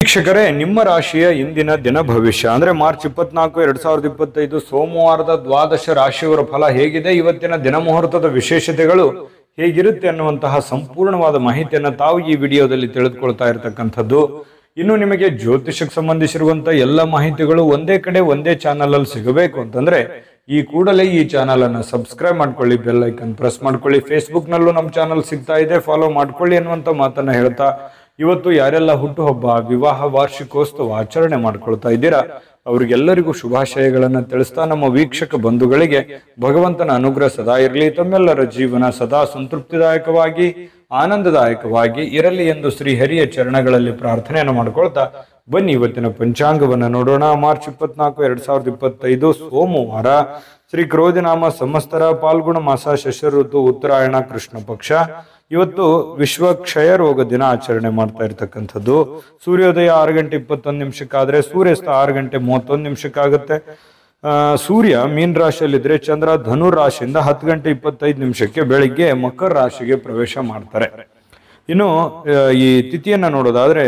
ವೀಕ್ಷಕರೇ, ನಿಮ್ಮ ರಾಶಿಯ ಇಂದಿನ ದಿನ ಭವಿಷ್ಯ ಅಂದ್ರೆ ಮಾರ್ಚ್ 24, 2025 ಸೋಮವಾರದ ದ್ವಾದಶ ರಾಶಿಯವರ ಫಲ ಹೇಗಿದೆ, ಇವತ್ತಿನ ದಿನ ಮುಹೂರ್ತದ ವಿಶೇಷತೆಗಳು ಹೇಗಿರುತ್ತೆ ಅನ್ನುವಂತಹ ಸಂಪೂರ್ಣವಾದ ಮಾಹಿತಿಯನ್ನು ತಾವು ಈ ವಿಡಿಯೋದಲ್ಲಿ ತಿಳಿದುಕೊಳ್ತಾ ಇರತಕ್ಕಂಥದ್ದು. ಇನ್ನು ನಿಮಗೆ ಜ್ಯೋತಿಷಕ್ಕೆ ಸಂಬಂಧಿಸಿರುವಂತಹ ಎಲ್ಲ ಮಾಹಿತಿಗಳು ಒಂದೇ ಕಡೆ ಒಂದೇ ಚಾನಲ್ ಅಲ್ಲಿ ಸಿಗಬೇಕು ಅಂತಂದ್ರೆ ಈ ಕೂಡಲೇ ಈ ಚಾನಲ್ ಅನ್ನು ಸಬ್ಸ್ಕ್ರೈಬ್ ಮಾಡ್ಕೊಳ್ಳಿ, ಬೆಲ್ ಐಕನ್ ಪ್ರೆಸ್ ಮಾಡ್ಕೊಳ್ಳಿ. ಫೇಸ್ಬುಕ್ ನಲ್ಲೂ ನಮ್ಮ ಚಾನಲ್ ಸಿಗ್ತಾ ಇದೆ, ಫಾಲೋ ಮಾಡ್ಕೊಳ್ಳಿ ಅನ್ನುವಂತ ಮಾತನ್ನ ಹೇಳ್ತಾ, ಇವತ್ತು ಯಾರೆಲ್ಲ ಹುಟ್ಟುಹಬ್ಬ, ವಿವಾಹ ವಾರ್ಷಿಕೋತ್ಸವ ಆಚರಣೆ ಮಾಡ್ಕೊಳ್ತಾ ಇದ್ದೀರಾ ಅವರಿಗೆಲ್ಲರಿಗೂ ಶುಭಾಶಯಗಳನ್ನ ತಿಳಿಸ್ತಾ, ನಮ್ಮ ವೀಕ್ಷಕ ಬಂಧುಗಳಿಗೆ ಭಗವಂತನ ಅನುಗ್ರಹ ಸದಾ ಇರಲಿ, ತಮ್ಮೆಲ್ಲರ ಜೀವನ ಸದಾ ಸಂತೃಪ್ತಿದಾಯಕವಾಗಿ ಆನಂದದಾಯಕವಾಗಿ ಇರಲಿ ಎಂದು ಶ್ರೀಹರಿಯ ಚರಣಗಳಲ್ಲಿ ಪ್ರಾರ್ಥನೆಯನ್ನು ಮಾಡ್ಕೊಳ್ತಾ ಬನ್ನಿ ಇವತ್ತಿನ ಪಂಚಾಂಗವನ್ನ ನೋಡೋಣ. ಮಾರ್ಚ್ 24, 2025 ಸೋಮವಾರ, ಶ್ರೀ ಕ್ರೋಧಿನಾಮ ಸಂವತ್ಸರ, ಪಾಲ್ಗುಣ ಮಾಸ, ಶಶ ಋತು, ಉತ್ತರಾಯಣ, ಕೃಷ್ಣ ಪಕ್ಷ. ಇವತ್ತು ವಿಶ್ವ ಕ್ಷಯ ರೋಗ ದಿನ ಆಚರಣೆ ಮಾಡ್ತಾ ಇರ್ತಕ್ಕಂಥದ್ದು. ಸೂರ್ಯೋದಯ 6:21 ಸೂರ್ಯಾಸ್ತ 6:31 ಸೂರ್ಯ ಮೀನ್ ರಾಶಿಯಲ್ಲಿದ್ರೆ ಚಂದ್ರ ಧನು ರಾಶಿಯಿಂದ 10:25 ಬೆಳಿಗ್ಗೆ ಮಕರ ರಾಶಿಗೆ ಪ್ರವೇಶ ಮಾಡ್ತಾರೆ. ಇನ್ನು ಈ ತಿಥಿಯನ್ನ ನೋಡೋದಾದ್ರೆ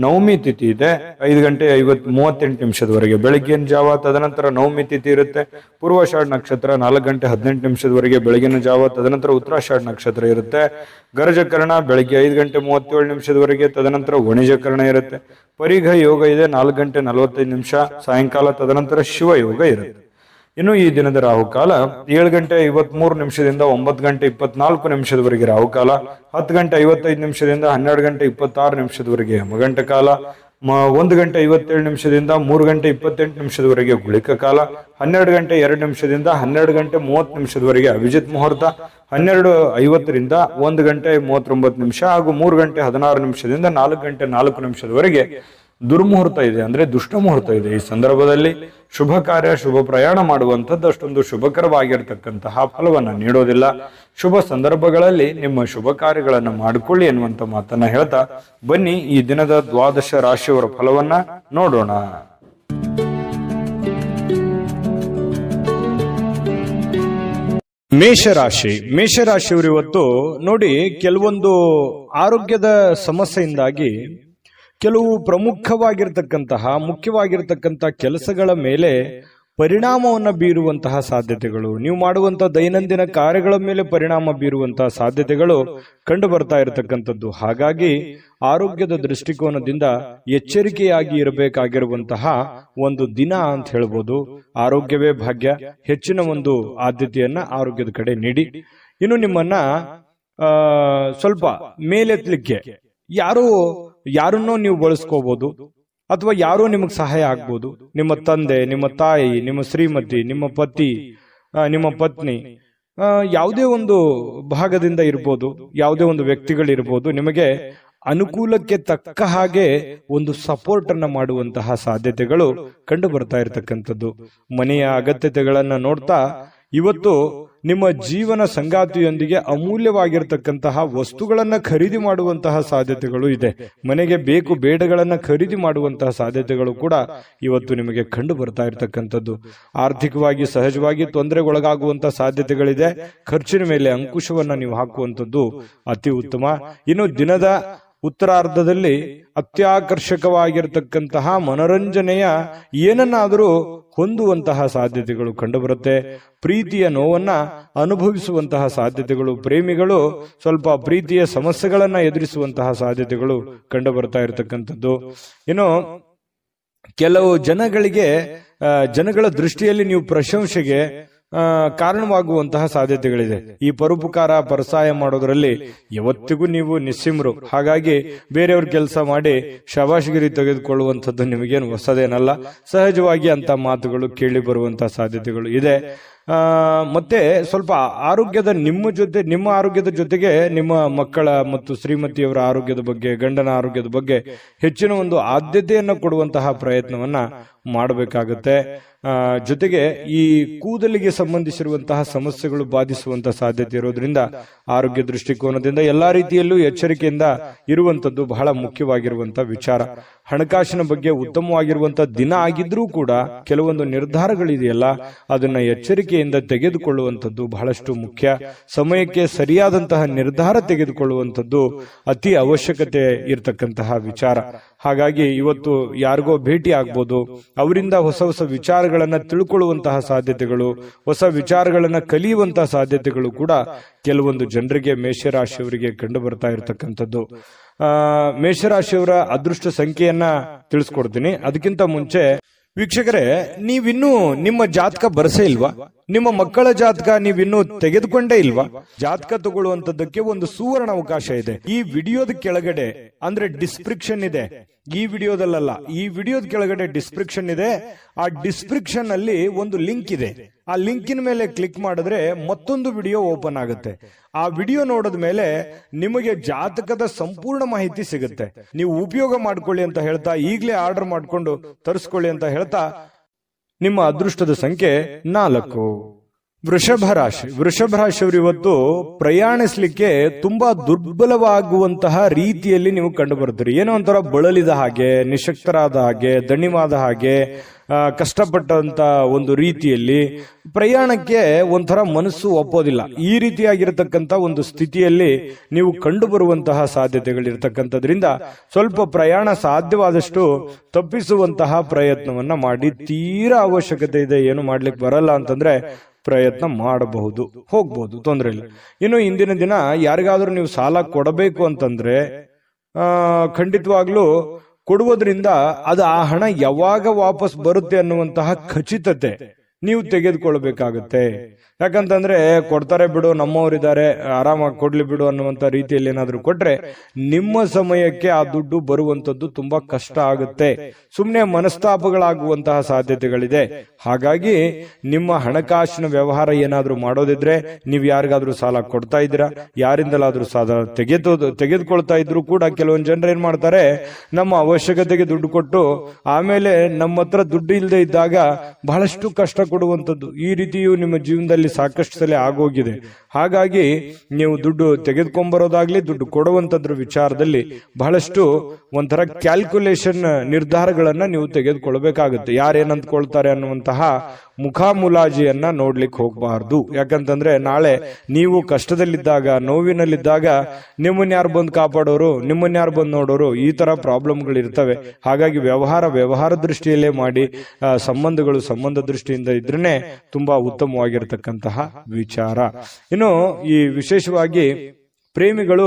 ನವಮಿ ತಿಥಿ ಇದೆ 5:38 ಬೆಳಗ್ಗಿನ ಜಾವ. ತದನಂತರ ನವಮಿ ತಿಥಿ ಇರುತ್ತೆ. ಪೂರ್ವಾಷಾಢ ನಕ್ಷತ್ರ 4:18 ಬೆಳಗಿನ ಜಾವ. ತದನಂತರ ಉತ್ತರಾಷಾಢ ನಕ್ಷತ್ರ ಇರುತ್ತೆ. ಗರಜಕರಣ ಬೆಳಗ್ಗೆ 5:37 ತದನಂತರ ವಣಿಜಕರಣ ಇರುತ್ತೆ. ಪರಿಘ ಯೋಗ ಇದೆ 4:45 ಸಾಯಂಕಾಲ. ತದನಂತರ ಶಿವ ಯೋಗ ಇರುತ್ತೆ. ಇನ್ನು ಈ ದಿನದ ರಾಹುಕಾಲ 7:53 9:24 ರಾಹುಕಾಲ, 10:55 12:26 ಯಮಗಂಟ ಕಾಲ, 1:57 3:28 ಗುಳಿಕ ಕಾಲ, 12:02 12:30 ಅಭಿಜಿತ್ ಮುಹೂರ್ತ, 12:50 1:39 ಹಾಗೂ 3:16 4:04 ದುರ್ಮುಹೂರ್ತ ಇದೆ, ಅಂದ್ರೆ ದುಷ್ಟ ಮುಹೂರ್ತ ಇದೆ. ಈ ಸಂದರ್ಭದಲ್ಲಿ ಶುಭ ಕಾರ್ಯ, ಶುಭ ಪ್ರಯಾಣ ಮಾಡುವಂಥದ್ದು ಅಷ್ಟೊಂದು ಶುಭಕರವಾಗಿರ್ತಕ್ಕಂತಹ ಫಲವನ್ನ ನೀಡೋದಿಲ್ಲ. ಶುಭ ಸಂದರ್ಭಗಳಲ್ಲಿ ನಿಮ್ಮ ಶುಭ ಕಾರ್ಯಗಳನ್ನು ಮಾಡಿಕೊಳ್ಳಿ ಎನ್ನುವಂತ ಮಾತನ್ನ ಹೇಳ್ತಾ ಬನ್ನಿ ಈ ದಿನದ ದ್ವಾದಶ ರಾಶಿಯವರ ಫಲವನ್ನ ನೋಡೋಣ. ಮೇಷರಾಶಿಯವರು ಇವತ್ತು ನೋಡಿ, ಕೆಲವೊಂದು ಆರೋಗ್ಯದ ಸಮಸ್ಯೆಯಿಂದಾಗಿ ಕೆಲವು ಪ್ರಮುಖವಾಗಿರ್ತಕ್ಕಂತಹ ಮುಖ್ಯವಾಗಿರ್ತಕ್ಕಂತಹ ಕೆಲಸಗಳ ಮೇಲೆ ಪರಿಣಾಮವನ್ನು ಬೀರುವಂತಹ ಸಾಧ್ಯತೆಗಳು, ನೀವು ಮಾಡುವಂತಹ ದೈನಂದಿನ ಕಾರ್ಯಗಳ ಮೇಲೆ ಪರಿಣಾಮ ಬೀರುವಂತಹ ಸಾಧ್ಯತೆಗಳು ಕಂಡು ಬರ್ತಾ ಇರತಕ್ಕಂಥದ್ದು. ಹಾಗಾಗಿ ಆರೋಗ್ಯದ ದೃಷ್ಟಿಕೋನದಿಂದ ಎಚ್ಚರಿಕೆಯಾಗಿ ಇರಬೇಕಾಗಿರುವಂತಹ ಒಂದು ದಿನ ಅಂತ ಹೇಳ್ಬೋದು. ಆರೋಗ್ಯವೇ ಭಾಗ್ಯ, ಹೆಚ್ಚಿನ ಒಂದು ಆದ್ಯತೆಯನ್ನ ಆರೋಗ್ಯದ ಕಡೆ ನೀಡಿ. ಇನ್ನು ನಿಮ್ಮನ್ನ ಸ್ವಲ್ಪ ಮೇಲೆತ್ತಲಿಕ್ಕೆ ಯಾರನ್ನೋ ನೀವು ಬಳಸ್ಕೋಬಹುದು, ಅಥವಾ ಯಾರೋ ನಿಮಗೆ ಸಹಾಯ ಆಗ್ಬೋದು. ನಿಮ್ಮ ತಂದೆ, ನಿಮ್ಮ ತಾಯಿ, ನಿಮ್ಮ ಶ್ರೀಮತಿ, ನಿಮ್ಮ ಪತಿ, ನಿಮ್ಮ ಪತ್ನಿ, ಯಾವುದೇ ಒಂದು ಭಾಗದಿಂದ ಇರ್ಬೋದು, ಯಾವುದೇ ಒಂದು ವ್ಯಕ್ತಿಗಳಿರ್ಬೋದು, ನಿಮಗೆ ಅನುಕೂಲಕ್ಕೆ ತಕ್ಕ ಹಾಗೆ ಒಂದು ಸಪೋರ್ಟ್ ಅನ್ನ ಮಾಡುವಂತಹ ಸಾಧ್ಯತೆಗಳು ಕಂಡು ಬರ್ತಾ ಇರತಕ್ಕಂಥದ್ದು. ಮನೆಯ ಅಗತ್ಯತೆಗಳನ್ನ ನೋಡ್ತಾ ಇವತ್ತು ನಿಮ್ಮ ಜೀವನ ಸಂಗಾತಿಯೊಂದಿಗೆ ಅಮೂಲ್ಯವಾಗಿರ್ತಕ್ಕಂತಹ ವಸ್ತುಗಳನ್ನ ಖರೀದಿ ಮಾಡುವಂತಹ ಸಾಧ್ಯತೆಗಳು ಇದೆ. ಮನೆಗೆ ಬೇಕು ಬೇಡಗಳನ್ನ ಖರೀದಿ ಮಾಡುವಂತಹ ಸಾಧ್ಯತೆಗಳು ಕೂಡ ಇವತ್ತು ನಿಮಗೆ ಕಂಡು ಬರ್ತಾ ಇರತಕ್ಕಂಥದ್ದು. ಆರ್ಥಿಕವಾಗಿ ಸಹಜವಾಗಿ ತೊಂದರೆಗೊಳಗಾಗುವಂತಹ ಸಾಧ್ಯತೆಗಳಿದೆ. ಖರ್ಚಿನ ಮೇಲೆ ಅಂಕುಶವನ್ನ ನೀವು ಹಾಕುವಂಥದ್ದು ಅತಿ ಉತ್ತಮ. ಇನ್ನು ದಿನದ ಉತ್ತರಾರ್ಧದಲ್ಲಿ ಅತ್ಯಾಕರ್ಷಕವಾಗಿರ್ತಕ್ಕಂತಹ ಮನೋರಂಜನೆಯ ಏನನ್ನಾದರೂ ಹೊಂದುವಂತಹ ಸಾಧ್ಯತೆಗಳು ಕಂಡುಬರುತ್ತೆ. ಪ್ರೀತಿಯ ನೋವನ್ನ ಅನುಭವಿಸುವಂತಹ ಸಾಧ್ಯತೆಗಳು, ಪ್ರೇಮಿಗಳು ಸ್ವಲ್ಪ ಪ್ರೀತಿಯ ಸಮಸ್ಯೆಗಳನ್ನ ಎದುರಿಸುವಂತಹ ಸಾಧ್ಯತೆಗಳು ಕಂಡು ಬರ್ತಾ ಇರತಕ್ಕಂಥದ್ದು. ಇನ್ನು ಕೆಲವು ಜನಗಳ ದೃಷ್ಟಿಯಲ್ಲಿ ನೀವು ಪ್ರಶಂಸೆಗೆ ಕಾರಣವಾಗುವಂತಹ ಸಾಧ್ಯತೆಗಳಿದೆ. ಈ ಪರೋಪಕಾರ ಪರಸಹಾಯ ಮಾಡೋದ್ರಲ್ಲಿ ಯಾವತ್ತಿಗೂ ನೀವು ನಿಸ್ಸಿಮ್ರು. ಹಾಗಾಗಿ ಬೇರೆಯವ್ರ ಕೆಲಸ ಮಾಡಿ ಶಬಾಷ್ಗಿರಿ ತೆಗೆದುಕೊಳ್ಳುವಂಥದ್ದು ನಿಮಗೇನು ಹೊಸದೇನಲ್ಲ. ಸಹಜವಾಗಿ ಅಂತ ಮಾತುಗಳು ಕೇಳಿ ಬರುವಂತಹ ಸಾಧ್ಯತೆಗಳು ಇದೆ. ಮತ್ತೆ ಸ್ವಲ್ಪ ಆರೋಗ್ಯದ ನಿಮ್ಮ ಆರೋಗ್ಯದ ಜೊತೆಗೆ ನಿಮ್ಮ ಮಕ್ಕಳ ಮತ್ತು ಶ್ರೀಮತಿಯವರ ಆರೋಗ್ಯದ ಬಗ್ಗೆ, ಗಂಡನ ಆರೋಗ್ಯದ ಬಗ್ಗೆ ಹೆಚ್ಚಿನ ಒಂದು ಆದ್ಯತೆಯನ್ನು ಕೊಡುವಂತಹ ಪ್ರಯತ್ನವನ್ನ ಮಾಡಬೇಕಾಗುತ್ತೆ. ಜೊತೆಗೆ ಈ ಕೂದಲಿಗೆ ಸಂಬಂಧಿಸಿರುವಂತಹ ಸಮಸ್ಯೆಗಳು ಬಾಧಿಸುವಂತಹ ಸಾಧ್ಯತೆ ಇರೋದ್ರಿಂದ ಆರೋಗ್ಯ ದೃಷ್ಟಿಕೋನದಿಂದ ಎಲ್ಲಾ ರೀತಿಯಲ್ಲೂ ಎಚ್ಚರಿಕೆಯಿಂದ ಇರುವಂತದ್ದು ಬಹಳ ಮುಖ್ಯವಾಗಿರುವಂತಹ ವಿಚಾರ. ಹಣಕಾಸಿನ ಬಗ್ಗೆ ಉತ್ತಮವಾಗಿರುವಂತಹ ದಿನ ಆಗಿದ್ರೂ ಕೂಡ ಕೆಲವೊಂದು ನಿರ್ಧಾರಗಳಿದೆಯಲ್ಲ, ಅದನ್ನ ಎಚ್ಚರಿಕೆ ಎಚ್ಚರಿಕೆಯಿಂದ ತೆಗೆದುಕೊಳ್ಳುವಂಥದ್ದು ಬಹಳಷ್ಟು ಮುಖ್ಯ. ಸಮಯಕ್ಕೆ ಸರಿಯಾದಂತಹ ನಿರ್ಧಾರ ತೆಗೆದುಕೊಳ್ಳುವಂಥದ್ದು ಅತಿ ಅವಶ್ಯಕತೆ ಇರತಕ್ಕಂತಹ ವಿಚಾರ. ಹಾಗಾಗಿ ಇವತ್ತು ಯಾರಿಗೋ ಭೇಟಿ ಆಗ್ಬೋದು, ಅವರಿಂದ ಹೊಸ ಹೊಸ ವಿಚಾರಗಳನ್ನ ತಿಳ್ಕೊಳ್ಳುವಂತಹ ಸಾಧ್ಯತೆಗಳು, ಹೊಸ ವಿಚಾರಗಳನ್ನ ಕಲಿಯುವಂತಹ ಸಾಧ್ಯತೆಗಳು ಕೂಡ ಕೆಲವೊಂದು ಜನರಿಗೆ, ಮೇಷರಾಶಿಯವರಿಗೆ ಕಂಡು ಬರ್ತಾ ಇರತಕ್ಕಂಥದ್ದು. ಮೇಷರಾಶಿಯವರ ಅದೃಷ್ಟ ಸಂಖ್ಯೆಯನ್ನ ತಿಳಿಸ್ಕೊಡ್ತೀನಿ. ಅದಕ್ಕಿಂತ ಮುಂಚೆ ವೀಕ್ಷಕರೇ, ನೀವಿನ್ನೂ ನಿಮ್ಮ ಜಾತಕ ಬರಸೇ ಇಲ್ವಾ? ನಿಮ್ಮ ಮಕ್ಕಳ ಜಾತಕ ನೀವಿನ್ನೂ ತೆಗೆದುಕೊಂಡೇ ಇಲ್ವಾ? ಜಾತಕ ತಗೊಳ್ಳುವಂತದ್ದಕ್ಕೆ ಒಂದು ಸುವರ್ಣ ಅವಕಾಶ ಇದೆ. ಈ ವಿಡಿಯೋದ ಕೆಳಗಡೆ ಅಂದ್ರೆ ಡಿಸ್ಕ್ರಿಪ್ಷನ್ ಇದೆ, ಈ ವಿಡಿಯೋದಲ್ಲ, ಈ ವಿಡಿಯೋದ ಕೆಳಗಡೆ ಡಿಸ್ಕ್ರಿಪ್ಷನ್ ಇದೆ. ಆ ಡಿಸ್ಕ್ರಿಪ್ಷನ್ ಅಲ್ಲಿ ಒಂದು ಲಿಂಕ್ ಇದೆ. ಆ ಲಿಂಕಿನ ಮೇಲೆ ಕ್ಲಿಕ್ ಮಾಡಿದ್ರೆ ಮತ್ತೊಂದು ವಿಡಿಯೋ ಓಪನ್ ಆಗುತ್ತೆ. ಆ ವಿಡಿಯೋ ನೋಡಿದ ಮೇಲೆ ನಿಮಗೆ ಜಾತಕದ ಸಂಪೂರ್ಣ ಮಾಹಿತಿ ಸಿಗುತ್ತೆ. ನೀವು ಉಪಯೋಗ ಮಾಡ್ಕೊಳ್ಳಿ ಅಂತ ಹೇಳ್ತಾ, ಈಗಲೇ ಆರ್ಡರ್ ಮಾಡ್ಕೊಂಡು ತರಿಸ್ಕೊಳ್ಳಿ ಅಂತ ಹೇಳ್ತಾ, ನಿಮ್ಮ ಅದೃಷ್ಟದ ಸಂಖ್ಯೆ 4. ವೃಷಭ ರಾಶಿ. ವೃಷಭ ರಾಶಿಯವರು ಇವತ್ತು ಪ್ರಯಾಣಿಸ್ಲಿಕ್ಕೆ ತುಂಬಾ ದುರ್ಬಲವಾಗುವಂತಹ ರೀತಿಯಲ್ಲಿ ನೀವು ಕಂಡು ಬರ್ತೀರಿ. ಏನೋ ಒಂಥರ ಬಳಲಿದ ಹಾಗೆ, ನಿಶಕ್ತರಾದ ಹಾಗೆ, ದಣಿವಾದ ಹಾಗೆ, ಕಷ್ಟಪಟ್ಟಂತ ಒಂದು ರೀತಿಯಲ್ಲಿ ಪ್ರಯಾಣಕ್ಕೆ ಒಂಥರ ಮನಸ್ಸು ಒಪ್ಪೋದಿಲ್ಲ. ಈ ರೀತಿಯಾಗಿರತಕ್ಕಂತ ಒಂದು ಸ್ಥಿತಿಯಲ್ಲಿ ನೀವು ಕಂಡು ಬರುವಂತಹ ಸಾಧ್ಯತೆಗಳಿರ್ತಕ್ಕಂಥದ್ರಿಂದ ಸ್ವಲ್ಪ ಪ್ರಯಾಣ ಸಾಧ್ಯವಾದಷ್ಟು ತಪ್ಪಿಸುವಂತಹ ಪ್ರಯತ್ನವನ್ನ ಮಾಡಿ. ತೀರಾ ಅವಶ್ಯಕತೆ ಇದೆ, ಏನು ಮಾಡ್ಲಿಕ್ಕೆ ಬರಲ್ಲ ಅಂತಂದ್ರೆ ಪ್ರಯತ್ನ ಮಾಡಬಹುದು, ಹೋಗ್ಬಹುದು, ತೊಂದರೆ ಇಲ್ಲ. ಇನ್ನು ಇಂದಿನ ದಿನ ಯಾರಿಗಾದ್ರೂ ನೀವು ಸಾಲ ಕೊಡಬೇಕು ಅಂತಂದ್ರೆ ಖಂಡಿತವಾಗ್ಲೂ ಕೊಡುವುದರಿಂದ ಅದು ಆ ಹಣ ಯಾವಾಗ ವಾಪಸ್ ಬರುತ್ತೆ ಅನ್ನುವಂತಹ ಖಚಿತತೆ ನೀವು ತೆಗೆದುಕೊಳ್ಬೇಕಾಗುತ್ತೆ. ಯಾಕಂತಂದ್ರೆ ಕೊಡ್ತಾರೆ ಬಿಡು, ನಮ್ಮವರಿದ್ದಾರೆ, ಆರಾಮಾಗಿ ಕೊಡ್ಲಿ ಬಿಡು ಅನ್ನುವಂತ ರೀತಿಯಲ್ಲಿ ಏನಾದ್ರೂ ಕೊಟ್ರೆ ನಿಮ್ಮ ಸಮಯಕ್ಕೆ ಆ ದುಡ್ಡು ಬರುವಂತದ್ದು ತುಂಬಾ ಕಷ್ಟ ಆಗುತ್ತೆ. ಸುಮ್ಮನೆ ಮನಸ್ತಾಪಗಳಾಗುವಂತಹ ಸಾಧ್ಯತೆಗಳಿದೆ. ಹಾಗಾಗಿ ನಿಮ್ಮ ಹಣಕಾಸಿನ ವ್ಯವಹಾರ ಏನಾದ್ರೂ ಮಾಡೋದಿದ್ರೆ, ನೀವು ಯಾರಿಗಾದ್ರೂ ಸಾಲ ಕೊಡ್ತಾ ಇದ್ದೀರಾ, ಯಾರಿಂದಲಾದ್ರೂ ಸಾಲ ತೆಗೆದುಕೊಳ್ತಾ ಇದ್ರು ಕೂಡ ಕೆಲವೊಂದು ಜನರು ಏನ್ ಮಾಡ್ತಾರೆ, ನಮ್ಮ ಅವಶ್ಯಕತೆಗೆ ದುಡ್ಡು ಕೊಟ್ಟು ಆಮೇಲೆ ನಮ್ಮ ಹತ್ರ ದುಡ್ಡು ಇಲ್ಲದೆ ಇದ್ದಾಗ ಬಹಳಷ್ಟು ಕಷ್ಟ ಕೊಡುವಂಥದ್ದು. ಈ ರೀತಿಯು ನಿಮ್ಮ ಜೀವನದಲ್ಲಿ ಸಾಕಷ್ಟು ಸಲ ಆಗೋಗಿದೆ. ಹಾಗಾಗಿ ನೀವು ದುಡ್ಡು ತೆಗೆದುಕೊಂಡ್ಬರೋದಾಗ್ಲಿ, ದುಡ್ಡು ಕೊಡುವಂತದ್ರ ವಿಚಾರದಲ್ಲಿ ಬಹಳಷ್ಟು ಒಂಥರ ಕ್ಯಾಲ್ಕುಲೇಷನ್ ನಿರ್ಧಾರಗಳನ್ನ ನೀವು ತೆಗೆದುಕೊಳ್ಬೇಕಾಗುತ್ತೆ. ಯಾರೇನಂದ್ಕೊಳ್ತಾರೆ ಅನ್ನುವಂತಹ ಮುಖಾಮುಲಾಜಿಯನ್ನ ನೋಡ್ಲಿಕ್ಕೆ ಹೋಗಬಾರ್ದು. ಯಾಕಂತಂದ್ರೆ ನಾಳೆ ನೀವು ಕಷ್ಟದಲ್ಲಿದ್ದಾಗ, ನೋವಿನಲ್ಲಿದ್ದಾಗ ನಿಮ್ಮನ್ನ ಯಾರು ಬಂದು ಕಾಪಾಡೋರು, ನಿಮ್ಮನ್ನ ಯಾರು ಬಂದು ನೋಡೋರು, ಈ ತರ ಪ್ರಾಬ್ಲಮ್ಗಳು ಇರ್ತವೆ. ಹಾಗಾಗಿ ವ್ಯವಹಾರ ದೃಷ್ಟಿಯಲ್ಲೇ ಮಾಡಿ. ಸಂಬಂಧಗಳು ಸಂಬಂಧ ದೃಷ್ಟಿಯಿಂದ ಇದ್ರೇನೆ ತುಂಬಾ ಉತ್ತಮವಾಗಿರ್ತಕ್ಕಂತಹ ವಿಚಾರ. ಇನ್ನು ಈ ವಿಶೇಷವಾಗಿ ಪ್ರೇಮಿಗಳು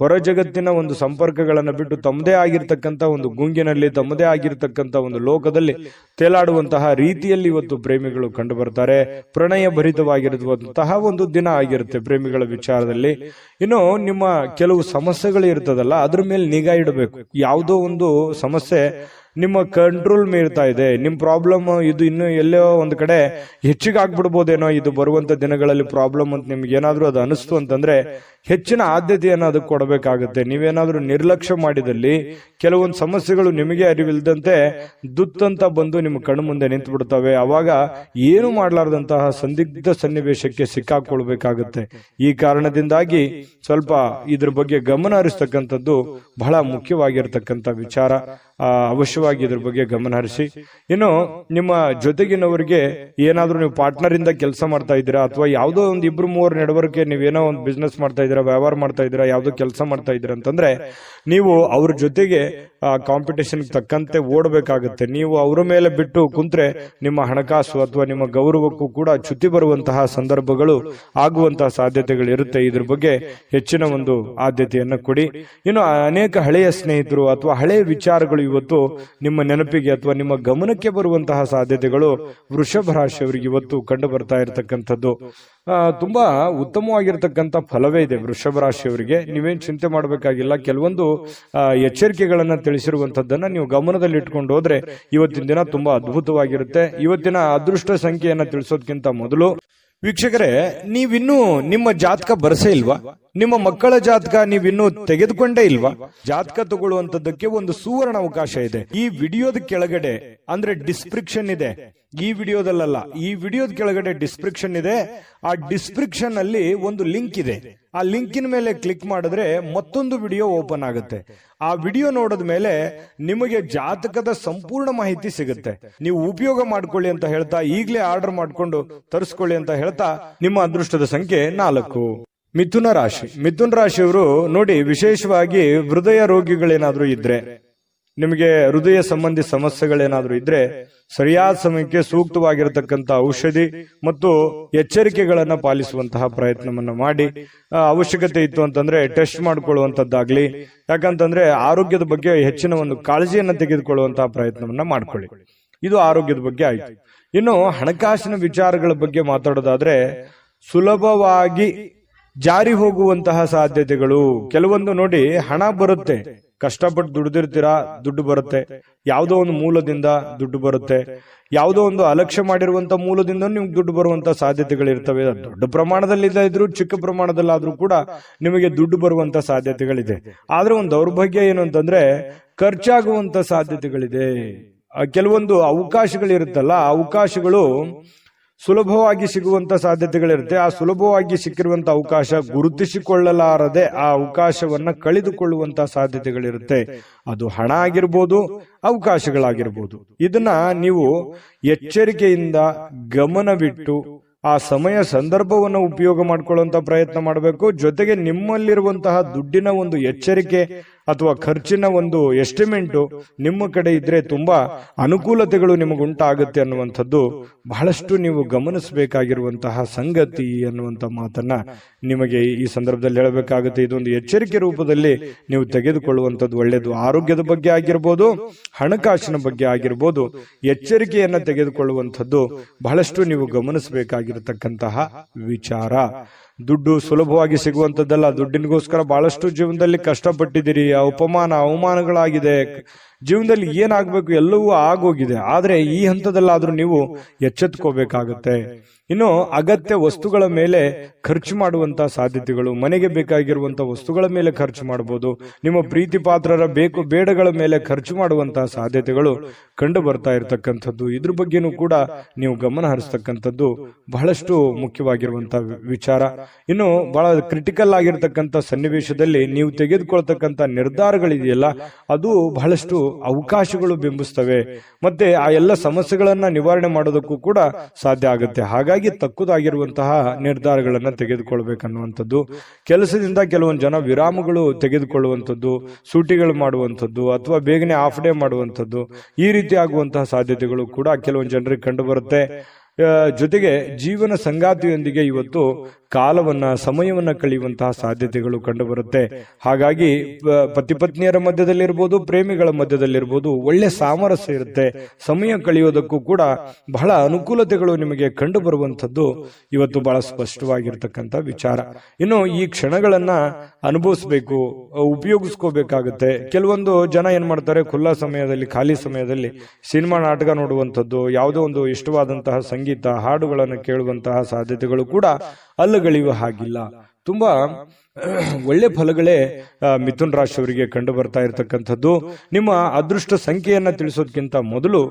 ಹೊರ ಜಗತ್ತಿನ ಒಂದು ಸಂಪರ್ಕಗಳನ್ನು ಬಿಟ್ಟು ತಮ್ಮದೇ ಆಗಿರ್ತಕ್ಕಂಥ ಒಂದು ಗುಂಗಿನಲ್ಲಿ, ತಮ್ಮದೇ ಆಗಿರ್ತಕ್ಕಂಥ ಒಂದು ಲೋಕದಲ್ಲಿ ತೇಲಾಡುವಂತಹ ರೀತಿಯಲ್ಲಿ ಇವತ್ತು ಪ್ರೇಮಿಗಳು ಕಂಡು ಬರ್ತಾರೆ. ಪ್ರಣಯ ಭರಿತವಾಗಿರುವಂತಹ ಒಂದು ದಿನ ಆಗಿರುತ್ತೆ ಪ್ರೇಮಿಗಳ ವಿಚಾರದಲ್ಲಿ. ಇನ್ನು ನಿಮ್ಮ ಕೆಲವು ಸಮಸ್ಯೆಗಳು ಇರ್ತದಲ್ಲ, ಅದ್ರ ಮೇಲೆ ನಿಗಾ ಇಡಬೇಕು. ಯಾವುದೋ ಒಂದು ಸಮಸ್ಯೆ ನಿಮ್ಮ ಕಂಟ್ರೋಲ್ ಮೀರ್ತಾ ಇದೆ, ನಿಮ್ ಪ್ರಾಬ್ಲಮ್ ಇದು ಇನ್ನು ಎಲ್ಲೋ ಒಂದು ಕಡೆ ಹೆಚ್ಚಿಗೆ ಆಗ್ಬಿಡ್ಬೋದೇನೋ ಇದು ಬರುವಂತ ದಿನಗಳಲ್ಲಿ ಪ್ರಾಬ್ಲಮ್ ಅಂತ ನಿಮ್ಗೆ ಏನಾದ್ರೂ ಅದು ಅನಿಸ್ತು ಅಂತಂದ್ರೆ ಹೆಚ್ಚಿನ ಆದ್ಯತೆಯನ್ನು ಅದಕ್ಕೆ ಕೊಡಬೇಕಾಗುತ್ತೆ. ನೀವೇನಾದ್ರೂ ನಿರ್ಲಕ್ಷ್ಯ ಮಾಡಿದಲ್ಲಿ ಕೆಲವೊಂದು ಸಮಸ್ಯೆಗಳು ನಿಮಗೆ ಅರಿವಿಲ್ಲದಂತೆ ದುತ್ತಂತ ಬಂದು ನಿಮ್ಮ ಕಣ್ಣು ಮುಂದೆ ನಿಂತು ಬಿಡ್ತವೆ. ಅವಾಗ ಏನು ಮಾಡಲಾರದಂತಹ ಸಂದಿಗ್ಧ ಸನ್ನಿವೇಶಕ್ಕೆ ಸಿಕ್ಕಾಕೊಳ್ಬೇಕಾಗುತ್ತೆ. ಈ ಕಾರಣದಿಂದಾಗಿ ಸ್ವಲ್ಪ ಇದ್ರ ಬಗ್ಗೆ ಗಮನ ಹರಿಸ್ತಕ್ಕಂಥದ್ದು ಬಹಳ ಮುಖ್ಯವಾಗಿರ್ತಕ್ಕಂಥ ವಿಚಾರ. ಅವಶ್ಯವಾಗಿ ಇದ್ರ ಬಗ್ಗೆ ಗಮನ ಹರಿಸಿ. ಇನ್ನು ನಿಮ್ಮ ಜೊತೆಗಿನವರಿಗೆ ಏನಾದ್ರೂ ನೀವು ಪಾರ್ಟ್ನರ್ ಇಂದ ಕೆಲಸ ಮಾಡ್ತಾ ಇದ್ದೀರಾ, ಅಥವಾ ಯಾವುದೋ ಒಂದು 2-3 ನಡವಳಿಕೆ ನೀವೇನೋ ಒಂದು ಬಿಸ್ನೆಸ್ ಮಾಡ್ತಾ ಇದ್ದೀರಾ, ವ್ಯವಹಾರ ಮಾಡ್ತಾ ಇದ್ದೀರಾ, ಯಾವುದೋ ಕೆಲಸ ಮಾಡ್ತಾ ಇದ್ದೀರಾ ಅಂತಂದ್ರೆ ನೀವು ಅವ್ರ ಜೊತೆಗೆ ಕಾಂಪಿಟೇಷನ್ ತಕ್ಕಂತೆ ಓಡಬೇಕಾಗುತ್ತೆ. ನೀವು ಅವರ ಮೇಲೆ ಬಿಟ್ಟು ಕುಂತ್ರೆ ನಿಮ್ಮ ಹಣಕಾಸು ಅಥವಾ ನಿಮ್ಮ ಗೌರವಕ್ಕೂ ಕೂಡ ಚ್ಯುತಿ ಬರುವಂತಹ ಸಂದರ್ಭಗಳು ಆಗುವಂತಹ ಸಾಧ್ಯತೆಗಳು ಇರುತ್ತೆ. ಇದ್ರ ಬಗ್ಗೆ ಹೆಚ್ಚಿನ ಒಂದು ಆದ್ಯತೆಯನ್ನು ಕೊಡಿ. ಇನ್ನು ಅನೇಕ ಹಳೆಯ ಸ್ನೇಹಿತರು ಅಥವಾ ಹಳೆಯ ವಿಚಾರಗಳು ಇವತ್ತು ನಿಮ್ಮ ನೆನಪಿಗೆ ಅಥವಾ ನಿಮ್ಮ ಗಮನಕ್ಕೆ ಬರುವಂತಹ ಸಾಧ್ಯತೆಗಳು ವೃಷಭ ರಾಶಿಯವರಿಗೆ ಇವತ್ತು ಕಂಡು ಬರ್ತಾ ಇರತಕ್ಕಂಥದ್ದು. ತುಂಬಾ ಉತ್ತಮವಾಗಿರ್ತಕ್ಕಂಥ ಫಲವೇ ಇದೆ ವೃಷಭ ರಾಶಿಯವರಿಗೆ. ನೀವೇನ್ ಚಿಂತೆ ಮಾಡಬೇಕಾಗಿಲ್ಲ. ಕೆಲವೊಂದು ಎಚ್ಚರಿಕೆಗಳನ್ನ ತಿಳಿಸಿರುವಂತದ್ದನ್ನ ನೀವು ಗಮನದಲ್ಲಿ ಇಟ್ಕೊಂಡು ಹೋದ್ರೆ ಇವತ್ತಿನ ದಿನ ತುಂಬಾ ಅದ್ಭುತವಾಗಿರುತ್ತೆ. ಇವತ್ತಿನ ಅದೃಷ್ಟ ಸಂಖ್ಯೆಯನ್ನ ತಿಳಿಸೋದಕ್ಕಿಂತ ಮೊದಲು ವೀಕ್ಷಕರೇ, ನೀವಿನ್ನೂ ನಿಮ್ಮ ಜಾತಕ ಬರಸೇ ಇಲ್ವಾ? ನಿಮ್ಮ ಮಕ್ಕಳ ಜಾತಕ ನೀವಿನ್ನೂ ತೆಗೆದುಕೊಂಡೇ ಇಲ್ವಾ? ಜಾತಕ ತಗೊಳ್ಳುವಂತದ್ದಕ್ಕೆ ಒಂದು ಸುವರ್ಣ ಅವಕಾಶ ಇದೆ. ಈ ವಿಡಿಯೋದ ಕೆಳಗಡೆ ಅಂದ್ರೆ ಡಿಸ್ಕ್ರಿಪ್ಷನ್ ಇದೆ, ಈ ವಿಡಿಯೋದಲ್ಲ, ಈ ವಿಡಿಯೋದ ಕೆಳಗಡೆ ಡಿಸ್ಕ್ರಿಪ್ಷನ್ ಇದೆ. ಆ ಡಿಸ್ಕ್ರಿಪ್ಷನ್ ಅಲ್ಲಿ ಒಂದು ಲಿಂಕ್ ಇದೆ. ಆ ಲಿಂಕಿನ ಮೇಲೆ ಕ್ಲಿಕ್ ಮಾಡಿದ್ರೆ ಮತ್ತೊಂದು ವಿಡಿಯೋ ಓಪನ್ ಆಗುತ್ತೆ. ಆ ವಿಡಿಯೋ ನೋಡಿದ ಮೇಲೆ ನಿಮಗೆ ಜಾತಕದ ಸಂಪೂರ್ಣ ಮಾಹಿತಿ ಸಿಗುತ್ತೆ. ನೀವು ಉಪಯೋಗ ಮಾಡ್ಕೊಳ್ಳಿ ಅಂತ ಹೇಳ್ತಾ, ಈಗಲೇ ಆರ್ಡರ್ ಮಾಡ್ಕೊಂಡು ತರಿಸ್ಕೊಳ್ಳಿ ಅಂತ ಹೇಳ್ತಾ, ನಿಮ್ಮ ಅದೃಷ್ಟದ ಸಂಖ್ಯೆ 4. ಮಿಥುನ ರಾಶಿ. ಮಿಥುನ ರಾಶಿಯವರು ನೋಡಿ, ವಿಶೇಷವಾಗಿ ಹೃದಯ ರೋಗಿಗಳೇನಾದ್ರೂ ಇದ್ರೆ, ನಿಮಗೆ ಹೃದಯ ಸಂಬಂಧಿ ಸಮಸ್ಯೆಗಳೇನಾದ್ರೂ ಇದ್ರೆ, ಸರಿಯಾದ ಸಮಯಕ್ಕೆ ಸೂಕ್ತವಾಗಿರತಕ್ಕಂತ ಔಷಧಿ ಮತ್ತು ಎಚ್ಚರಿಕೆಗಳನ್ನ ಪಾಲಿಸುವಂತಹ ಪ್ರಯತ್ನವನ್ನ ಮಾಡಿ, ಅವಶ್ಯಕತೆ ಇತ್ತು ಅಂತಂದ್ರೆ ಟೆಸ್ಟ್ ಮಾಡ್ಕೊಳ್ಳುವಂತದ್ದಾಗ್ಲಿ, ಯಾಕಂತಂದ್ರೆ ಆರೋಗ್ಯದ ಬಗ್ಗೆ ಹೆಚ್ಚಿನ ಒಂದು ಕಾಳಜಿಯನ್ನ ತೆಗೆದುಕೊಳ್ಳುವಂತಹ ಪ್ರಯತ್ನವನ್ನ ಮಾಡ್ಕೊಳ್ಳಿ. ಇದು ಆರೋಗ್ಯದ ಬಗ್ಗೆ ಆಯ್ತು. ಇನ್ನು ಹಣಕಾಸಿನ ವಿಚಾರಗಳ ಬಗ್ಗೆ ಮಾತಾಡೋದಾದ್ರೆ, ಸುಲಭವಾಗಿ ಜಾರಿ ಹೋಗುವಂತಹ ಸಾಧ್ಯತೆಗಳು ಕೆಲವೊಂದು ನೋಡಿ, ಹಣ ಬರುತ್ತೆ, ಕಷ್ಟಪಟ್ಟು ದುಡಿದಿರ್ತೀರಾ, ದುಡ್ಡು ಬರುತ್ತೆ, ಯಾವುದೋ ಒಂದು ಮೂಲದಿಂದ ದುಡ್ಡು ಬರುತ್ತೆ, ಯಾವುದೋ ಒಂದು ಅಲಕ್ಷ್ಯ ಮಾಡಿರುವಂತ ಮೂಲದಿಂದ ನಿಮ್ಗೆ ದುಡ್ಡು ಬರುವಂತ ಸಾಧ್ಯತೆಗಳಿರ್ತವೆ. ದೊಡ್ಡ ಪ್ರಮಾಣದಲ್ಲಿ ಇದ್ರೂ ಚಿಕ್ಕ ಪ್ರಮಾಣದಲ್ಲಾದ್ರೂ ಕೂಡ ನಿಮಗೆ ದುಡ್ಡು ಬರುವಂತ ಸಾಧ್ಯತೆಗಳಿದೆ. ಆದ್ರೆ ಒಂದು ದೌರ್ಭಾಗ್ಯ ಏನು ಅಂತಂದ್ರೆ, ಖರ್ಚಾಗುವಂತ ಸಾಧ್ಯತೆಗಳಿದೆ. ಕೆಲವೊಂದು ಅವಕಾಶಗಳಿರುತ್ತಲ್ಲ, ಆ ಅವಕಾಶಗಳು ಸುಲಭವಾಗಿ ಸಿಗುವಂತ ಸಾಧ್ಯತೆಗಳಿರುತ್ತೆ. ಆ ಸುಲಭವಾಗಿ ಸಿಕ್ಕಿರುವಂತ ಅವಕಾಶ ಗುರುತಿಸಿಕೊಳ್ಳಲಾರದೆ ಆ ಅವಕಾಶವನ್ನ ಕಳೆದುಕೊಳ್ಳುವಂತ ಸಾಧ್ಯತೆಗಳಿರುತ್ತೆ. ಅದು ಹಣ ಆಗಿರ್ಬೋದು, ಅವಕಾಶಗಳಾಗಿರ್ಬೋದು. ಇದನ್ನ ನೀವು ಎಚ್ಚರಿಕೆಯಿಂದ ಗಮನವಿಟ್ಟು ಆ ಸಮಯ ಸಂದರ್ಭವನ್ನು ಉಪಯೋಗ ಮಾಡಿಕೊಳ್ಳುವಂತ ಪ್ರಯತ್ನ ಮಾಡಬೇಕು. ಜೊತೆಗೆ ನಿಮ್ಮಲ್ಲಿರುವಂತಹ ದುಡ್ಡಿನ ಒಂದು ಎಚ್ಚರಿಕೆ ಅಥವಾ ಖರ್ಚಿನ ಒಂದು ಎಸ್ಟಿಮೇಟ್ ನಿಮ್ಮ ಕಡೆ ಇದ್ರೆ ತುಂಬಾ ಅನುಕೂಲತೆಗಳು ನಿಮಗುಂಟಾಗುತ್ತೆ ಅನ್ನುವಂಥದ್ದು ಬಹಳಷ್ಟು ನೀವು ಗಮನಿಸಬೇಕಾಗಿರುವಂತಹ ಸಂಗತಿ ಅನ್ನುವಂಥ ಮಾತನ್ನ ನಿಮಗೆ ಈ ಸಂದರ್ಭದಲ್ಲಿ ಹೇಳಬೇಕಾಗುತ್ತೆ. ಇದೊಂದು ಎಚ್ಚರಿಕೆ ರೂಪದಲ್ಲಿ ನೀವು ತೆಗೆದುಕೊಳ್ಳುವಂಥದ್ದು ಒಳ್ಳೆಯದು. ಆರೋಗ್ಯದ ಬಗ್ಗೆ ಆಗಿರ್ಬೋದು, ಹಣಕಾಸಿನ ಬಗ್ಗೆ ಆಗಿರ್ಬೋದು, ಎಚ್ಚರಿಕೆಯನ್ನ ತೆಗೆದುಕೊಳ್ಳುವಂಥದ್ದು ಬಹಳಷ್ಟು ನೀವು ಗಮನಿಸಬೇಕಾಗಿರತಕ್ಕಂತಹ ವಿಚಾರ. ದುಡ್ಡು ಸುಲಭವಾಗಿ ಸಿಗುವಂತದ್ದಲ್ಲ. ದುಡ್ಡಿನಗೋಸ್ಕರ ಬಹಳಷ್ಟು ಜೀವನದಲ್ಲಿ ಕಷ್ಟಪಟ್ಟಿದ್ದೀರಿ, ಅವಮಾನಗಳಾಗಿದೆ, ಜೀವನದಲ್ಲಿ ಏನಾಗಬೇಕು ಎಲ್ಲವೂ ಆಗೋಗಿದೆ. ಆದ್ರೆ ಈ ಹಂತದಲ್ಲಾದ್ರೂ ನೀವು ಎಚ್ಚೆತ್ಕೋಬೇಕಾಗುತ್ತೆ. ಇನ್ನು ಅಗತ್ಯ ವಸ್ತುಗಳ ಮೇಲೆ ಖರ್ಚು ಮಾಡುವಂತ ಸಾಧ್ಯತೆಗಳು, ಮನೆಗೆ ಬೇಕಾಗಿರುವಂತ ವಸ್ತುಗಳ ಮೇಲೆ ಖರ್ಚು ಮಾಡಬಹುದು. ನಿಮ್ಮ ಪ್ರೀತಿ ಪಾತ್ರರ ಬೇಡಗಳ ಮೇಲೆ ಖರ್ಚು ಮಾಡುವಂತಹ ಸಾಧ್ಯತೆಗಳು ಕಂಡು ಬರ್ತಾ ಇರತಕ್ಕಂಥದ್ದು. ಇದ್ರ ಬಗ್ಗೆನೂ ಕೂಡ ನೀವು ಗಮನ ಹರಿಸ್ತಕ್ಕಂಥದ್ದು ಬಹಳಷ್ಟು ಮುಖ್ಯವಾಗಿರುವಂತಹ ವಿಚಾರ. ಇನ್ನು ಬಹಳ ಕ್ರಿಟಿಕಲ್ ಆಗಿರ್ತಕ್ಕಂಥ ಸನ್ನಿವೇಶದಲ್ಲಿ ನೀವು ತೆಗೆದುಕೊಳ್ತಕ್ಕಂಥ ನಿರ್ಧಾರಗಳಿದೆಯಲ್ಲ, ಅದು ಬಹಳಷ್ಟು ಅವಕಾಶಗಳು ಬಿಂಬಿಸ್ತವೆ. ಮತ್ತೆ ಆ ಎಲ್ಲ ಸಮಸ್ಯೆಗಳನ್ನ ನಿವಾರಣೆ ಮಾಡೋದಕ್ಕೂ ಕೂಡ ಸಾಧ್ಯ ಆಗುತ್ತೆ. ಹಾಗಾಗಿ ತಕ್ಕುದಾಗಿರುವಂತಹ ನಿರ್ಧಾರಗಳನ್ನ ತೆಗೆದುಕೊಳ್ಬೇಕನ್ನುವಂಥದ್ದು. ಕೆಲಸದಿಂದ ಕೆಲವೊಂದು ಜನ ವಿರಾಮಗಳು ತೆಗೆದುಕೊಳ್ಳುವಂಥದ್ದು, ಸೂಟಿಗಳು ಮಾಡುವಂಥದ್ದು, ಅಥವಾ ಬೇಗನೆ ಆಫ್ ಡೇ ಮಾಡುವಂಥದ್ದು, ಈ ರೀತಿ ಆಗುವಂತಹ ಸಾಧ್ಯತೆಗಳು ಕೂಡ ಕೆಲವೊಂದು ಜನರಿಗೆ ಕಂಡು ಬರುತ್ತೆ. ಜೊತೆಗೆ ಜೀವನ ಸಂಗಾತಿಯೊಂದಿಗೆ ಇವತ್ತು ಸಮಯವನ್ನ ಕಳೆಯುವಂತಹ ಸಾಧ್ಯತೆಗಳು ಕಂಡು ಬರುತ್ತೆ. ಹಾಗಾಗಿ ಪತಿ ಪತ್ನಿಯರ ಮಧ್ಯದಲ್ಲಿರ್ಬೋದು, ಪ್ರೇಮಿಗಳ ಮಧ್ಯದಲ್ಲಿರ್ಬೋದು, ಒಳ್ಳೆ ಸಾಮರಸ್ಯ ಇರುತ್ತೆ. ಸಮಯ ಕಳೆಯೋದಕ್ಕೂ ಕೂಡ ಬಹಳ ಅನುಕೂಲತೆಗಳು ನಿಮಗೆ ಕಂಡು ಬರುವಂತದ್ದು ಇವತ್ತು ಬಹಳ ಸ್ಪಷ್ಟವಾಗಿರ್ತಕ್ಕಂಥ ವಿಚಾರ. ಇನ್ನು ಈ ಕ್ಷಣಗಳನ್ನ ಅನುಭವಿಸಬೇಕು, ಉಪಯೋಗಿಸ್ಕೋಬೇಕಾಗುತ್ತೆ. ಕೆಲವೊಂದು ಜನ ಏನ್ ಮಾಡ್ತಾರೆ, ಖುಲ್ಲಾ ಸಮಯದಲ್ಲಿ, ಖಾಲಿ ಸಮಯದಲ್ಲಿ ಸಿನಿಮಾ, ನಾಟಕ ನೋಡುವಂಥದ್ದು, ಯಾವುದೋ ಒಂದು ಇಷ್ಟವಾದಂತಹ ಸಂಗೀತ, ಹಾಡುಗಳನ್ನು ಕೇಳುವಂತಹ ಸಾಧ್ಯತೆಗಳು ಕೂಡ ಅಲ್ಲಗಳೆಯುವ ಹಾಗಿಲ್ಲ. ತುಂಬಾ ಒಳ್ಳೆ ಫಲಗಳೇ ಮಿಥುನ್ ರಾಶಿಯವರಿಗೆ ಕಂಡು ಬರ್ತಾ ಇರತಕ್ಕಂಥದ್ದು. ನಿಮ್ಮ ಅದೃಷ್ಟ ಸಂಖ್ಯೆಯನ್ನ ತಿಳಿಸೋದಕ್ಕಿಂತ ಮೊದಲು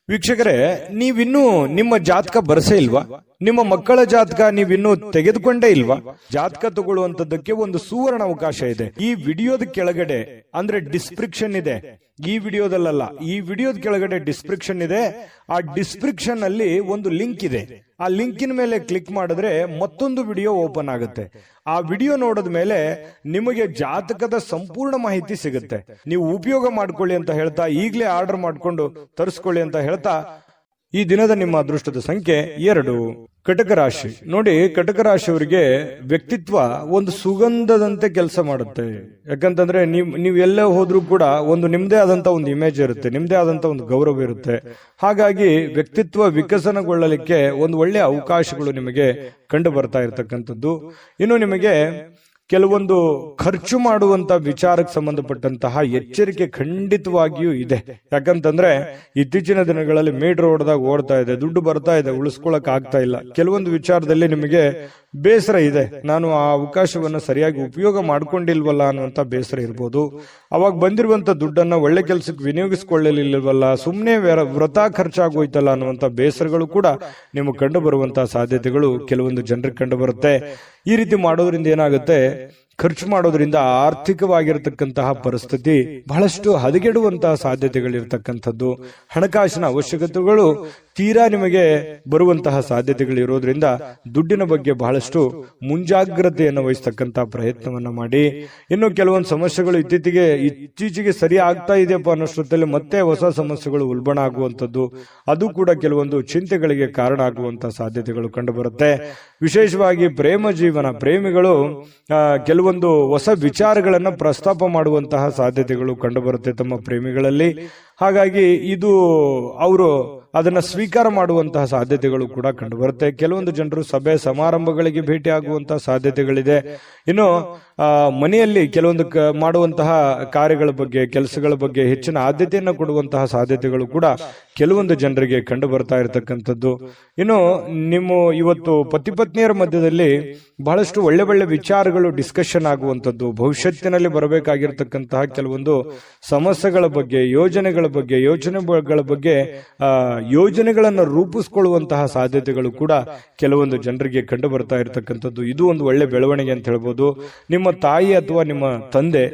ವೀಕ್ಷಕರೇ, ನೀವಿನ್ನೂ ನಿಮ್ಮ ಜಾತಕ ಬರಸೇ ಇಲ್ವಾ? ನಿಮ್ಮ ಮಕ್ಕಳ ಜಾತಕ ನೀವಿನ್ನೂ ತೆಗೆದುಕೊಂಡೇ ಇಲ್ವಾ? ಜಾತಕ ತಗೊಳ್ಳುವಂತದ್ದಕ್ಕೆ ಒಂದು ಸುವರ್ಣ ಅವಕಾಶ ಇದೆ. ಈ ವಿಡಿಯೋದ ಕೆಳಗಡೆ ಅಂದ್ರೆ ಡಿಸ್ಕ್ರಿಪ್ಷನ್ ಇದೆ. ಈ ವಿಡಿಯೋದಲ್ಲ, ಈ ವಿಡಿಯೋದ ಕೆಳಗಡೆ ಡಿಸ್ಕ್ರಿಪ್ಷನ್ ಇದೆ. ಆ ಡಿಸ್ಕ್ರಿಪ್ಷನ್ ಅಲ್ಲಿ ಒಂದು ಲಿಂಕ್ ಇದೆ. ಆ ಲಿಂಕಿನ ಮೇಲೆ ಕ್ಲಿಕ್ ಮಾಡಿದ್ರೆ ಮತ್ತೊಂದು ವಿಡಿಯೋ ಓಪನ್ ಆಗುತ್ತೆ. ಆ ವಿಡಿಯೋ ನೋಡಿದ ಮೇಲೆ ನಿಮಗೆ ಜಾತಕದ ಸಂಪೂರ್ಣ ಮಾಹಿತಿ ಸಿಗುತ್ತೆ. ನೀವು ಉಪಯೋಗ ಮಾಡ್ಕೊಳ್ಳಿ ಅಂತ ಹೇಳ್ತಾ, ಈಗಲೇ ಆರ್ಡರ್ ಮಾಡ್ಕೊಂಡು ತರಿಸ್ಕೊಳ್ಳಿ ಅಂತ ಹೇಳ್ತಾ, ಈ ದಿನದ ನಿಮ್ಮ ಅದೃಷ್ಟದ ಸಂಖ್ಯೆ 2. ಕಟಕ ರಾಶಿ. ನೋಡಿ, ಕಟಕ ರಾಶಿಯವರಿಗೆ ವ್ಯಕ್ತಿತ್ವ ಒಂದು ಸುಗಂಧದಂತೆ ಕೆಲಸ ಮಾಡುತ್ತೆ. ಯಾಕಂತಂದ್ರೆ ನೀವು ಎಲ್ಲೇ ಹೋದ್ರೂ ಕೂಡ ಒಂದು ನಿಮ್ದೇ ಆದಂತ ಒಂದು ಇಮೇಜ್ ಇರುತ್ತೆ, ನಿಮ್ದೇ ಆದಂತ ಒಂದು ಗೌರವ ಇರುತ್ತೆ. ಹಾಗಾಗಿ ವ್ಯಕ್ತಿತ್ವ ವಿಕಸನಗೊಳ್ಳಲಿಕ್ಕೆ ಒಂದು ಒಳ್ಳೆಯ ಅವಕಾಶಗಳು ನಿಮಗೆ ಕಂಡು ಬರ್ತಾ ಇರತಕ್ಕಂಥದ್ದು. ಇನ್ನು ನಿಮಗೆ ಕೆಲವೊಂದು ಖರ್ಚು ಮಾಡುವಂತ ವಿಚಾರಕ್ಕೆ ಸಂಬಂಧಪಟ್ಟಂತಹ ಎಚ್ಚರಿಕೆ ಖಂಡಿತವಾಗಿಯೂ ಇದೆ. ಯಾಕಂತಂದ್ರೆ ಇತ್ತೀಚಿನ ದಿನಗಳಲ್ಲಿ ಮೇಡ್ ರೋಡ್ದಾಗ ಓಡ್ತಾ ಇದೆ, ದುಡ್ಡು ಬರ್ತಾ ಇದೆ, ಉಳಿಸ್ಕೊಳಕ್ ಆಗ್ತಾ ಇಲ್ಲ. ಕೆಲವೊಂದು ವಿಚಾರದಲ್ಲಿ ನಿಮಗೆ ಬೇಸರ ಇದೆ, ನಾನು ಆ ಅವಕಾಶವನ್ನು ಸರಿಯಾಗಿ ಉಪಯೋಗ ಮಾಡ್ಕೊಂಡಿಲ್ವಲ್ಲ ಅನ್ನುವಂತ ಬೇಸರ ಇರ್ಬೋದು. ಅವಾಗ ಬಂದಿರುವಂತ ದುಡ್ಡನ್ನ ಒಳ್ಳೆ ಕೆಲಸಕ್ಕೆ ವಿನಿಯೋಗಿಸಿಕೊಳ್ಳಲಿಲ್ವಲ್ಲ, ಸುಮ್ಮನೆ ವೃಥಾ ಖರ್ಚಾಗೋಯ್ತಲ್ಲ ಅನ್ನುವಂತ ಬೇಸರಗಳು ಕೂಡ ನಿಮಗೆ ಕಂಡು ಬರುವಂತಹ ಸಾಧ್ಯತೆಗಳು ಕೆಲವೊಂದು ಜನರಿಗೆ ಕಂಡು ಬರುತ್ತೆ. ಈ ರೀತಿ ಮಾಡೋದ್ರಿಂದ ಏನಾಗುತ್ತೆ, ಖರ್ಚು ಮಾಡೋದ್ರಿಂದ ಆರ್ಥಿಕವಾಗಿರತಕ್ಕಂತಹ ಪರಿಸ್ಥಿತಿ ಬಹಳಷ್ಟು ಹದಗೆಡುವಂತಹ ಸಾಧ್ಯತೆಗಳಿರ್ತಕ್ಕಂಥದ್ದು. ಹಣಕಾಸಿನ ಅವಶ್ಯಕತೆಗಳು ತೀರಾ ನಿಮಗೆ ಬರುವಂತಹ ಸಾಧ್ಯತೆಗಳು ಇರೋದ್ರಿಂದ ದುಡ್ಡಿನ ಬಗ್ಗೆ ಬಹಳಷ್ಟು ಮುಂಜಾಗ್ರತೆಯನ್ನು ವಹಿಸ್ತಕ್ಕಂತಹ ಪ್ರಯತ್ನವನ್ನ ಮಾಡಿ. ಇನ್ನು ಕೆಲವೊಂದು ಸಮಸ್ಯೆಗಳು ಇತ್ತೀಚೆಗೆ ಸರಿ ಆಗ್ತಾ ಇದೆಯಪ್ಪ ಅನ್ನೋಷ್ಟೊತ್ತಲ್ಲಿ ಮತ್ತೆ ಹೊಸ ಸಮಸ್ಯೆಗಳು ಉಲ್ಬಣ ಆಗುವಂಥದ್ದು, ಅದು ಕೂಡ ಕೆಲವೊಂದು ಚಿಂತೆಗಳಿಗೆ ಕಾರಣ ಆಗುವಂತಹ ಸಾಧ್ಯತೆಗಳು ಕಂಡು ಬರುತ್ತೆ. ವಿಶೇಷವಾಗಿ ಪ್ರೇಮ ಜೀವನ, ಪ್ರೇಮಿಗಳು ಕೆಲವೊಂದು ಹೊಸ ವಿಚಾರಗಳನ್ನ ಪ್ರಸ್ತಾಪ ಮಾಡುವಂತಹ ಸಾಧ್ಯತೆಗಳು ಕಂಡು ಬರುತ್ತೆ ತಮ್ಮ ಪ್ರೇಮಿಗಳಲ್ಲಿ. ಹಾಗಾಗಿ ಇದು ಅವರು ಅದನ್ನ ಸ್ವೀಕಾರ ಮಾಡುವಂತಹ ಸಾಧ್ಯತೆಗಳು ಕೂಡ ಕಂಡು ಬರುತ್ತೆ. ಕೆಲವೊಂದು ಜನರು ಸಭೆ ಸಮಾರಂಭಗಳಿಗೆ ಭೇಟಿ ಆಗುವಂತಹ ಸಾಧ್ಯತೆಗಳಿದೆ. ಇನ್ನು ಮನೆಯಲ್ಲಿ ಕೆಲವೊಂದು ಮಾಡುವಂತಹ ಕಾರ್ಯಗಳ ಬಗ್ಗೆ, ಕೆಲಸಗಳ ಬಗ್ಗೆ ಹೆಚ್ಚಿನ ಆದ್ಯತೆಯನ್ನು ಕೊಡುವಂತಹ ಸಾಧ್ಯತೆಗಳು ಕೂಡ ಕೆಲವೊಂದು ಜನರಿಗೆ ಕಂಡು ಬರ್ತಾ ಇರತಕ್ಕಂಥದ್ದು. ಇನ್ನು ನಿಮ್ಮ ಇವತ್ತು ಪತಿ ಪತ್ನಿಯರ ಮಧ್ಯದಲ್ಲಿ ಬಹಳಷ್ಟು ಒಳ್ಳೆ ಒಳ್ಳೆ ವಿಚಾರಗಳು ಡಿಸ್ಕಷನ್ ಆಗುವಂಥದ್ದು, ಭವಿಷ್ಯತ್ತಿನಲ್ಲಿ ಬರಬೇಕಾಗಿರ್ತಕ್ಕಂತಹ ಕೆಲವೊಂದು ಸಮಸ್ಯೆಗಳ ಬಗ್ಗೆ, ಯೋಜನೆಗಳ ಬಗ್ಗೆ ಯೋಜನೆಗಳನ್ನು ರೂಪಿಸಿಕೊಳ್ಳುವಂತಹ ಸಾಧ್ಯತೆಗಳು ಕೂಡ ಕೆಲವೊಂದು ಜನರಿಗೆ ಕಂಡು ಬರ್ತಾ ಇರತಕ್ಕಂಥದ್ದು. ಇದು ಒಂದು ಒಳ್ಳೆ ಬೆಳವಣಿಗೆ ಅಂತ ಹೇಳ್ಬೋದು. ನಿಮ್ಮ ತಾಯಿ ಅಥವಾ ನಿಮ್ಮ ತಂದೆ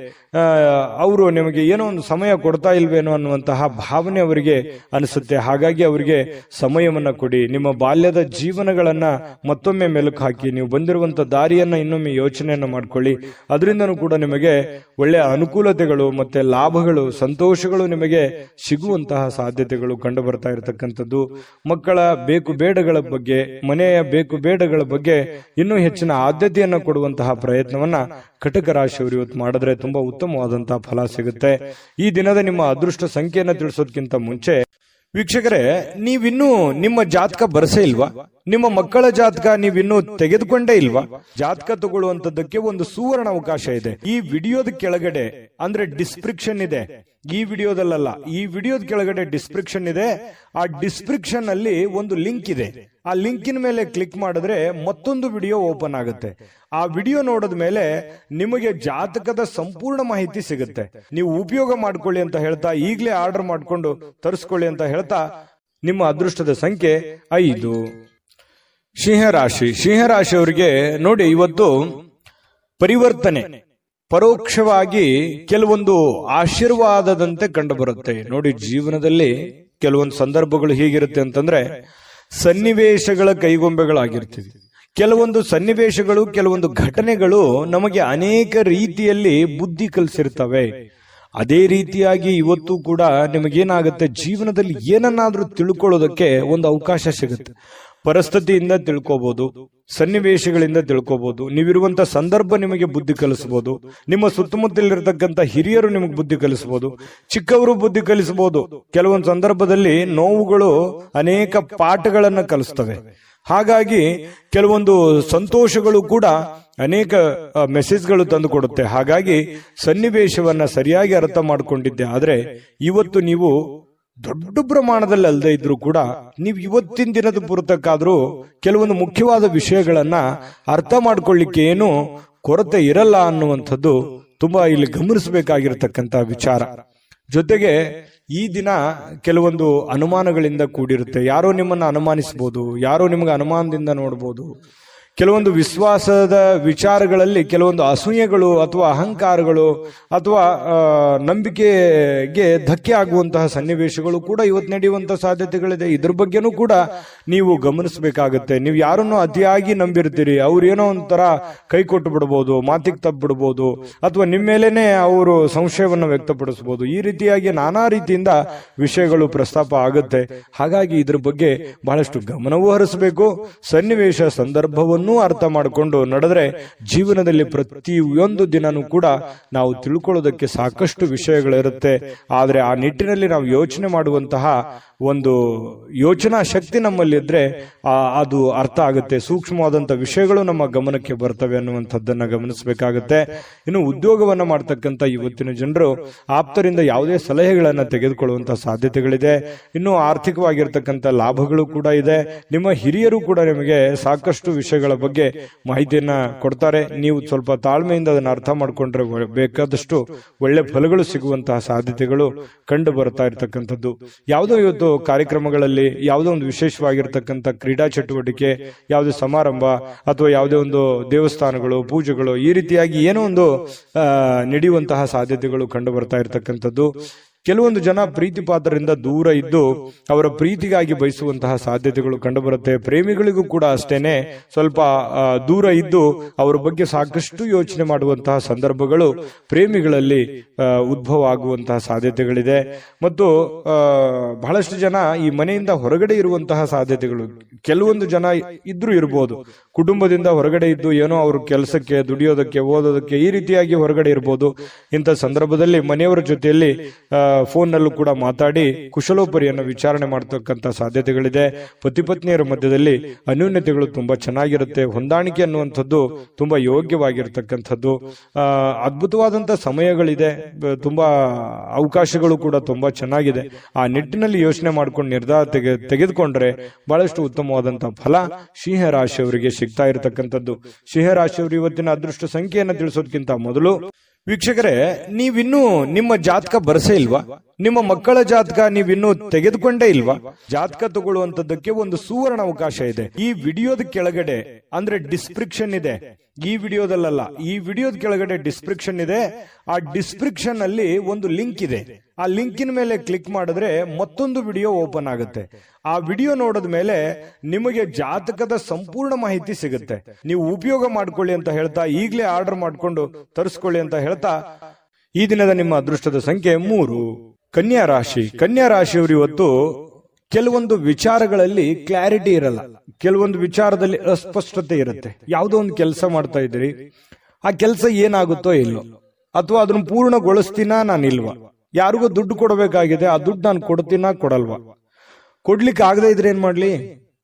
ಅವರು ನಿಮಗೆ ಏನೋ ಒಂದು ಸಮಯ ಕೊಡ್ತಾ ಇಲ್ವೇನೋ ಅನ್ನುವಂತಹ ಭಾವನೆ ಅವರಿಗೆ ಅನಿಸುತ್ತೆ. ಹಾಗಾಗಿ ಅವರಿಗೆ ಸಮಯವನ್ನ ಕೊಡಿ. ನಿಮ್ಮ ಬಾಲ್ಯದ ಜೀವನಗಳನ್ನ ಮತ್ತೊಮ್ಮೆ ಮೆಲುಕು ಹಾಕಿ, ನೀವು ಬಂದಿರುವಂತಹ ದಾರಿಯನ್ನ ಇನ್ನೊಮ್ಮೆ ಯೋಚನೆಯನ್ನ ಮಾಡ್ಕೊಳ್ಳಿ. ಅದರಿಂದನೂ ಕೂಡ ನಿಮಗೆ ಒಳ್ಳೆಯ ಅನುಕೂಲತೆಗಳು ಮತ್ತೆ ಲಾಭಗಳು, ಸಂತೋಷಗಳು ನಿಮಗೆ ಸಿಗುವಂತಹ ಸಾಧ್ಯತೆಗಳು ಕಂಡು ಬರ್ತಾ ಇರತಕ್ಕಂಥದ್ದು. ಮಕ್ಕಳ ಬೇಕು ಬೇಡಗಳ ಬಗ್ಗೆ, ಮನೆಯ ಬೇಕು ಬೇಡಗಳ ಬಗ್ಗೆ ಇನ್ನೂ ಹೆಚ್ಚಿನ ಆದ್ಯತೆಯನ್ನು ಕೊಡುವಂತಹ ಪ್ರಯತ್ನವನ್ನ ಕಟಕ ರಾಶಿಯವರು ಇವತ್ತು ಮಾಡಿದ್ರೆ ತುಂಬಾ ಉತ್ತಮವಾದಂತಹ ಫಲ ಸಿಗುತ್ತೆ. ಈ ದಿನದ ನಿಮ್ಮ ಅದೃಷ್ಟ ಸಂಖ್ಯೆಯನ್ನು ತಿಳಿಸೋದಕ್ಕಿಂತ ಮುಂಚೆ ವೀಕ್ಷಕರೇ, ನೀವಿನ್ನೂ ನಿಮ್ಮ ಜಾತಕ ಬರಸೇ ಇಲ್ವಾ? ನಿಮ್ಮ ಮಕ್ಕಳ ಜಾತಕ ನೀವಿನ್ನೂ ತೆಗೆದುಕೊಂಡೇ ಇಲ್ವಾ? ಜಾತಕ ತಗೊಳ್ಳುವಂತದ್ದಕ್ಕೆ ಒಂದು ಸುವರ್ಣ ಅವಕಾಶ ಇದೆ. ಈ ವಿಡಿಯೋದ ಕೆಳಗಡೆ ಅಂದ್ರೆ ಡಿಸ್ಕ್ರಿಪ್ಷನ್ ಇದೆ, ಈ ವಿಡಿಯೋದಲ್ಲ, ಈ ವಿಡಿಯೋದ ಕೆಳಗಡೆ ಡಿಸ್ಕ್ರಿಪ್ಷನ್ ಇದೆ. ಆ ಡಿಸ್ಕ್ರಿಪ್ಷನ್ ಅಲ್ಲಿ ಒಂದು ಲಿಂಕ್ ಇದೆ. ಆ ಲಿಂಕಿನ ಮೇಲೆ ಕ್ಲಿಕ್ ಮಾಡಿದ್ರೆ ಮತ್ತೊಂದು ವಿಡಿಯೋ ಓಪನ್ ಆಗುತ್ತೆ. ಆ ವಿಡಿಯೋ ನೋಡಿದ ಮೇಲೆ ನಿಮಗೆ ಜಾತಕದ ಸಂಪೂರ್ಣ ಮಾಹಿತಿ ಸಿಗುತ್ತೆ. ನೀವು ಉಪಯೋಗ ಮಾಡ್ಕೊಳ್ಳಿ ಅಂತ ಹೇಳ್ತಾ, ಈಗಲೇ ಆರ್ಡರ್ ಮಾಡ್ಕೊಂಡು ತರಿಸ್ಕೊಳ್ಳಿ ಅಂತ ಹೇಳ್ತಾ, ನಿಮ್ಮ ಅದೃಷ್ಟದ ಸಂಖ್ಯೆ 5. ಸಿಂಹರಾಶಿ. ಸಿಂಹರಾಶಿಯವರಿಗೆ ನೋಡಿ, ಇವತ್ತು ಪರಿವರ್ತನೆ ಪರೋಕ್ಷವಾಗಿ ಕೆಲವೊಂದು ಆಶೀರ್ವಾದದಂತೆ ಕಂಡು ಬರುತ್ತೆ. ನೋಡಿ, ಜೀವನದಲ್ಲಿ ಕೆಲವೊಂದು ಸಂದರ್ಭಗಳು ಹೀಗಿರುತ್ತೆ ಅಂತಂದ್ರೆ, ಸನ್ನಿವೇಶಗಳ ಕೈಗೊಂಬೆಗಳಾಗಿರ್ತೀವಿ. ಕೆಲವೊಂದು ಸನ್ನಿವೇಶಗಳು, ಕೆಲವೊಂದು ಘಟನೆಗಳು ನಮಗೆ ಅನೇಕ ರೀತಿಯಲ್ಲಿ ಬುದ್ಧಿ ಕಲಿಸಿರ್ತವೆ. ಅದೇ ರೀತಿಯಾಗಿ ಇವತ್ತು ಕೂಡ ನಿಮಗೇನಾಗುತ್ತೆ, ಜೀವನದಲ್ಲಿ ಏನನ್ನಾದ್ರೂ ತಿಳ್ಕೊಳ್ಳೋದಕ್ಕೆ ಒಂದು ಅವಕಾಶ ಸಿಗುತ್ತೆ. ಪರಿಸ್ಥಿತಿಯಿಂದ ತಿಳ್ಕೋಬಹುದು, ಸನ್ನಿವೇಶಗಳಿಂದ ತಿಳ್ಕೋಬಹುದು, ನೀವಿರುವಂತ ಸಂದರ್ಭ ನಿಮಗೆ ಬುದ್ಧಿ ಕಲಿಸಬಹುದು, ನಿಮ್ಮ ಸುತ್ತಮುತ್ತಲಿರ್ತಕ್ಕಂಥ ಹಿರಿಯರು ನಿಮಗೆ ಬುದ್ಧಿ ಕಲಿಸಬಹುದು, ಚಿಕ್ಕವರು ಬುದ್ಧಿ ಕಲಿಸಬಹುದು. ಕೆಲವೊಂದು ಸಂದರ್ಭದಲ್ಲಿ ನೋವುಗಳು ಅನೇಕ ಪಾಠಗಳನ್ನ ಕಲಿಸ್ತವೆ. ಹಾಗಾಗಿ ಕೆಲವೊಂದು ಸಂತೋಷಗಳು ಕೂಡ ಅನೇಕ ಮೆಸೇಜ್ಗಳು ತಂದು ಕೊಡುತ್ತೆ. ಹಾಗಾಗಿ ಸನ್ನಿವೇಶವನ್ನ ಸರಿಯಾಗಿ ಅರ್ಥ ಮಾಡ್ಕೊಂಡಿದ್ದೆ ಆದ್ರೆ ಇವತ್ತು ನೀವು ದೊಡ್ಡ ಪ್ರಮಾಣದಲ್ಲಿ ಅಲ್ಲದೆ ಇದ್ರೂ ಕೂಡ ನೀವು ಇವತ್ತಿನ ದಿನದ ಪುರತಕ್ಕಾದ್ರೂ ಕೆಲವೊಂದು ಮುಖ್ಯವಾದ ವಿಷಯಗಳನ್ನ ಅರ್ಥ ಮಾಡ್ಕೊಳ್ಳಿಕ್ಕೆ ಏನು ಕೊರತೆ ಇರಲ್ಲ ಅನ್ನುವಂಥದ್ದು ತುಂಬಾ ಇಲ್ಲಿ ಗಮನಿಸಬೇಕಾಗಿರ್ತಕ್ಕಂಥ ವಿಚಾರ. ಜೊತೆಗೆ ಈ ದಿನ ಕೆಲವೊಂದು ಅನುಮಾನಗಳಿಂದ ಕೂಡಿರುತ್ತೆ. ಯಾರೋ ನಿಮ್ಮನ್ನ ಅನುಮಾನಿಸಬಹುದು, ಯಾರೋ ನಿಮಗೆ ಅನುಮಾನದಿಂದ ನೋಡಬಹುದು. ಕೆಲವೊಂದು ವಿಶ್ವಾಸದ ವಿಚಾರಗಳಲ್ಲಿ ಕೆಲವೊಂದು ಅಸೂಯೆಗಳು ಅಥವಾ ಅಹಂಕಾರಗಳು ಅಥವಾ ನಂಬಿಕೆಗೆ ಧಕ್ಕೆ ಆಗುವಂತಹ ಸನ್ನಿವೇಶಗಳು ಕೂಡ ಇವತ್ತು ನಡೆಯುವಂತಹ ಸಾಧ್ಯತೆಗಳಿದೆ. ಇದ್ರ ಬಗ್ಗೆನೂ ಕೂಡ ನೀವು ಗಮನಿಸಬೇಕಾಗುತ್ತೆ. ನೀವು ಯಾರನ್ನು ಅತಿಯಾಗಿ ನಂಬಿರ್ತೀರಿ, ಅವ್ರು ಏನೋ ಒಂಥರ ಕೈ ಕೊಟ್ಟು ಬಿಡಬಹುದು, ಮಾತಿಗೆ ತಪ್ಪು ಬಿಡಬಹುದು, ಅಥವಾ ನಿಮ್ಮ ಮೇಲೇನೆ ಅವರು ಸಂಶಯವನ್ನು ವ್ಯಕ್ತಪಡಿಸಬಹುದು. ಈ ರೀತಿಯಾಗಿ ನಾನಾ ರೀತಿಯಿಂದ ವಿಷಯಗಳು ಪ್ರಸ್ತಾಪ ಆಗುತ್ತೆ. ಹಾಗಾಗಿ ಇದ್ರ ಬಗ್ಗೆ ಬಹಳಷ್ಟು ಗಮನವೂ ಹರಿಸಬೇಕು. ಸನ್ನಿವೇಶ ಸಂದರ್ಭವನ್ನು ಅರ್ಥ ಮಾಡಿಕೊಂಡು ನಡೆದ್ರೆ ಜೀವನದಲ್ಲಿ ಪ್ರತಿಯೊಂದು ದಿನನೂ ಕೂಡ ನಾವು ತಿಳ್ಕೊಳ್ಳೋದಕ್ಕೆ ಸಾಕಷ್ಟು ವಿಷಯಗಳಿರುತ್ತೆ. ಆದ್ರೆ ಆ ನಿಟ್ಟಿನಲ್ಲಿ ನಾವು ಯೋಚನೆ ಮಾಡುವಂತಹ ಒಂದು ಯೋಚನಾ ಶಕ್ತಿ ನಮ್ಮಲ್ಲಿ ಇದ್ರೆ ಅದು ಅರ್ಥ ಆಗುತ್ತೆ. ಸೂಕ್ಷ್ಮವಾದಂತ ವಿಷಯಗಳು ನಮ್ಮ ಗಮನಕ್ಕೆ ಬರ್ತವೆ ಅನ್ನುವಂಥದ್ದನ್ನ ಗಮನಿಸಬೇಕಾಗುತ್ತೆ. ಇನ್ನು ಉದ್ಯೋಗವನ್ನ ಮಾಡ್ತಕ್ಕಂಥ ಇವತ್ತಿನ ಜನರು ಆಪ್ತರಿಂದ ಯಾವುದೇ ಸಲಹೆಗಳನ್ನ ತೆಗೆದುಕೊಳ್ಳುವಂತಹ ಸಾಧ್ಯತೆಗಳಿದೆ. ಇನ್ನು ಆರ್ಥಿಕವಾಗಿರ್ತಕ್ಕಂಥ ಲಾಭಗಳು ಕೂಡ ಇದೆ. ನಿಮ್ಮ ಹಿರಿಯರು ಕೂಡ ನಿಮಗೆ ಸಾಕಷ್ಟು ವಿಷಯಗಳ ಬಗ್ಗೆ ಮಾಹಿತಿಯನ್ನ ಕೊಡ್ತಾರೆ. ನೀವು ಸ್ವಲ್ಪ ತಾಳ್ಮೆಯಿಂದ ಅದನ್ನು ಅರ್ಥ ಮಾಡ್ಕೊಂಡ್ರೆ ಬೇಕಾದಷ್ಟು ಒಳ್ಳೆ ಫಲಗಳು ಸಿಗುವಂತಹ ಸಾಧ್ಯತೆಗಳು ಕಂಡು ಬರ್ತಾ ಇರತಕ್ಕಂಥದ್ದು. ಯಾವುದೋ ಇವತ್ತು ಕಾರ್ಯಕ್ರಮಗಳಲ್ಲಿ ಯಾವುದೋ ಒಂದು ವಿಶೇಷವಾಗಿರ್ತಕ್ಕಂಥ ಕ್ರೀಡಾ ಚಟುವಟಿಕೆ, ಯಾವುದೇ ಸಮಾರಂಭ ಅಥವಾ ಯಾವುದೇ ಒಂದು ದೇವಸ್ಥಾನಗಳು, ಪೂಜೆಗಳು, ಈ ರೀತಿಯಾಗಿ ಏನೋ ಒಂದು ನಡೆಯುವಂತಹ ಸಾಧ್ಯತೆಗಳು ಕಂಡು ಬರ್ತಾ ಇರತಕ್ಕಂಥದ್ದು. ಕೆಲವೊಂದು ಜನ ಪ್ರೀತಿ ಪಾತ್ರರಿಂದ ದೂರ ಇದ್ದು ಅವರ ಪ್ರೀತಿಗಾಗಿ ಬಯಸುವಂತಹ ಸಾಧ್ಯತೆಗಳು ಕಂಡುಬರುತ್ತೆ. ಪ್ರೇಮಿಗಳಿಗೂ ಕೂಡ ಅಷ್ಟೇನೆ ಸ್ವಲ್ಪ ದೂರ ಇದ್ದು ಅವರ ಬಗ್ಗೆ ಸಾಕಷ್ಟು ಯೋಚನೆ ಮಾಡುವಂತಹ ಸಂದರ್ಭಗಳು ಪ್ರೇಮಿಗಳಲ್ಲಿ ಉದ್ಭವ ಆಗುವಂತಹ ಸಾಧ್ಯತೆಗಳಿದೆ. ಮತ್ತು ಬಹಳಷ್ಟು ಜನ ಈ ಮನೆಯಿಂದ ಹೊರಗಡೆ ಇರುವಂತಹ ಸಾಧ್ಯತೆಗಳು, ಕೆಲವೊಂದು ಜನ ಇದ್ರೂ ಇರಬಹುದು, ಕುಟುಂಬದಿಂದ ಹೊರಗಡೆ ಇದ್ದು ಏನೋ ಅವರು ಕೆಲಸಕ್ಕೆ, ದುಡಿಯೋದಕ್ಕೆ, ಓದೋದಕ್ಕೆ ಈ ರೀತಿಯಾಗಿ ಹೊರಗಡೆ ಇರಬಹುದು. ಇಂಥ ಸಂದರ್ಭದಲ್ಲಿ ಮನೆಯವರ ಜೊತೆಯಲ್ಲಿ ಫೋನ್ ನಲ್ಲೂ ಕೂಡ ಮಾತಾಡಿ ಕುಶಲೋಪರಿಯನ್ನು ವಿಚಾರಣೆ ಮಾಡತಕ್ಕಂತ ಸಾಧ್ಯತೆಗಳಿದೆ. ಪತಿ ಪತ್ನಿಯರ ಮಧ್ಯದಲ್ಲಿ ಅನ್ಯೋನ್ಯತೆಗಳು ತುಂಬಾ ಚೆನ್ನಾಗಿರುತ್ತೆ. ಹೊಂದಾಣಿಕೆ ಅನ್ನುವಂಥದ್ದು ತುಂಬಾ ಯೋಗ್ಯವಾಗಿರ್ತಕ್ಕಂಥದ್ದು. ಅದ್ಭುತವಾದಂತಹ ಸಮಯಗಳಿದೆ, ತುಂಬಾ ಅವಕಾಶಗಳು ಕೂಡ ತುಂಬಾ ಚೆನ್ನಾಗಿದೆ. ಆ ನಿಟ್ಟಿನಲ್ಲಿ ಯೋಚನೆ ಮಾಡ್ಕೊಂಡು ನಿರ್ಧಾರ ತೆಗೆದುಕೊಂಡ್ರೆ ಬಹಳಷ್ಟು ಉತ್ತಮವಾದಂತಹ ಫಲ ಸಿಂಹರಾಶಿಯವರಿಗೆ ಸಿಗ್ತಾ ಇರತಕ್ಕಂಥದ್ದು. ಸಿಂಹರಾಶಿಯವರು ಇವತ್ತಿನ ಅದೃಷ್ಟ ಸಂಖ್ಯೆಯನ್ನು ತಿಳಿಸೋದಕ್ಕಿಂತ ಮೊದಲು ವೀಕ್ಷಕರೇ, ನೀವಿನ್ನೂ ನಿಮ್ಮ ಜಾತಕ ಬರಸೇ ಇಲ್ವಾ? ನಿಮ್ಮ ಮಕ್ಕಳ ಜಾತಕ ನೀವಿನ್ನೂ ತೆಗೆದುಕೊಂಡೇ ಇಲ್ವಾ? ಜಾತಕ ತಗೊಳ್ಳುವಂತದ್ದಕ್ಕೆ ಒಂದು ಸುವರ್ಣ ಅವಕಾಶ ಇದೆ. ಈ ವಿಡಿಯೋದ ಕೆಳಗಡೆ ಅಂದ್ರೆ ಡಿಸ್ಕ್ರಿಪ್ಷನ್ ಇದೆ, ಈ ವಿಡಿಯೋದಲ್ಲ, ಈ ವಿಡಿಯೋದ ಕೆಳಗಡೆ ಡಿಸ್ಕ್ರಿಪ್ಷನ್ ಇದೆ. ಆ ಡಿಸ್ಕ್ರಿಪ್ಷನ್ ಅಲ್ಲಿ ಒಂದು ಲಿಂಕ್ ಇದೆ. ಆ ಲಿಂಕಿನ ಮೇಲೆ ಕ್ಲಿಕ್ ಮಾಡಿದ್ರೆ ಮತ್ತೊಂದು ವಿಡಿಯೋ ಓಪನ್ ಆಗುತ್ತೆ. ಆ ವಿಡಿಯೋ ನೋಡಿದ ಮೇಲೆ ನಿಮಗೆ ಜಾತಕದ ಸಂಪೂರ್ಣ ಮಾಹಿತಿ ಸಿಗುತ್ತೆ. ನೀವು ಉಪಯೋಗ ಮಾಡ್ಕೊಳ್ಳಿ ಅಂತ ಹೇಳ್ತಾ, ಈಗಲೇ ಆರ್ಡರ್ ಮಾಡ್ಕೊಂಡು ತರಿಸ್ಕೊಳ್ಳಿ ಅಂತ ಹೇಳ್ತಾ, ಈ ದಿನದ ನಿಮ್ಮ ಅದೃಷ್ಟದ ಸಂಖ್ಯೆ 3. ಕನ್ಯಾ ರಾಶಿ. ಕನ್ಯಾ ರಾಶಿಯವರು ಇವತ್ತು ಕೆಲವೊಂದು ವಿಚಾರಗಳಲ್ಲಿ ಕ್ಲಾರಿಟಿ ಇರಲ್ಲ, ಕೆಲವೊಂದು ವಿಚಾರದಲ್ಲಿ ಅಸ್ಪಷ್ಟತೆ ಇರುತ್ತೆ. ಯಾವುದೋ ಒಂದು ಕೆಲಸ ಮಾಡ್ತಾ ಇದ್ರಿ, ಆ ಕೆಲಸ ಏನಾಗುತ್ತೋ ಇಲ್ಲೋ, ಅಥವಾ ಅದನ್ನು ಪೂರ್ಣಗೊಳಿಸ್ತೀನಾ ನಾನಿಲ್ವಾ, ಯಾರಿಗೋ ದುಡ್ಡು ಕೊಡಬೇಕಾಗಿದೆ, ಆ ದುಡ್ಡು ನಾನು ಕೊಡ್ತೀನಾ ಕೊಡಲ್ವಾ, ಕೊಡ್ಲಿಕ್ಕೆ ಆಗದೆ ಇದ್ರೆ ಏನ್ ಮಾಡ್ಲಿ,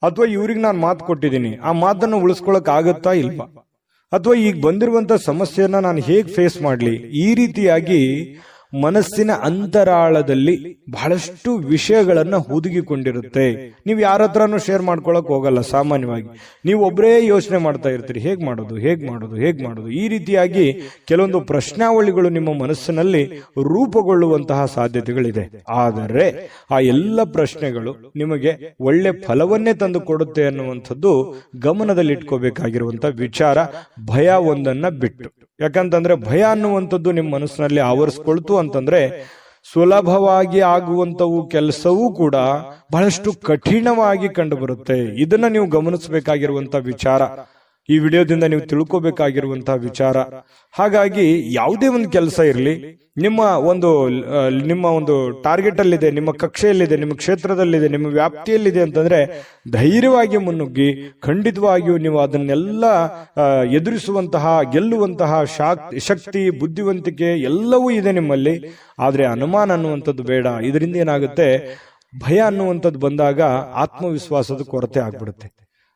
ಅಥವಾ ಇವ್ರಿಗೆ ನಾನು ಮಾತು ಕೊಟ್ಟಿದ್ದೀನಿ, ಆ ಮಾತನ್ನು ಉಳಿಸ್ಕೊಳಕ್ ಆಗತ್ತಾ ಇಲ್ವಾ, ಅಥವಾ ಈಗ ಬಂದಿರುವಂತ ಸಮಸ್ಯೆಯನ್ನ ನಾನು ಹೇಗ್ ಫೇಸ್ ಮಾಡ್ಲಿ, ಈ ರೀತಿಯಾಗಿ ಮನಸ್ಸಿನ ಅಂತರಾಳದಲ್ಲಿ ಬಹಳಷ್ಟು ವಿಷಯಗಳನ್ನ ಹುದುಗಿಕೊಂಡಿರುತ್ತೆ. ನೀವು ಯಾರ ಹತ್ರನೂ ಶೇರ್ ಮಾಡ್ಕೊಳಕ್ ಹೋಗಲ್ಲ. ಸಾಮಾನ್ಯವಾಗಿ ನೀವು ಒಬ್ಬರೇ ಯೋಚನೆ ಮಾಡ್ತಾ ಇರ್ತೀರಿ, ಹೇಗ್ ಮಾಡೋದು. ಈ ರೀತಿಯಾಗಿ ಕೆಲವೊಂದು ಪ್ರಶ್ನಾವಳಿಗಳು ನಿಮ್ಮ ಮನಸ್ಸಿನಲ್ಲಿ ರೂಪುಗೊಳ್ಳುವಂತಹ ಸಾಧ್ಯತೆಗಳಿದೆ. ಆದರೆ ಆ ಎಲ್ಲ ಪ್ರಶ್ನೆಗಳು ನಿಮಗೆ ಒಳ್ಳೆ ಫಲವನ್ನೇ ತಂದು ಕೊಡುತ್ತೆ ಅನ್ನುವಂಥದ್ದು ಗಮನದಲ್ಲಿಟ್ಕೋಬೇಕಾಗಿರುವಂತಹ ವಿಚಾರ. ಭಯ ಒಂದನ್ನ ಬಿಟ್ಟು, ಯಾಕಂತಂದ್ರೆ ಭಯ ಅನ್ನುವಂಥದ್ದು ನಿಮ್ಮ ಮನಸ್ಸಿನಲ್ಲಿ ಆವರಿಸ್ಕೊಳ್ತು ಅಂತಂದ್ರೆ ಸುಲಭವಾಗಿ ಆಗುವಂತವು ಕೆಲಸವೂ ಕೂಡ ಬಹಳಷ್ಟು ಕಠಿಣವಾಗಿ ಕಂಡು ಬರುತ್ತೆ. ಇದನ್ನ ನೀವು ಗಮನಿಸಬೇಕಾಗಿರುವಂತಹ ವಿಚಾರ, ಈ ವಿಡಿಯೋದಿಂದ ನೀವು ತಿಳ್ಕೋಬೇಕಾಗಿರುವಂತಹ ವಿಚಾರ. ಹಾಗಾಗಿ ಯಾವುದೇ ಒಂದು ಕೆಲಸ ಇರಲಿ, ನಿಮ್ಮ ಒಂದು ಟಾರ್ಗೆಟ್ ಅಲ್ಲಿದೆ, ನಿಮ್ಮ ಕಕ್ಷೆಯಲ್ಲಿದೆ, ನಿಮ್ಮ ಕ್ಷೇತ್ರದಲ್ಲಿದೆ, ನಿಮ್ಮ ವ್ಯಾಪ್ತಿಯಲ್ಲಿದೆ ಅಂತಂದ್ರೆ ಧೈರ್ಯವಾಗಿ ಮುನ್ನುಗ್ಗಿ ಖಂಡಿತವಾಗಿಯೂ ನೀವು ಅದನ್ನೆಲ್ಲ ಎದುರಿಸುವಂತಹ, ಗೆಲ್ಲುವಂತಹ ಶಕ್ತಿ, ಬುದ್ಧಿವಂತಿಕೆ ಎಲ್ಲವೂ ಇದೆ ನಿಮ್ಮಲ್ಲಿ. ಆದ್ರೆ ಅನುಮಾನ ಅನ್ನುವಂಥದ್ದು ಬೇಡ. ಇದರಿಂದ ಏನಾಗುತ್ತೆ, ಭಯ ಅನ್ನುವಂಥದ್ದು ಬಂದಾಗ ಆತ್ಮವಿಶ್ವಾಸದ ಕೊರತೆ ಆಗ್ಬಿಡುತ್ತೆ.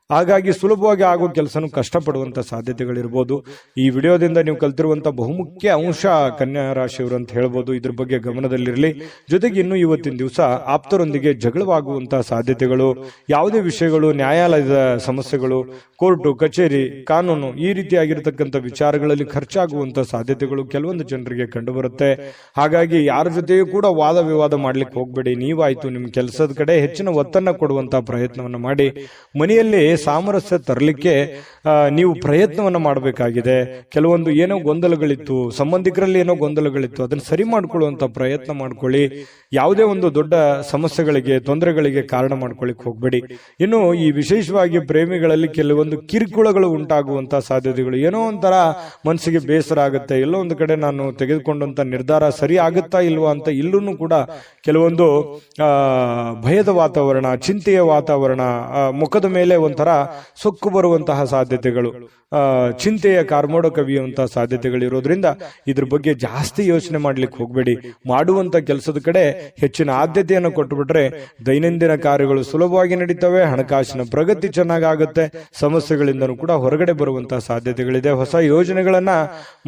ಹಾಗಾಗಿ ಸುಲಭವಾಗಿ ಆಗೋ ಕೆಲಸನೂ ಕಷ್ಟಪಡುವಂತ ಸಾಧ್ಯತೆಗಳಿರ್ಬೋದು. ಈ ವಿಡಿಯೋದಿಂದ ನೀವು ಕಲ್ತಿರುವಂತಹ ಬಹುಮುಖ್ಯ ಅಂಶ ಕನ್ಯಾ ರಾಶಿಯವರು ಅಂತ ಹೇಳ್ಬೋದು. ಇದ್ರ ಬಗ್ಗೆ ಗಮನದಲ್ಲಿರಲಿ. ಜೊತೆಗೆ ಇನ್ನು ಇವತ್ತಿನ ದಿವಸ ಆಪ್ತರೊಂದಿಗೆ ಜಗಳವಾಗುವಂತಹ ಸಾಧ್ಯತೆಗಳು, ಯಾವುದೇ ವಿಷಯಗಳು, ನ್ಯಾಯಾಲಯದ ಸಮಸ್ಯೆಗಳು, ಕೋರ್ಟು ಕಚೇರಿ, ಕಾನೂನು, ಈ ರೀತಿಯಾಗಿರ್ತಕ್ಕಂಥ ವಿಚಾರಗಳಲ್ಲಿ ಖರ್ಚಾಗುವಂತಹ ಸಾಧ್ಯತೆಗಳು ಕೆಲವೊಂದು ಜನರಿಗೆ ಕಂಡುಬರುತ್ತೆ. ಹಾಗಾಗಿ ಯಾರ ಜೊತೆಯೂ ಕೂಡ ವಾದ ವಿವಾದ ಮಾಡ್ಲಿಕ್ಕೆ ಹೋಗ್ಬೇಡಿ. ನೀವಾಯ್ತು ನಿಮ್ಮ ಕೆಲಸದ ಕಡೆ ಹೆಚ್ಚಿನ ಒತ್ತನ್ನ ಕೊಡುವಂತಹ ಪ್ರಯತ್ನವನ್ನು ಮಾಡಿ ಮನೆಯಲ್ಲಿ ಸಾಮರಸ್ಯ ತರಲಿಕ್ಕೆ ನೀವು ಪ್ರಯತ್ನವನ್ನ ಮಾಡಬೇಕಾಗಿದೆ. ಕೆಲವೊಂದು ಏನೋ ಗೊಂದಲಗಳಿತ್ತು, ಸಂಬಂಧಿಕರಲ್ಲಿ ಏನೋ ಗೊಂದಲಗಳಿತ್ತು, ಅದನ್ನ ಸರಿ ಮಾಡ್ಕೊಳ್ಳುವಂತ ಪ್ರಯತ್ನ ಮಾಡ್ಕೊಳ್ಳಿ. ಯಾವುದೇ ಒಂದು ದೊಡ್ಡ ಸಮಸ್ಯೆಗಳಿಗೆ, ತೊಂದರೆಗಳಿಗೆ ಕಾರಣ ಮಾಡ್ಕೊಳ್ಳಿಕ್ ಹೋಗ್ಬೇಡಿ. ಇನ್ನು ಈ ವಿಶೇಷವಾಗಿ ಪ್ರೇಮಿಗಳಲ್ಲಿ ಕೆಲವೊಂದು ಕಿರುಕುಳಗಳು ಉಂಟಾಗುವಂತಹ ಸಾಧ್ಯತೆಗಳು, ಏನೋ ಒಂಥರ ಮನಸ್ಸಿಗೆ ಬೇಸರ ಆಗುತ್ತೆ, ಎಲ್ಲೋ ಒಂದು ಕಡೆ ನಾನು ತೆಗೆದುಕೊಂಡಂತ ನಿರ್ಧಾರ ಸರಿ ಆಗುತ್ತಾ ಇಲ್ವಾ ಅಂತ ಇಲ್ಲೂ ಕೂಡ ಕೆಲವೊಂದು ಭಯದ ವಾತಾವರಣ, ಚಿಂತೆಯ ವಾತಾವರಣ, ಮುಖದ ಮೇಲೆ ಒಂಥರ ಸೊಕ್ಕು ಬರುವಂತಹ ಸಾಧ್ಯತೆಗಳು, ಚಿಂತೆಯ ಕಾರ್ಮೋಡ ಕವಿಯುವಂತಹ ಸಾಧ್ಯತೆಗಳಿರೋದ್ರಿಂದ ಇದ್ರ ಬಗ್ಗೆ ಜಾಸ್ತಿ ಯೋಚನೆ ಮಾಡ್ಲಿಕ್ಕೆ ಹೋಗ್ಬೇಡಿ. ಮಾಡುವಂತ ಕೆಲಸದ ಕಡೆ ಹೆಚ್ಚಿನ ಆದ್ಯತೆಯನ್ನು ಕೊಟ್ಟುಬಿಟ್ರೆ ದೈನಂದಿನ ಕಾರ್ಯಗಳು ಸುಲಭವಾಗಿ ನಡೀತವೆ, ಹಣಕಾಸಿನ ಪ್ರಗತಿ ಚೆನ್ನಾಗುತ್ತೆ, ಸಮಸ್ಯೆಗಳಿಂದನೂ ಕೂಡ ಹೊರಗಡೆ ಬರುವಂತಹ ಸಾಧ್ಯತೆಗಳಿದೆ. ಹೊಸ ಯೋಜನೆಗಳನ್ನ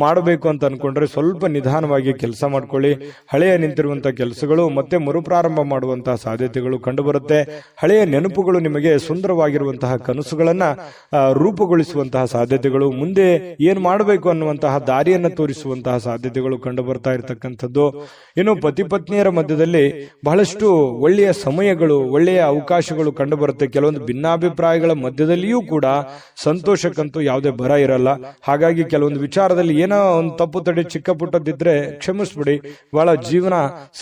ಮಾಡಬೇಕು ಅಂತ ಅನ್ಕೊಂಡ್ರೆ ಸ್ವಲ್ಪ ನಿಧಾನವಾಗಿ ಕೆಲಸ ಮಾಡ್ಕೊಳ್ಳಿ. ಹಳೆಯ ನಿಂತಿರುವಂತಹ ಕೆಲಸಗಳು ಮತ್ತೆ ಮರುಪ್ರಾರಂಭ ಮಾಡುವಂತಹ ಸಾಧ್ಯತೆಗಳು ಕಂಡುಬರುತ್ತೆ. ಹಳೆಯ ನೆನಪುಗಳು ನಿಮಗೆ ಸುಂದರವಾಗಿರುವಂತಹ ಕನಸುಗಳನ್ನ ರೂಪುಗೊಳಿಸುವಂತಹ ಸಾಧ್ಯತೆಗಳು, ಮುಂದೆ ಏನ್ ಮಾಡಬೇಕು ಅನ್ನುವಂತಹ ದಾರಿಯನ್ನು ತೋರಿಸುವಂತಹ ಸಾಧ್ಯತೆಗಳು ಕಂಡು ಬರ್ತಾ ಇರತಕ್ಕಂಥದ್ದು. ಇನ್ನು ಪತಿ ಪತ್ನಿಯರ ಮಧ್ಯದಲ್ಲಿ ಬಹಳಷ್ಟು ಒಳ್ಳೆಯ ಸಮಯಗಳು, ಒಳ್ಳೆಯ ಅವಕಾಶಗಳು ಕಂಡು ಬರುತ್ತೆ. ಕೆಲವೊಂದು ಭಿನ್ನಾಭಿಪ್ರಾಯಗಳ ಮಧ್ಯದಲ್ಲಿಯೂ ಕೂಡ ಸಂತೋಷಕ್ಕಂತೂ ಯಾವುದೇ ಬರ ಇರಲ್ಲ. ಹಾಗಾಗಿ ಕೆಲವೊಂದು ವಿಚಾರದಲ್ಲಿ ಏನೋ ಒಂದು ತಪ್ಪು ತಡೆ ಚಿಕ್ಕ ಪುಟ್ಟದಿದ್ರೆ ಕ್ಷಮಿಸ್ಬಿಡಿ, ಬಹಳ ಜೀವನ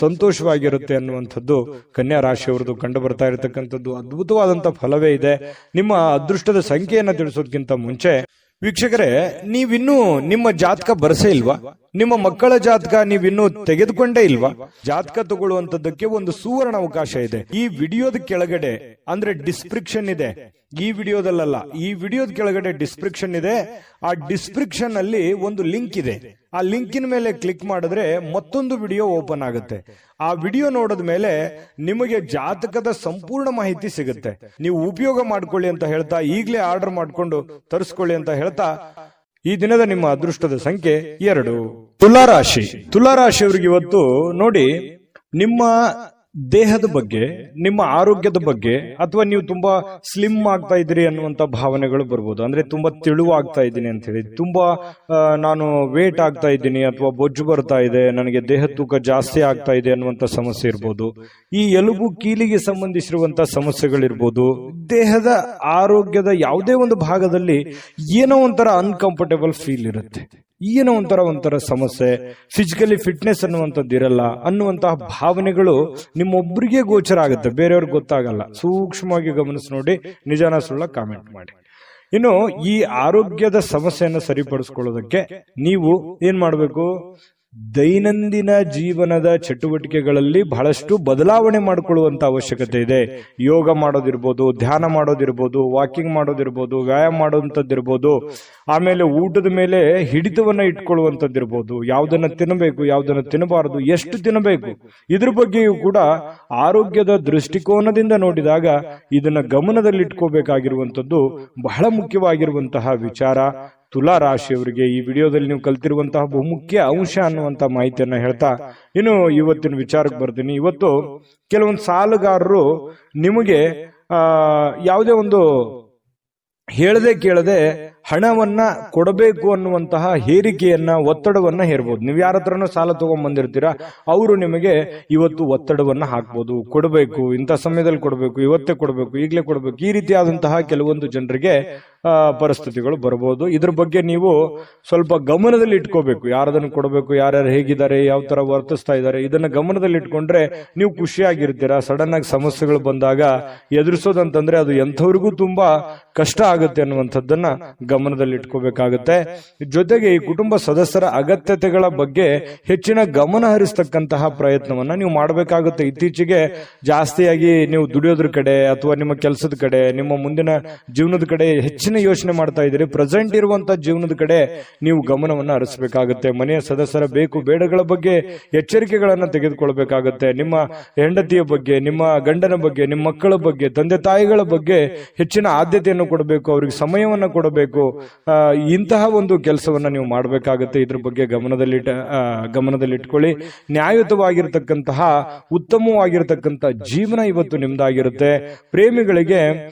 ಸಂತೋಷವಾಗಿರುತ್ತೆ ಅನ್ನುವಂಥದ್ದು ಕನ್ಯಾ ರಾಶಿಯವರದು ಕಂಡು ಬರ್ತಾ ಇರತಕ್ಕಂಥದ್ದು. ಅದ್ಭುತವಾದಂತಹ ಫಲವೇ ಇದೆ. ನಿಮ್ಮ ಅದೃಷ್ಟದ ಸಂಖ್ಯೆಯನ್ನು ತಿಳಿಸೋದಕ್ಕಿಂತ ಮುಂಚೆ ವೀಕ್ಷಕರೇ, ನೀವಿನ್ನೂ ನಿಮ್ಮ ಜಾತಕ ಬರಸೇ ಇಲ್ವಾ? ನಿಮ್ಮ ಮಕ್ಕಳ ಜಾತಕ ನೀವಿನ್ನೂ ತೆಗೆದುಕೊಂಡೇ ಇಲ್ವಾ? ಜಾತಕ ತಗೊಳ್ಳುವಂತದ್ದಕ್ಕೆ ಒಂದು ಸುವರ್ಣ ಅವಕಾಶ ಇದೆ. ಈ ವಿಡಿಯೋದ ಕೆಳಗಡೆ ಅಂದ್ರೆ ಡಿಸ್ಕ್ರಿಪ್ಷನ್ ಇದೆ. ಈ ವಿಡಿಯೋದಲ್ಲ, ಈ ವಿಡಿಯೋದ ಕೆಳಗಡೆ ಡಿಸ್ಕ್ರಿಪ್ಷನ್ ಇದೆ. ಆ ಡಿಸ್ಕ್ರಿಪ್ಷನ್ ಅಲ್ಲಿ ಒಂದು ಲಿಂಕ್ ಇದೆ. ಆ ಲಿಂಕಿನ ಮೇಲೆ ಕ್ಲಿಕ್ ಮಾಡಿದ್ರೆ ಮತ್ತೊಂದು ವಿಡಿಯೋ ಓಪನ್ ಆಗುತ್ತೆ. ಆ ವಿಡಿಯೋ ನೋಡಿದ ಮೇಲೆ ನಿಮಗೆ ಜಾತಕದ ಸಂಪೂರ್ಣ ಮಾಹಿತಿ ಸಿಗುತ್ತೆ. ನೀವು ಉಪಯೋಗ ಮಾಡ್ಕೊಳ್ಳಿ ಅಂತ ಹೇಳ್ತಾ, ಈಗಲೇ ಆರ್ಡರ್ ಮಾಡ್ಕೊಂಡು ತರಿಸ್ಕೊಳ್ಳಿ ಅಂತ ಹೇಳ್ತಾ, ಈ ದಿನದ ನಿಮ್ಮ ಅದೃಷ್ಟದ ಸಂಖ್ಯೆ 2. ತುಲಾರಾಶಿ. ತುಲಾರಾಶಿಯವರಿಗೆ ಇವತ್ತು ನೋಡಿ, ನಿಮ್ಮ ದೇಹದ ಬಗ್ಗೆ, ನಿಮ್ಮ ಆರೋಗ್ಯದ ಬಗ್ಗೆ, ಅಥವಾ ನೀವು ತುಂಬಾ ಸ್ಲಿಮ್ ಆಗ್ತಾ ಇದ್ದೀರಿ ಅನ್ನುವಂತ ಭಾವನೆಗಳು ಬರ್ಬೋದು. ಅಂದ್ರೆ ತುಂಬಾ ತೆಳುವಾಗ್ತಾ ಇದ್ದೀನಿ ಅಂತ ಹೇಳಿ, ತುಂಬಾ ನಾನು ವೇಟ್ ಆಗ್ತಾ ಇದ್ದೀನಿ, ಅಥವಾ ಬೊಜ್ಜು ಬರ್ತಾ ಇದೆ, ನನಗೆ ದೇಹ ತೂಕ ಜಾಸ್ತಿ ಆಗ್ತಾ ಇದೆ ಅನ್ನುವಂತ ಸಮಸ್ಯೆ ಇರ್ಬೋದು. ಈ ಎಲುಬು ಕೀಲಿಗೆ ಸಂಬಂಧಿಸಿರುವಂತಹ ಸಮಸ್ಯೆಗಳಿರ್ಬೋದು. ದೇಹದ ಆರೋಗ್ಯದ ಯಾವುದೇ ಒಂದು ಭಾಗದಲ್ಲಿ ಏನೋ ಒಂಥರ ಅನ್ಕಂಫರ್ಟೇಬಲ್ ಫೀಲ್ ಇರುತ್ತೆ, ಏನೋ ಒಂಥರ ಸಮಸ್ಯೆ, ಫಿಸಿಕಲಿ ಫಿಟ್ನೆಸ್ ಅನ್ನುವಂಥದ್ದು ಇರಲ್ಲ ಅನ್ನುವಂತಹ ಭಾವನೆಗಳು ನಿಮ್ಮೊಬ್ಬರಿಗೆ ಗೋಚರ ಆಗುತ್ತೆ, ಬೇರೆಯವ್ರಿಗೆ ಗೊತ್ತಾಗಲ್ಲ. ಸೂಕ್ಷ್ಮವಾಗಿ ಗಮನಿಸಿ ನೋಡಿ, ನಿಜಾನ ಸುಳ್ಳ ಕಾಮೆಂಟ್ ಮಾಡಿ. ಇನ್ನು ಈ ಆರೋಗ್ಯದ ಸಮಸ್ಯೆಯನ್ನು ಸರಿಪಡಿಸ್ಕೊಳ್ಳೋದಕ್ಕೆ ನೀವು ಏನ್ ಮಾಡಬೇಕು? ದೈನಂದಿನ ಜೀವನದ ಚಟುವಟಿಕೆಗಳಲ್ಲಿ ಬಹಳಷ್ಟು ಬದಲಾವಣೆ ಮಾಡಿಕೊಳ್ಳುವಂತ ಅವಶ್ಯಕತೆ ಇದೆ. ಯೋಗ ಮಾಡೋದಿರ್ಬೋದು, ಧ್ಯಾನ ಮಾಡೋದಿರ್ಬೋದು, ವಾಕಿಂಗ್ ಮಾಡೋದಿರ್ಬೋದು, ವ್ಯಾಯಾಮ ಮಾಡುವಂತದ್ದಿರ್ಬೋದು, ಆಮೇಲೆ ಊಟದ ಮೇಲೆ ಹಿಡಿತವನ್ನ ಇಟ್ಕೊಳ್ಳುವಂತದ್ದಿರ್ಬೋದು, ಯಾವುದನ್ನ ತಿನ್ನಬೇಕು, ಯಾವುದನ್ನ ತಿನ್ನಬಾರದು, ಎಷ್ಟು ತಿನ್ನಬೇಕು, ಇದ್ರ ಬಗ್ಗೆಯೂ ಕೂಡ ಆರೋಗ್ಯದ ದೃಷ್ಟಿಕೋನದಿಂದ ನೋಡಿದಾಗ ಇದನ್ನ ಗಮನದಲ್ಲಿಟ್ಕೋಬೇಕಾಗಿರುವಂತದ್ದು ಬಹಳ ಮುಖ್ಯವಾಗಿರುವಂತಹ ವಿಚಾರ. ತುಲಾ ರಾಶಿಯವರಿಗೆ ಈ ವಿಡಿಯೋದಲ್ಲಿ ನೀವು ಕಲ್ತಿರುವಂತಹ ಬಹುಮುಖ್ಯ ಅಂಶ ಅನ್ನುವಂತ ಮಾಹಿತಿಯನ್ನ ಹೇಳ್ತಾ ಇನ್ನು ಇವತ್ತಿನ ವಿಚಾರಕ್ಕೆ ಬರ್ತೀನಿ. ಇವತ್ತು ಕೆಲವೊಂದು ಸಾಲಗಾರರು ನಿಮಗೆ ಯಾವುದೇ ಒಂದು ಹೇಳದೆ ಕೇಳದೆ ಹಣವನ್ನ ಕೊಡಬೇಕು ಅನ್ನುವಂತಹ ಹೇರಿಕೆಯನ್ನ, ಒತ್ತಡವನ್ನ ಹೇರಬಹುದು. ನೀವು ಯಾರ ಹತ್ರನೂ ಸಾಲ ತಗೊಂಡ್ ಬಂದಿರ್ತೀರಾ, ಅವರು ನಿಮಗೆ ಇವತ್ತು ಒತ್ತಡವನ್ನ ಹಾಕ್ಬೋದು. ಕೊಡಬೇಕು, ಇಂಥ ಸಮಯದಲ್ಲಿ ಕೊಡಬೇಕು, ಇವತ್ತೇ ಕೊಡಬೇಕು, ಈಗಲೇ ಕೊಡಬೇಕು, ಈ ರೀತಿಯಾದಂತಹ ಕೆಲವೊಂದು ಜನರಿಗೆ ಪರಿಸ್ಥಿತಿಗಳು ಬರಬಹುದು. ಇದ್ರ ಬಗ್ಗೆ ನೀವು ಸ್ವಲ್ಪ ಗಮನದಲ್ಲಿ ಇಟ್ಕೋಬೇಕು. ಯಾರದನ್ನು ಕೊಡಬೇಕು, ಯಾರ್ಯಾರು ಹೇಗಿದ್ದಾರೆ, ಯಾವ ತರ ವರ್ತಿಸ್ತಾ ಇದ್ದಾರೆ, ಇದನ್ನ ಗಮನದಲ್ಲಿ ಇಟ್ಕೊಂಡ್ರೆ ನೀವು ಖುಷಿಯಾಗಿರ್ತೀರಾ. ಸಡನ್ ಆಗಿ ಸಮಸ್ಯೆಗಳು ಬಂದಾಗ ಎದುರಿಸೋದಂತಂದ್ರೆ ಅದು ಎಂಥವ್ರಿಗೂ ತುಂಬಾ ಕಷ್ಟ ಆಗುತ್ತೆ ಅನ್ನುವಂಥದ್ದನ್ನ ಗಮನದಲ್ಲಿ ಇಟ್ಕೋಬೇಕಾಗುತ್ತೆ. ಜೊತೆಗೆ ಈ ಕುಟುಂಬ ಸದಸ್ಯರ ಅಗತ್ಯತೆಗಳ ಬಗ್ಗೆ ಹೆಚ್ಚಿನ ಗಮನ ಹರಿಸ್ತಕ್ಕಂತಹ ಪ್ರಯತ್ನವನ್ನ ನೀವು ಮಾಡಬೇಕಾಗುತ್ತೆ. ಇತ್ತೀಚೆಗೆ ಜಾಸ್ತಿಯಾಗಿ ನೀವು ದುಡಿಯೋದ್ರ ಕಡೆ ಅಥವಾ ನಿಮ್ಮ ಕೆಲಸದ ಕಡೆ, ನಿಮ್ಮ ಮುಂದಿನ ಜೀವನದ ಕಡೆ ಹೆಚ್ಚಿನ ಯೋಚನೆ ಮಾಡ್ತಾ ಇದ್ದೀರಿ. ಪ್ರೆಸೆಂಟ್ ಇರುವಂತಹ ಜೀವನದ ಕಡೆ ನೀವು ಗಮನವನ್ನ ಹರಿಸಬೇಕಾಗುತ್ತೆ. ಮನೆಯ ಸದಸ್ಯರ ಬೇಕು ಬೇಡಗಳ ಬಗ್ಗೆ ಎಚ್ಚರಿಕೆಗಳನ್ನ ತೆಗೆದುಕೊಳ್ಬೇಕಾಗುತ್ತೆ. ನಿಮ್ಮ ಹೆಂಡತಿಯ ಬಗ್ಗೆ, ನಿಮ್ಮ ಗಂಡನ ಬಗ್ಗೆ, ನಿಮ್ಮ ಮಕ್ಕಳ ಬಗ್ಗೆ, ತಂದೆ ತಾಯಿಗಳ ಬಗ್ಗೆ ಹೆಚ್ಚಿನ ಆದ್ಯತೆಯನ್ನು ಕೊಡಬೇಕು, ಅವ್ರಿಗೆ ಸಮಯವನ್ನ ಕೊಡಬೇಕು. ಇಂತಹ ಒಂದು ಕೆಲಸವನ್ನ ನೀವು ಮಾಡಬೇಕಾಗುತ್ತೆ. ಇದ್ರ ಬಗ್ಗೆ ಗಮನದಲ್ಲಿಟ್ಕೊಳ್ಳಿ. ನ್ಯಾಯಯುತವಾಗಿರ್ತಕ್ಕಂತಹ ಉತ್ತಮವಾಗಿರ್ತಕ್ಕಂಥ ಜೀವನ ಇವತ್ತು ನಿಮ್ದಾಗಿರುತ್ತೆ. ಪ್ರೇಮಿಗಳಿಗೆ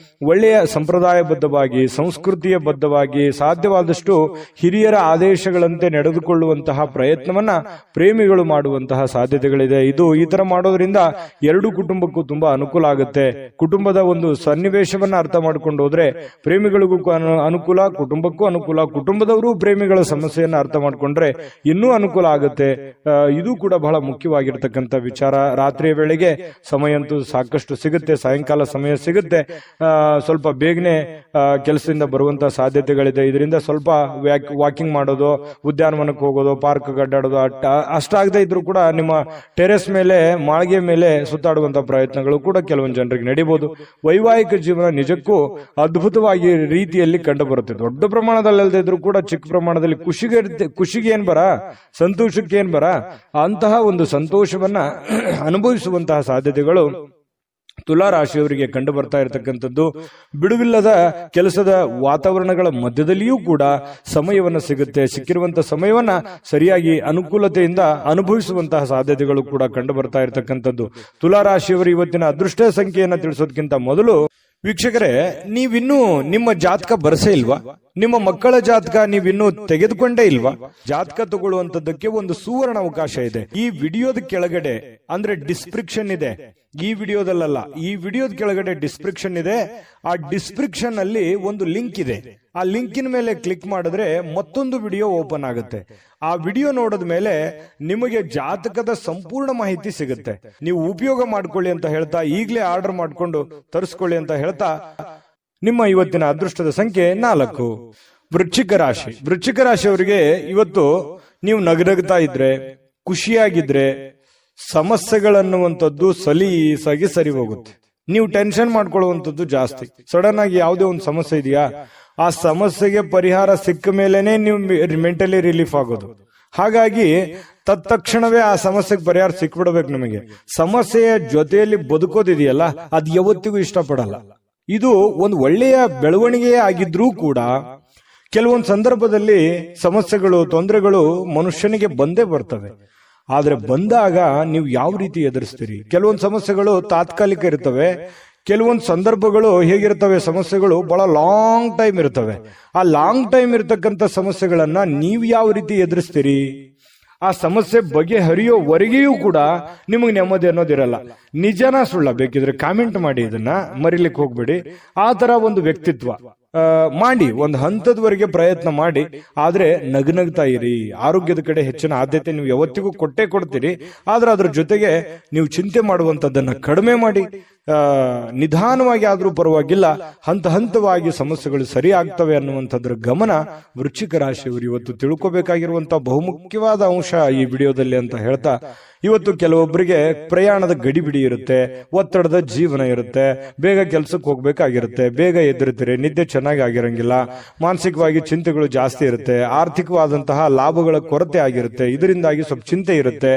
ಒಳ್ಳೆಯ ಸಂಪ್ರದಾಯಬದ್ಧವಾಗಿ, ಸಂಸ್ಕೃತಿಯ ಬದ್ಧವಾಗಿ, ಸಾಧ್ಯವಾದಷ್ಟು ಹಿರಿಯರ ಆದೇಶಗಳಂತೆ ನಡೆದುಕೊಳ್ಳುವಂತಹ ಪ್ರಯತ್ನವನ್ನ ಪ್ರೇಮಿಗಳು ಮಾಡುವಂತಹ ಸಾಧ್ಯತೆಗಳಿದೆ. ಈ ತರ ಮಾಡೋದ್ರಿಂದ ಎರಡು ಕುಟುಂಬಕ್ಕೂ ತುಂಬಾ ಅನುಕೂಲ ಆಗುತ್ತೆ. ಕುಟುಂಬದ ಒಂದು ಸನ್ನಿವೇಶವನ್ನ ಅರ್ಥ ಮಾಡ್ಕೊಂಡು ಹೋದ್ರೆ ಪ್ರೇಮಿಗಳಿಗೂ ಅನುಕೂಲ, ಕುಟುಂಬಕ್ಕೂ ಅನುಕೂಲ. ಕುಟುಂಬದವರು ಪ್ರೇಮಿಗಳ ಸಮಸ್ಯೆಯನ್ನ ಅರ್ಥ ಮಾಡ್ಕೊಂಡ್ರೆ ಇನ್ನೂ ಅನುಕೂಲ ಆಗುತ್ತೆ. ಇದು ಕೂಡ ಬಹಳ ಮುಖ್ಯವಾಗಿರ್ತಕ್ಕಂಥ ವಿಚಾರ. ರಾತ್ರಿಯ ವೇಳೆಗೆ ಸಮಯ ಅಂತೂ ಸಾಕಷ್ಟು ಸಿಗುತ್ತೆ, ಸಾಯಂಕಾಲ ಸಮಯ ಸಿಗುತ್ತೆ. ಸ್ವಲ್ಪ ಬೇಗನೆ ಕೆಲಸದಿಂದ ಬರುವಂತಹ ಸಾಧ್ಯತೆಗಳಿದೆ. ಇದರಿಂದ ಸ್ವಲ್ಪ ವಾಕಿಂಗ್ ಮಾಡೋದು, ಉದ್ಯಾನವನಕ್ಕೆ ಹೋಗೋದು, ಪಾರ್ಕ್ ಅಡ್ಡಾಡೋದು ಅಷ್ಟಾಗದೆ ಇದ್ರೂ ಕೂಡ ನಿಮ್ಮ ಟೆರೆಸ್ ಮೇಲೆ, ಮಾಳಿಗೆ ಮೇಲೆ ಸುತ್ತಾಡುವಂತಹ ಪ್ರಯತ್ನಗಳು ಕೂಡ ಕೆಲವೊಂದು ಜನರಿಗೆ ನಡೀಬಹುದು. ವೈವಾಹಿಕ ಜೀವನ ನಿಜಕ್ಕೂ ಅದ್ಭುತವಾಗಿ ರೀತಿಯಲ್ಲಿ ಕಂಡು ಬರುತ್ತೆ. ದೊಡ್ಡ ಪ್ರಮಾಣದಲ್ಲಿ ಅಲ್ಲದೆ ಇದ್ರೂ ಕೂಡ ಚಿಕ್ಕ ಪ್ರಮಾಣದಲ್ಲಿ ಖುಷಿಗೆ ಏನ್ ಬರ, ಸಂತೋಷಕ್ಕೆ ಏನ್ ಬರ, ಅಂತಹ ಒಂದು ಸಂತೋಷವನ್ನ ಅನುಭವಿಸುವಂತಹ ಸಾಧ್ಯತೆಗಳು ತುಲಾ ರಾಶಿಯವರಿಗೆ ಕಂಡು ಬರ್ತಾ ಇರತಕ್ಕಂಥದ್ದು. ಬಿಡುವಿಲ್ಲದ ಕೆಲಸದ ವಾತಾವರಣಗಳ ಮಧ್ಯದಲ್ಲಿಯೂ ಕೂಡ ಸಮಯವನ್ನ ಸಿಕ್ಕಿರುವಂತಹ ಸಮಯವನ್ನ ಸರಿಯಾಗಿ ಅನುಕೂಲತೆಯಿಂದ ಅನುಭವಿಸುವಂತಹ ಸಾಧ್ಯತೆಗಳು ಕೂಡ ಕಂಡು ಬರ್ತಾ ಇರತಕ್ಕಂಥದ್ದು. ತುಲಾ ರಾಶಿಯವರು ಇವತ್ತಿನ ಅದೃಷ್ಟ ಸಂಖ್ಯೆಯನ್ನ ತಿಳಿಸೋದಕ್ಕಿಂತ ಮೊದಲು ವೀಕ್ಷಕರೇ, ನೀವಿನ್ನೂ ನಿಮ್ಮ ಜಾತಕ ಬರಸೇ ಇಲ್ವಾ? ನಿಮ್ಮ ಮಕ್ಕಳ ಜಾತಕ ನೀವಿನ್ನೂ ತೆಗೆದುಕೊಂಡೇ ಇಲ್ವಾ? ಜಾತಕ ತಗೊಳ್ಳುವಂತದ್ದಕ್ಕೆ ಒಂದು ಸುವರ್ಣ ಅವಕಾಶ ಇದೆ. ಈ ವಿಡಿಯೋದ ಕೆಳಗಡೆ ಅಂದ್ರೆ ಡಿಸ್ಕ್ರಿಪ್ಷನ್ ಇದೆ. ಈ ವಿಡಿಯೋದಲ್ಲ, ಈ ವಿಡಿಯೋದ ಕೆಳಗಡೆ ಡಿಸ್ಕ್ರಿಪ್ಷನ್ ಇದೆ. ಆ ಡಿಸ್ಕ್ರಿಪ್ಷನ್ ಅಲ್ಲಿ ಒಂದು ಲಿಂಕ್ ಇದೆ. ಆ ಲಿಂಕಿನ ಮೇಲೆ ಕ್ಲಿಕ್ ಮಾಡಿದ್ರೆ ಮತ್ತೊಂದು ವಿಡಿಯೋ ಓಪನ್ ಆಗುತ್ತೆ. ಆ ವಿಡಿಯೋ ನೋಡಿದ ಮೇಲೆ ನಿಮಗೆ ಜಾತಕದ ಸಂಪೂರ್ಣ ಮಾಹಿತಿ ಸಿಗುತ್ತೆ. ನೀವು ಉಪಯೋಗ ಮಾಡ್ಕೊಳ್ಳಿ ಅಂತ ಹೇಳ್ತಾ, ಈಗಲೇ ಆರ್ಡರ್ ಮಾಡ್ಕೊಂಡು ತರಿಸ್ಕೊಳ್ಳಿ ಅಂತ ಹೇಳ್ತಾ, ನಿಮ್ಮ ಇವತ್ತಿನ ಅದೃಷ್ಟದ ಸಂಖ್ಯೆ 4. ವೃಶ್ಚಿಕ ರಾಶಿ. ವೃಶ್ಚಿಕ ರಾಶಿಯವರಿಗೆ ಇವತ್ತು ನೀವು ನಗನಗ್ತಾ ಇದ್ರೆ, ಖುಷಿಯಾಗಿದ್ರೆ, ಸಮಸ್ಯೆಗಳನ್ನುವಂಥದ್ದು ಸಲೀಸಾಗಿ ಸರಿ ಹೋಗುತ್ತೆ. ನೀವು ಟೆನ್ಷನ್ ಮಾಡ್ಕೊಳ್ಳುವಂಥದ್ದು ಜಾಸ್ತಿ. ಸಡನ್ ಆಗಿ ಯಾವುದೇ ಒಂದು ಸಮಸ್ಯೆ ಇದೆಯಾ, ಆ ಸಮಸ್ಯೆಗೆ ಪರಿಹಾರ ಸಿಕ್ಕ ಮೇಲೇನೆ ನೀವು ಮೆಂಟಲಿ ರಿಲೀಫ್ ಆಗೋದು. ಹಾಗಾಗಿ ತತ್ಕ್ಷಣವೇ ಆ ಸಮಸ್ಯೆಗೆ ಪರಿಹಾರ ಸಿಕ್ಬಿಡ್ಬೇಕು. ನಮಗೆ ಸಮಸ್ಯೆಯ ಜೊತೆಯಲ್ಲಿ ಬದುಕೋದಿದೆಯಲ್ಲ, ಅದು ಯಾವತ್ತಿಗೂ ಇಷ್ಟಪಡಲ್ಲ. ಇದು ಒಂದು ಒಳ್ಳೆಯ ಬೆಳವಣಿಗೆ ಆಗಿದ್ರೂ ಕೂಡ ಕೆಲವೊಂದು ಸಂದರ್ಭದಲ್ಲಿ ಸಮಸ್ಯೆಗಳು, ತೊಂದರೆಗಳು ಮನುಷ್ಯನಿಗೆ ಬಂದೇ ಬರ್ತವೆ. ಆದ್ರೆ ಬಂದಾಗ ನೀವು ಯಾವ ರೀತಿ ಎದುರಿಸ್ತೀರಿ? ಕೆಲವೊಂದು ಸಮಸ್ಯೆಗಳು ತಾತ್ಕಾಲಿಕ ಇರ್ತವೆ. ಕೆಲವೊಂದು ಸಂದರ್ಭಗಳು ಹೇಗಿರ್ತವೆ, ಸಮಸ್ಯೆಗಳು ಬಹಳ ಲಾಂಗ್ ಟೈಮ್ ಇರ್ತವೆ. ಆ ಲಾಂಗ್ ಟೈಮ್ ಇರತಕ್ಕಂತ ಸಮಸ್ಯೆಗಳನ್ನ ನೀವು ಯಾವ ರೀತಿ ಎದುರಿಸ್ತೀರಿ? ಆ ಸಮಸ್ಯೆ ಬಗೆಹರಿಯೋವರೆಗೆಯೂ ಕೂಡ ನಿಮಗೆ ನೆಮ್ಮದಿ ಅನ್ನೋದಿರಲ್ಲ. ನಿಜನಾ ಸುಳ್ಳ ಬೇಕಿದ್ರೆ ಕಾಮೆಂಟ್ ಮಾಡಿ, ಇದನ್ನ ಮರಿಲಿಕ್ಕೆ ಹೋಗ್ಬೇಡಿ. ಆ ತರ ಒಂದು ವ್ಯಕ್ತಿತ್ವ ಮಾಡಿ, ಒಂದು ಹಂತದವರೆಗೆ ಪ್ರಯತ್ನ ಮಾಡಿ. ಆದ್ರೆ ನಗ್ನಗ್ತಾ ಇರಿ. ಆರೋಗ್ಯದ ಕಡೆ ಹೆಚ್ಚಿನ ಆದ್ಯತೆ ನೀವು ಯಾವತ್ತಿಗೂ ಕೊಟ್ಟೇ ಕೊಡ್ತೀರಿ. ಆದ್ರೆ ಅದ್ರ ಜೊತೆಗೆ ನೀವು ಚಿಂತೆ ಮಾಡುವಂತದ್ದನ್ನ ಕಡಿಮೆ ಮಾಡಿ, ನಿಧಾನವಾಗಿ ಆದ್ರೂ ಪರವಾಗಿಲ್ಲ, ಹಂತ ಹಂತವಾಗಿ ಸಮಸ್ಯೆಗಳು ಸರಿ ಆಗ್ತವೆ ಅನ್ನುವಂಥದ್ರ ಗಮನ ವೃಶ್ಚಿಕ ರಾಶಿಯವರು ಇವತ್ತು ತಿಳ್ಕೋಬೇಕಾಗಿರುವಂತಹ ಬಹುಮುಖ್ಯವಾದ ಅಂಶ ಈ ವಿಡಿಯೋದಲ್ಲಿ ಅಂತ ಹೇಳ್ತಾ, ಇವತ್ತು ಕೆಲವೊಬ್ಬರಿಗೆ ಪ್ರಯಾಣದ ಗಡಿಬಿಡಿ ಇರುತ್ತೆ, ಒತ್ತಡದ ಜೀವನ ಇರುತ್ತೆ, ಬೇಗ ಕೆಲಸಕ್ಕೆ ಹೋಗ್ಬೇಕಾಗಿರುತ್ತೆ, ಬೇಗ ಎದುರುತ್ತೀರಿ, ನಿದ್ದೆ ಚೆನ್ನಾಗಿ ಆಗಿರಂಗಿಲ್ಲ, ಮಾನಸಿಕವಾಗಿ ಚಿಂತೆಗಳು ಜಾಸ್ತಿ ಇರುತ್ತೆ, ಆರ್ಥಿಕವಾದಂತಹ ಲಾಭಗಳ ಕೊರತೆ ಆಗಿರುತ್ತೆ, ಇದರಿಂದಾಗಿ ಸ್ವಲ್ಪ ಚಿಂತೆ ಇರುತ್ತೆ.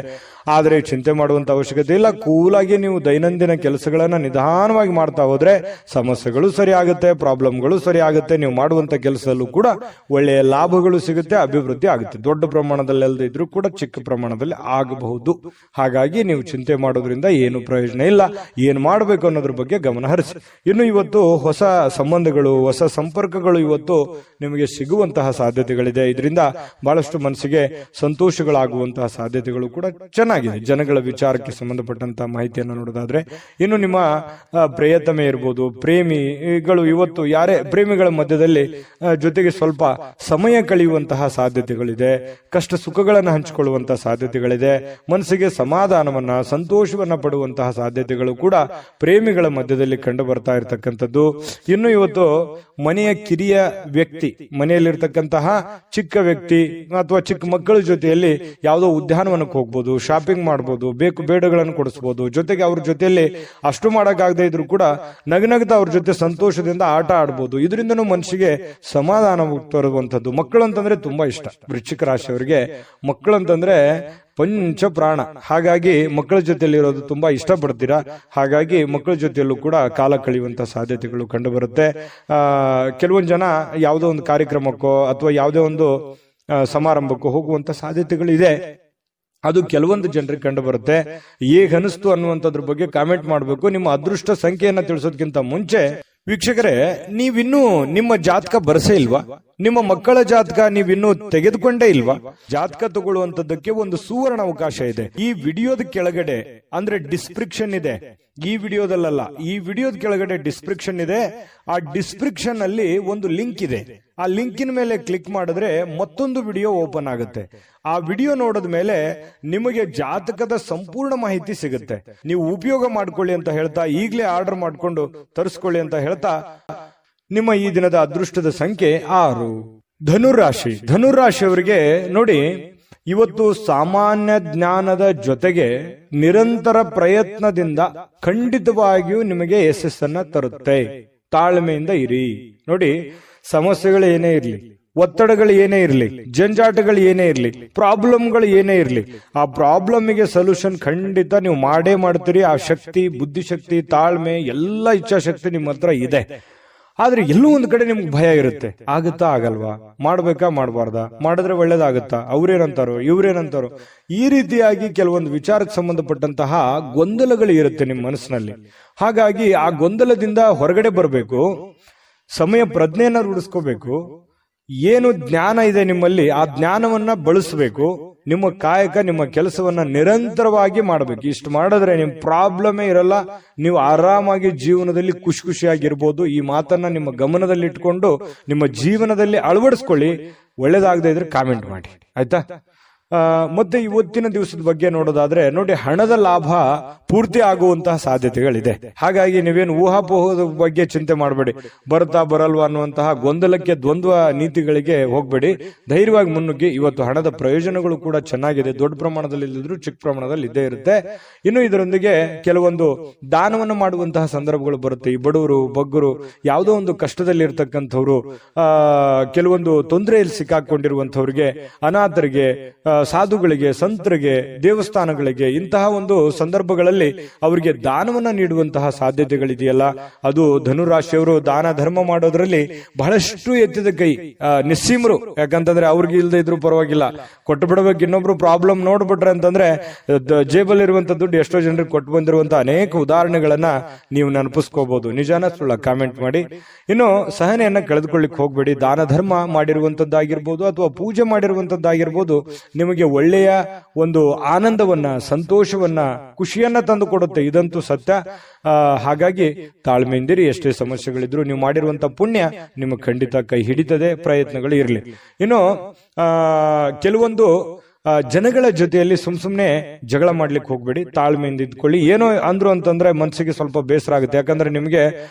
ಆದ್ರೆ ಚಿಂತೆ ಮಾಡುವಂತ ಅವಶ್ಯಕತೆ ಇಲ್ಲ. ಕೂಲಾಗಿ ನೀವು ದೈನಂದಿನ ಕೆಲಸಗಳನ್ನ ನಿಧಾನವಾಗಿ ಮಾಡ್ತಾ ಹೋದ್ರೆ ಸಮಸ್ಯೆಗಳು ಸರಿ ಆಗುತ್ತೆ, ಪ್ರಾಬ್ಲಮ್ಗಳು ಸರಿ ಆಗುತ್ತೆ. ನೀವು ಮಾಡುವಂತ ಕೆಲಸದಲ್ಲೂ ಕೂಡ ಒಳ್ಳೆಯ ಲಾಭಗಳು ಸಿಗುತ್ತೆ, ಅಭಿವೃದ್ಧಿ ಆಗುತ್ತೆ. ದೊಡ್ಡ ಪ್ರಮಾಣದಲ್ಲಿ ಅಲ್ಲದೆ ಇದ್ರೂ ಕೂಡ ಚಿಕ್ಕ ಪ್ರಮಾಣದಲ್ಲಿ ಆಗಬಹುದು. ಹಾಗಾಗಿ ನೀವು ಚಿಂತೆ ಮಾಡೋದ್ರಿಂದ ಏನು ಪ್ರಯೋಜನ ಇಲ್ಲ. ಏನು ಮಾಡಬೇಕು ಅನ್ನೋದ್ರ ಬಗ್ಗೆ ಗಮನ ಹರಿಸಿ. ಇನ್ನು ಇವತ್ತು ಹೊಸ ಸಂಬಂಧಗಳು, ಹೊಸ ಸಂಪರ್ಕಗಳು ಇವತ್ತು ನಿಮಗೆ ಸಿಗುವಂತಹ ಸಾಧ್ಯತೆಗಳಿದೆ. ಇದರಿಂದ ಬಹಳಷ್ಟು ಮನಸ್ಸಿಗೆ ಸಂತೋಷಗಳಾಗುವಂತಹ ಸಾಧ್ಯತೆಗಳು ಕೂಡ ಚೆನ್ನಾಗಿದೆ. ಜನಗಳ ವಿಚಾರಕ್ಕೆ ಸಂಬಂಧಪಟ್ಟಂತಹ ಮಾಹಿತಿಯನ್ನು ನೋಡೋದಾದ್ರೆ, ಇನ್ನು ನಿಮ್ಮ ಪ್ರಿಯತಮೆ ಇರ್ಬೋದು, ಪ್ರೇಮಿಗಳು ಇವತ್ತು ಯಾರೇ ಪ್ರೇಮಿಗಳ ಮಧ್ಯದಲ್ಲಿ ಜೊತೆಗೆ ಸ್ವಲ್ಪ ಸಮಯ ಕಳೆಯುವಂತಹ ಸಾಧ್ಯತೆಗಳಿದೆ. ಕಷ್ಟ ಸುಖಗಳನ್ನು ಹಂಚಿಕೊಳ್ಳುವಂತಹ ಸಾಧ್ಯತೆಗಳಿದೆ. ಮನಸ್ಸಿಗೆ ಸಮಾಧಾನವನ್ನ, ಸಂತೋಷವನ್ನ ಪಡುವಂತಹ ಸಾಧ್ಯತೆಗಳು ಕೂಡ ಪ್ರೇಮಿಗಳ ಮಧ್ಯದಲ್ಲಿ ಕಂಡು ಬರ್ತಾ ಇರತಕ್ಕಂಥದ್ದು. ಇನ್ನು ಇವತ್ತು ಮನೆಯ ಕಿರಿಯ ವ್ಯಕ್ತಿ, ಮನೆಯಲ್ಲಿರ್ತಕ್ಕಂತಹ ಚಿಕ್ಕ ವ್ಯಕ್ತಿ ಅಥವಾ ಚಿಕ್ಕ ಮಕ್ಕಳ ಜೊತೆಯಲ್ಲಿ ಯಾವುದೋ ಉದ್ಯಾನವನಕ್ಕೆ ಹೋಗ್ಬೋದು, ಶಾಪಿಂಗ್ ಮಾಡ್ಬೋದು, ಬೇಕು ಬೇಡಗಳನ್ನು ಕೊಡಿಸ್ಬೋದು. ಜೊತೆಗೆ ಅವ್ರ ಜೊತೆಯಲ್ಲಿ ಅಷ್ಟು ಮಾಡಕ್ಕಾಗದೇ ಇದ್ರು ಕೂಡ ನಗನಗ್ತಾ ಅವ್ರ ಜೊತೆ ಸಂತೋಷದಿಂದ ಆಟ ಆಡ್ಬೋದು. ಇದರಿಂದನೂ ಮನಸ್ಸಿಗೆ ಸಮಾಧಾನ ತರುವಂಥದ್ದು. ಮಕ್ಕಳು ಅಂತಂದ್ರೆ ತುಂಬಾ ಇಷ್ಟ. ವೃಶ್ಚಿಕ ರಾಶಿಯವರಿಗೆ ಮಕ್ಕಳಂತಂದ್ರೆ ಪಂಚ ಪ್ರಾಣ. ಹಾಗಾಗಿ ಮಕ್ಕಳ ಜೊತೆಯಲ್ಲಿ ಇರೋದು ತುಂಬಾ ಇಷ್ಟಪಡ್ತೀರಾ. ಹಾಗಾಗಿ ಮಕ್ಕಳ ಜೊತೆಯಲ್ಲೂ ಕೂಡ ಕಾಲ ಕಳೆಯುವಂತ ಸಾಧ್ಯತೆಗಳು ಕಂಡು ಬರುತ್ತೆ. ಕೆಲವೊಂದು ಜನ ಯಾವುದೋ ಒಂದು ಕಾರ್ಯಕ್ರಮಕ್ಕೋ ಅಥವಾ ಯಾವುದೇ ಒಂದು ಸಮಾರಂಭಕ್ಕೂ ಹೋಗುವಂತ ಸಾಧ್ಯತೆಗಳಿದೆ. ಅದು ಕೆಲವೊಂದು ಜನರಿಗೆ ಕಂಡು ಬರುತ್ತೆ. ಹೇಗನಿಸ್ತು ಅನ್ನುವಂಥದ್ರ ಬಗ್ಗೆ ಕಾಮೆಂಟ್ ಮಾಡಬೇಕು. ನಿಮ್ಮ ಅದೃಷ್ಟ ಸಂಖ್ಯೆಯನ್ನ ತಿಳಿಸೋದಕ್ಕಿಂತ ಮುಂಚೆ ವೀಕ್ಷಕರೇ, ನೀವಿನ್ನೂ ನಿಮ್ಮ ಜಾತಕ ಬರಸೇ ಇಲ್ವಾ? ನಿಮ್ಮ ಮಕ್ಕಳ ಜಾತಕ ನೀವಿನ್ನೂ ತೆಗೆದುಕೊಂಡೇ ಇಲ್ವಾ? ಜಾತಕ ತಗೊಳ್ಳುವಂತದ್ದಕ್ಕೆ ಒಂದು ಸುವರ್ಣ ಅವಕಾಶ ಇದೆ. ಈ ವಿಡಿಯೋದ ಕೆಳಗಡೆ ಅಂದ್ರೆ ಡಿಸ್ಕ್ರಿಪ್ಷನ್ ಇದೆ. ಈ ವಿಡಿಯೋದಲ್ಲ, ಈ ವಿಡಿಯೋದ ಕೆಳಗಡೆ ಡಿಸ್ಕ್ರಿಪ್ಷನ್ ಇದೆ. ಆ ಡಿಸ್ಕ್ರಿಪ್ಷನ್ ಅಲ್ಲಿ ಒಂದು ಲಿಂಕ್ ಇದೆ. ಆ ಲಿಂಕಿನ ಮೇಲೆ ಕ್ಲಿಕ್ ಮಾಡಿದ್ರೆ ಮತ್ತೊಂದು ವಿಡಿಯೋ ಓಪನ್ ಆಗುತ್ತೆ. ಆ ವಿಡಿಯೋ ನೋಡಿದ ಮೇಲೆ ನಿಮಗೆ ಜಾತಕದ ಸಂಪೂರ್ಣ ಮಾಹಿತಿ ಸಿಗುತ್ತೆ. ನೀವು ಉಪಯೋಗ ಮಾಡ್ಕೊಳ್ಳಿ ಅಂತ ಹೇಳ್ತಾ, ಈಗಲೇ ಆರ್ಡರ್ ಮಾಡ್ಕೊಂಡು ತರಿಸ್ಕೊಳ್ಳಿ ಅಂತ ಹೇಳ್ತಾ, ನಿಮ್ಮ ಈ ದಿನದ ಅದೃಷ್ಟದ ಸಂಖ್ಯೆ 6. ಧನುರಾಶಿ. ಧನುರಾಶಿಯವರಿಗೆ ನೋಡಿ, ಇವತ್ತು ಸಾಮಾನ್ಯ ಜ್ಞಾನದ ಜೊತೆಗೆ ನಿರಂತರ ಪ್ರಯತ್ನದಿಂದ ಖಂಡಿತವಾಗಿಯೂ ನಿಮಗೆ ಯಶಸ್ಸನ್ನ ತರುತ್ತೆ. ತಾಳ್ಮೆಯಿಂದ ಇರಿ. ನೋಡಿ, ಸಮಸ್ಯೆಗಳು ಏನೇ ಇರಲಿ, ಒತ್ತಡಗಳು ಏನೇ ಇರಲಿ, ಜಂಜಾಟಗಳು ಏನೇ ಇರಲಿ, ಪ್ರಾಬ್ಲಮ್ಗಳು ಏನೇ ಇರಲಿ, ಆ ಪ್ರಾಬ್ಲಮ್ಗೆ ಸೊಲ್ಯೂಷನ್ ಖಂಡಿತ ನೀವು ಮಾಡೇ ಮಾಡ್ತೀರಿ. ಆ ಶಕ್ತಿ, ಬುದ್ಧಿಶಕ್ತಿ, ತಾಳ್ಮೆ, ಎಲ್ಲ ಇಚ್ಛಾಶಕ್ತಿ ನಿಮ್ಮ ಹತ್ರ ಇದೆ. ಆದ್ರೆ ಎಲ್ಲೋ ಒಂದು ಕಡೆ ನಿಮ್ಗೆ ಭಯ ಇರುತ್ತೆ, ಆಗುತ್ತಾ ಆಗಲ್ವಾ, ಮಾಡ್ಬೇಕಾ ಮಾಡಬಾರ್ದಾ, ಮಾಡಿದ್ರೆ ಒಳ್ಳೇದಾಗುತ್ತಾ, ಅವ್ರೇನಂತಾರೋ ಇವ್ರೇನಂತಾರೋ, ಈ ರೀತಿಯಾಗಿ ಕೆಲವೊಂದು ವಿಚಾರಕ್ಕೆ ಸಂಬಂಧಪಟ್ಟಂತಹ ಗೊಂದಲಗಳು ಇರುತ್ತೆ ನಿಮ್ಮ ಮನಸ್ಸಿನಲ್ಲಿ. ಹಾಗಾಗಿ ಆ ಗೊಂದಲದಿಂದ ಹೊರಗಡೆ ಬರಬೇಕು, ಸಮಯ ಪ್ರಜ್ಞೆಯನ್ನ ರೂಢಿಸ್ಕೋಬೇಕು. ಏನು ಜ್ಞಾನ ಇದೆ ನಿಮ್ಮಲ್ಲಿ ಆ ಜ್ಞಾನವನ್ನ ಬಳಸಬೇಕು. ನಿಮ್ಮ ಕಾಯಕ, ನಿಮ್ಮ ಕೆಲಸವನ್ನ ನಿರಂತರವಾಗಿ ಮಾಡಬೇಕು. ಇಷ್ಟು ಮಾಡಿದ್ರೆ ನಿಮ್ ಪ್ರಾಬ್ಲಮೇ ಇರಲ್ಲ, ನೀವು ಆರಾಮಾಗಿ ಜೀವನದಲ್ಲಿ ಖುಷಿಯಾಗಿರ್ಬೋದು. ಈ ಮಾತನ್ನ ನಿಮ್ಮ ಗಮನದಲ್ಲಿ ಇಟ್ಕೊಂಡು ನಿಮ್ಮ ಜೀವನದಲ್ಲಿ ಅಳವಡಿಸ್ಕೊಳ್ಳಿ. ಒಳ್ಳೇದಾಗದೇ ಇದ್ರೆ ಕಾಮೆಂಟ್ ಮಾಡಿ, ಆಯ್ತಾ? ಮತ್ತೆ ಇವತ್ತಿನ ದಿವಸದ ಬಗ್ಗೆ ನೋಡೋದಾದ್ರೆ ನೋಡಿ, ಹಣದ ಲಾಭ ಪೂರ್ತಿ ಆಗುವಂತಹ ಸಾಧ್ಯತೆಗಳಿದೆ. ಹಾಗಾಗಿ ನೀವೇನು ಊಹಾಪೋಹದ ಬಗ್ಗೆ ಚಿಂತೆ ಮಾಡಬೇಡಿ, ಬರ್ತಾ ಬರಲ್ವಾ ಅನ್ನುವಂತಹ ಗೊಂದಲಕ್ಕೆ, ದ್ವಂದ್ವ ನೀತಿಗಳಿಗೆ ಹೋಗ್ಬೇಡಿ. ಧೈರ್ಯವಾಗಿ ಮುನ್ನುಗ್ಗಿ. ಇವತ್ತು ಹಣದ ಪ್ರಯೋಜನಗಳು ಕೂಡ ಚೆನ್ನಾಗಿದೆ, ದೊಡ್ಡ ಪ್ರಮಾಣದಲ್ಲಿ ಇಲ್ಲದಿದ್ರು ಚಿಕ್ಕ ಪ್ರಮಾಣದಲ್ಲಿ ಇದ್ದೇ ಇರುತ್ತೆ. ಇನ್ನು ಇದರೊಂದಿಗೆ ಕೆಲವೊಂದು ದಾನವನ್ನು ಮಾಡುವಂತಹ ಸಂದರ್ಭಗಳು ಬರುತ್ತೆ. ಈ ಬಡವರು, ಬಗ್ಗರು, ಯಾವುದೋ ಒಂದು ಕಷ್ಟದಲ್ಲಿ ಇರ್ತಕ್ಕಂಥವ್ರು, ಕೆಲವೊಂದು ತೊಂದರೆಯಲ್ಲಿ ಸಿಕ್ಕಾಕೊಂಡಿರುವಂತವ್ರಿಗೆ, ಅನಾಥರಿಗೆ, ಸಾಧುಗಳಿಗೆ, ಸಂತರಿಗೆ, ದೇವಸ್ಥಾನಗಳಿಗೆ, ಇಂತಹ ಒಂದು ಸಂದರ್ಭಗಳಲ್ಲಿ ಅವರಿಗೆ ದಾನವನ್ನ ನೀಡುವಂತಹ ಸಾಧ್ಯತೆಗಳಿದೆಯಲ್ಲ, ಅದು ಧನುರಾಶಿಯವರು ದಾನ ಧರ್ಮ ಮಾಡೋದ್ರಲ್ಲಿ ಬಹಳಷ್ಟು ಎತ್ತಿದ ಕೈ, ನಿಸ್ಸೀಮರು. ಯಾಕಂತಂದ್ರೆ ಅವ್ರಿಗೆ ಇಲ್ಲದೆ ಇದ್ರು ಪರವಾಗಿಲ್ಲ, ಕೊಟ್ಟು ಬಿಡಬೇಕು. ಇನ್ನೊಬ್ರು ಪ್ರಾಬ್ಲಮ್ ನೋಡ್ಬಿಟ್ರೆ ಅಂತಂದ್ರೆ ಜೇಬಲ್ ಇರುವಂತ ದುಡ್ಡು ಎಷ್ಟೋ ಜನರಿಗೆ ಕೊಟ್ಟು ಬಂದಿರುವಂತಹ ಅನೇಕ ಉದಾಹರಣೆಗಳನ್ನ ನೀವು ನೆನಪಿಸ್ಕೋಬಹುದು. ನಿಜಾನ ಸುಳ್ಳ ಕಾಮೆಂಟ್ ಮಾಡಿ. ಇನ್ನು ಸಹನೆಯನ್ನ ಕಳೆದುಕೊಳ್ಳಿಕ್ ಹೋಗ್ಬೇಡಿ. ದಾನ ಧರ್ಮ ಮಾಡಿರುವಂತದ್ದಾಗಿರ್ಬೋದು ಅಥವಾ ಪೂಜೆ ಮಾಡಿರುವಂತದ್ದಾಗಿರ್ಬೋದು, ನಿಮಗೆ ಒಳ್ಳೆಯ ಒಂದು ಆನಂದವನ್ನ, ಸಂತೋಷವನ್ನ, ಖುಷಿಯನ್ನ ತಂದು ಕೊಡುತ್ತೆ. ಇದಂತೂ ಸತ್ಯ. ಹಾಗಾಗಿ ತಾಳ್ಮೆಯಿಂದಿರಿ. ಎಷ್ಟೇ ಸಮಸ್ಯೆಗಳಿದ್ರು ನೀವು ಮಾಡಿರುವಂತ ಪುಣ್ಯ ನಿಮಗೆ ಖಂಡಿತ ಕೈ ಹಿಡಿತದೆ. ಪ್ರಯತ್ನಗಳು ಇರಲಿ. ಇನ್ನು ಕೆಲವೊಂದು ಜನಗಳ ಜೊತೆಯಲ್ಲಿ ಸುಮ್ನೆ ಜಗಳ ಮಾಡ್ಲಿಕ್ಕೆ ಹೋಗ್ಬೇಡಿ. ತಾಳ್ಮೆಯಿಂದ ಇದ್ಕೊಳ್ಳಿ. ಏನೋ ಅಂದ್ರು ಅಂತಂದ್ರೆ ಮನಸ್ಸಿಗೆ ಸ್ವಲ್ಪ ಬೇಸರ ಆಗುತ್ತೆ. ಯಾಕಂದ್ರೆ ನಿಮಗೆ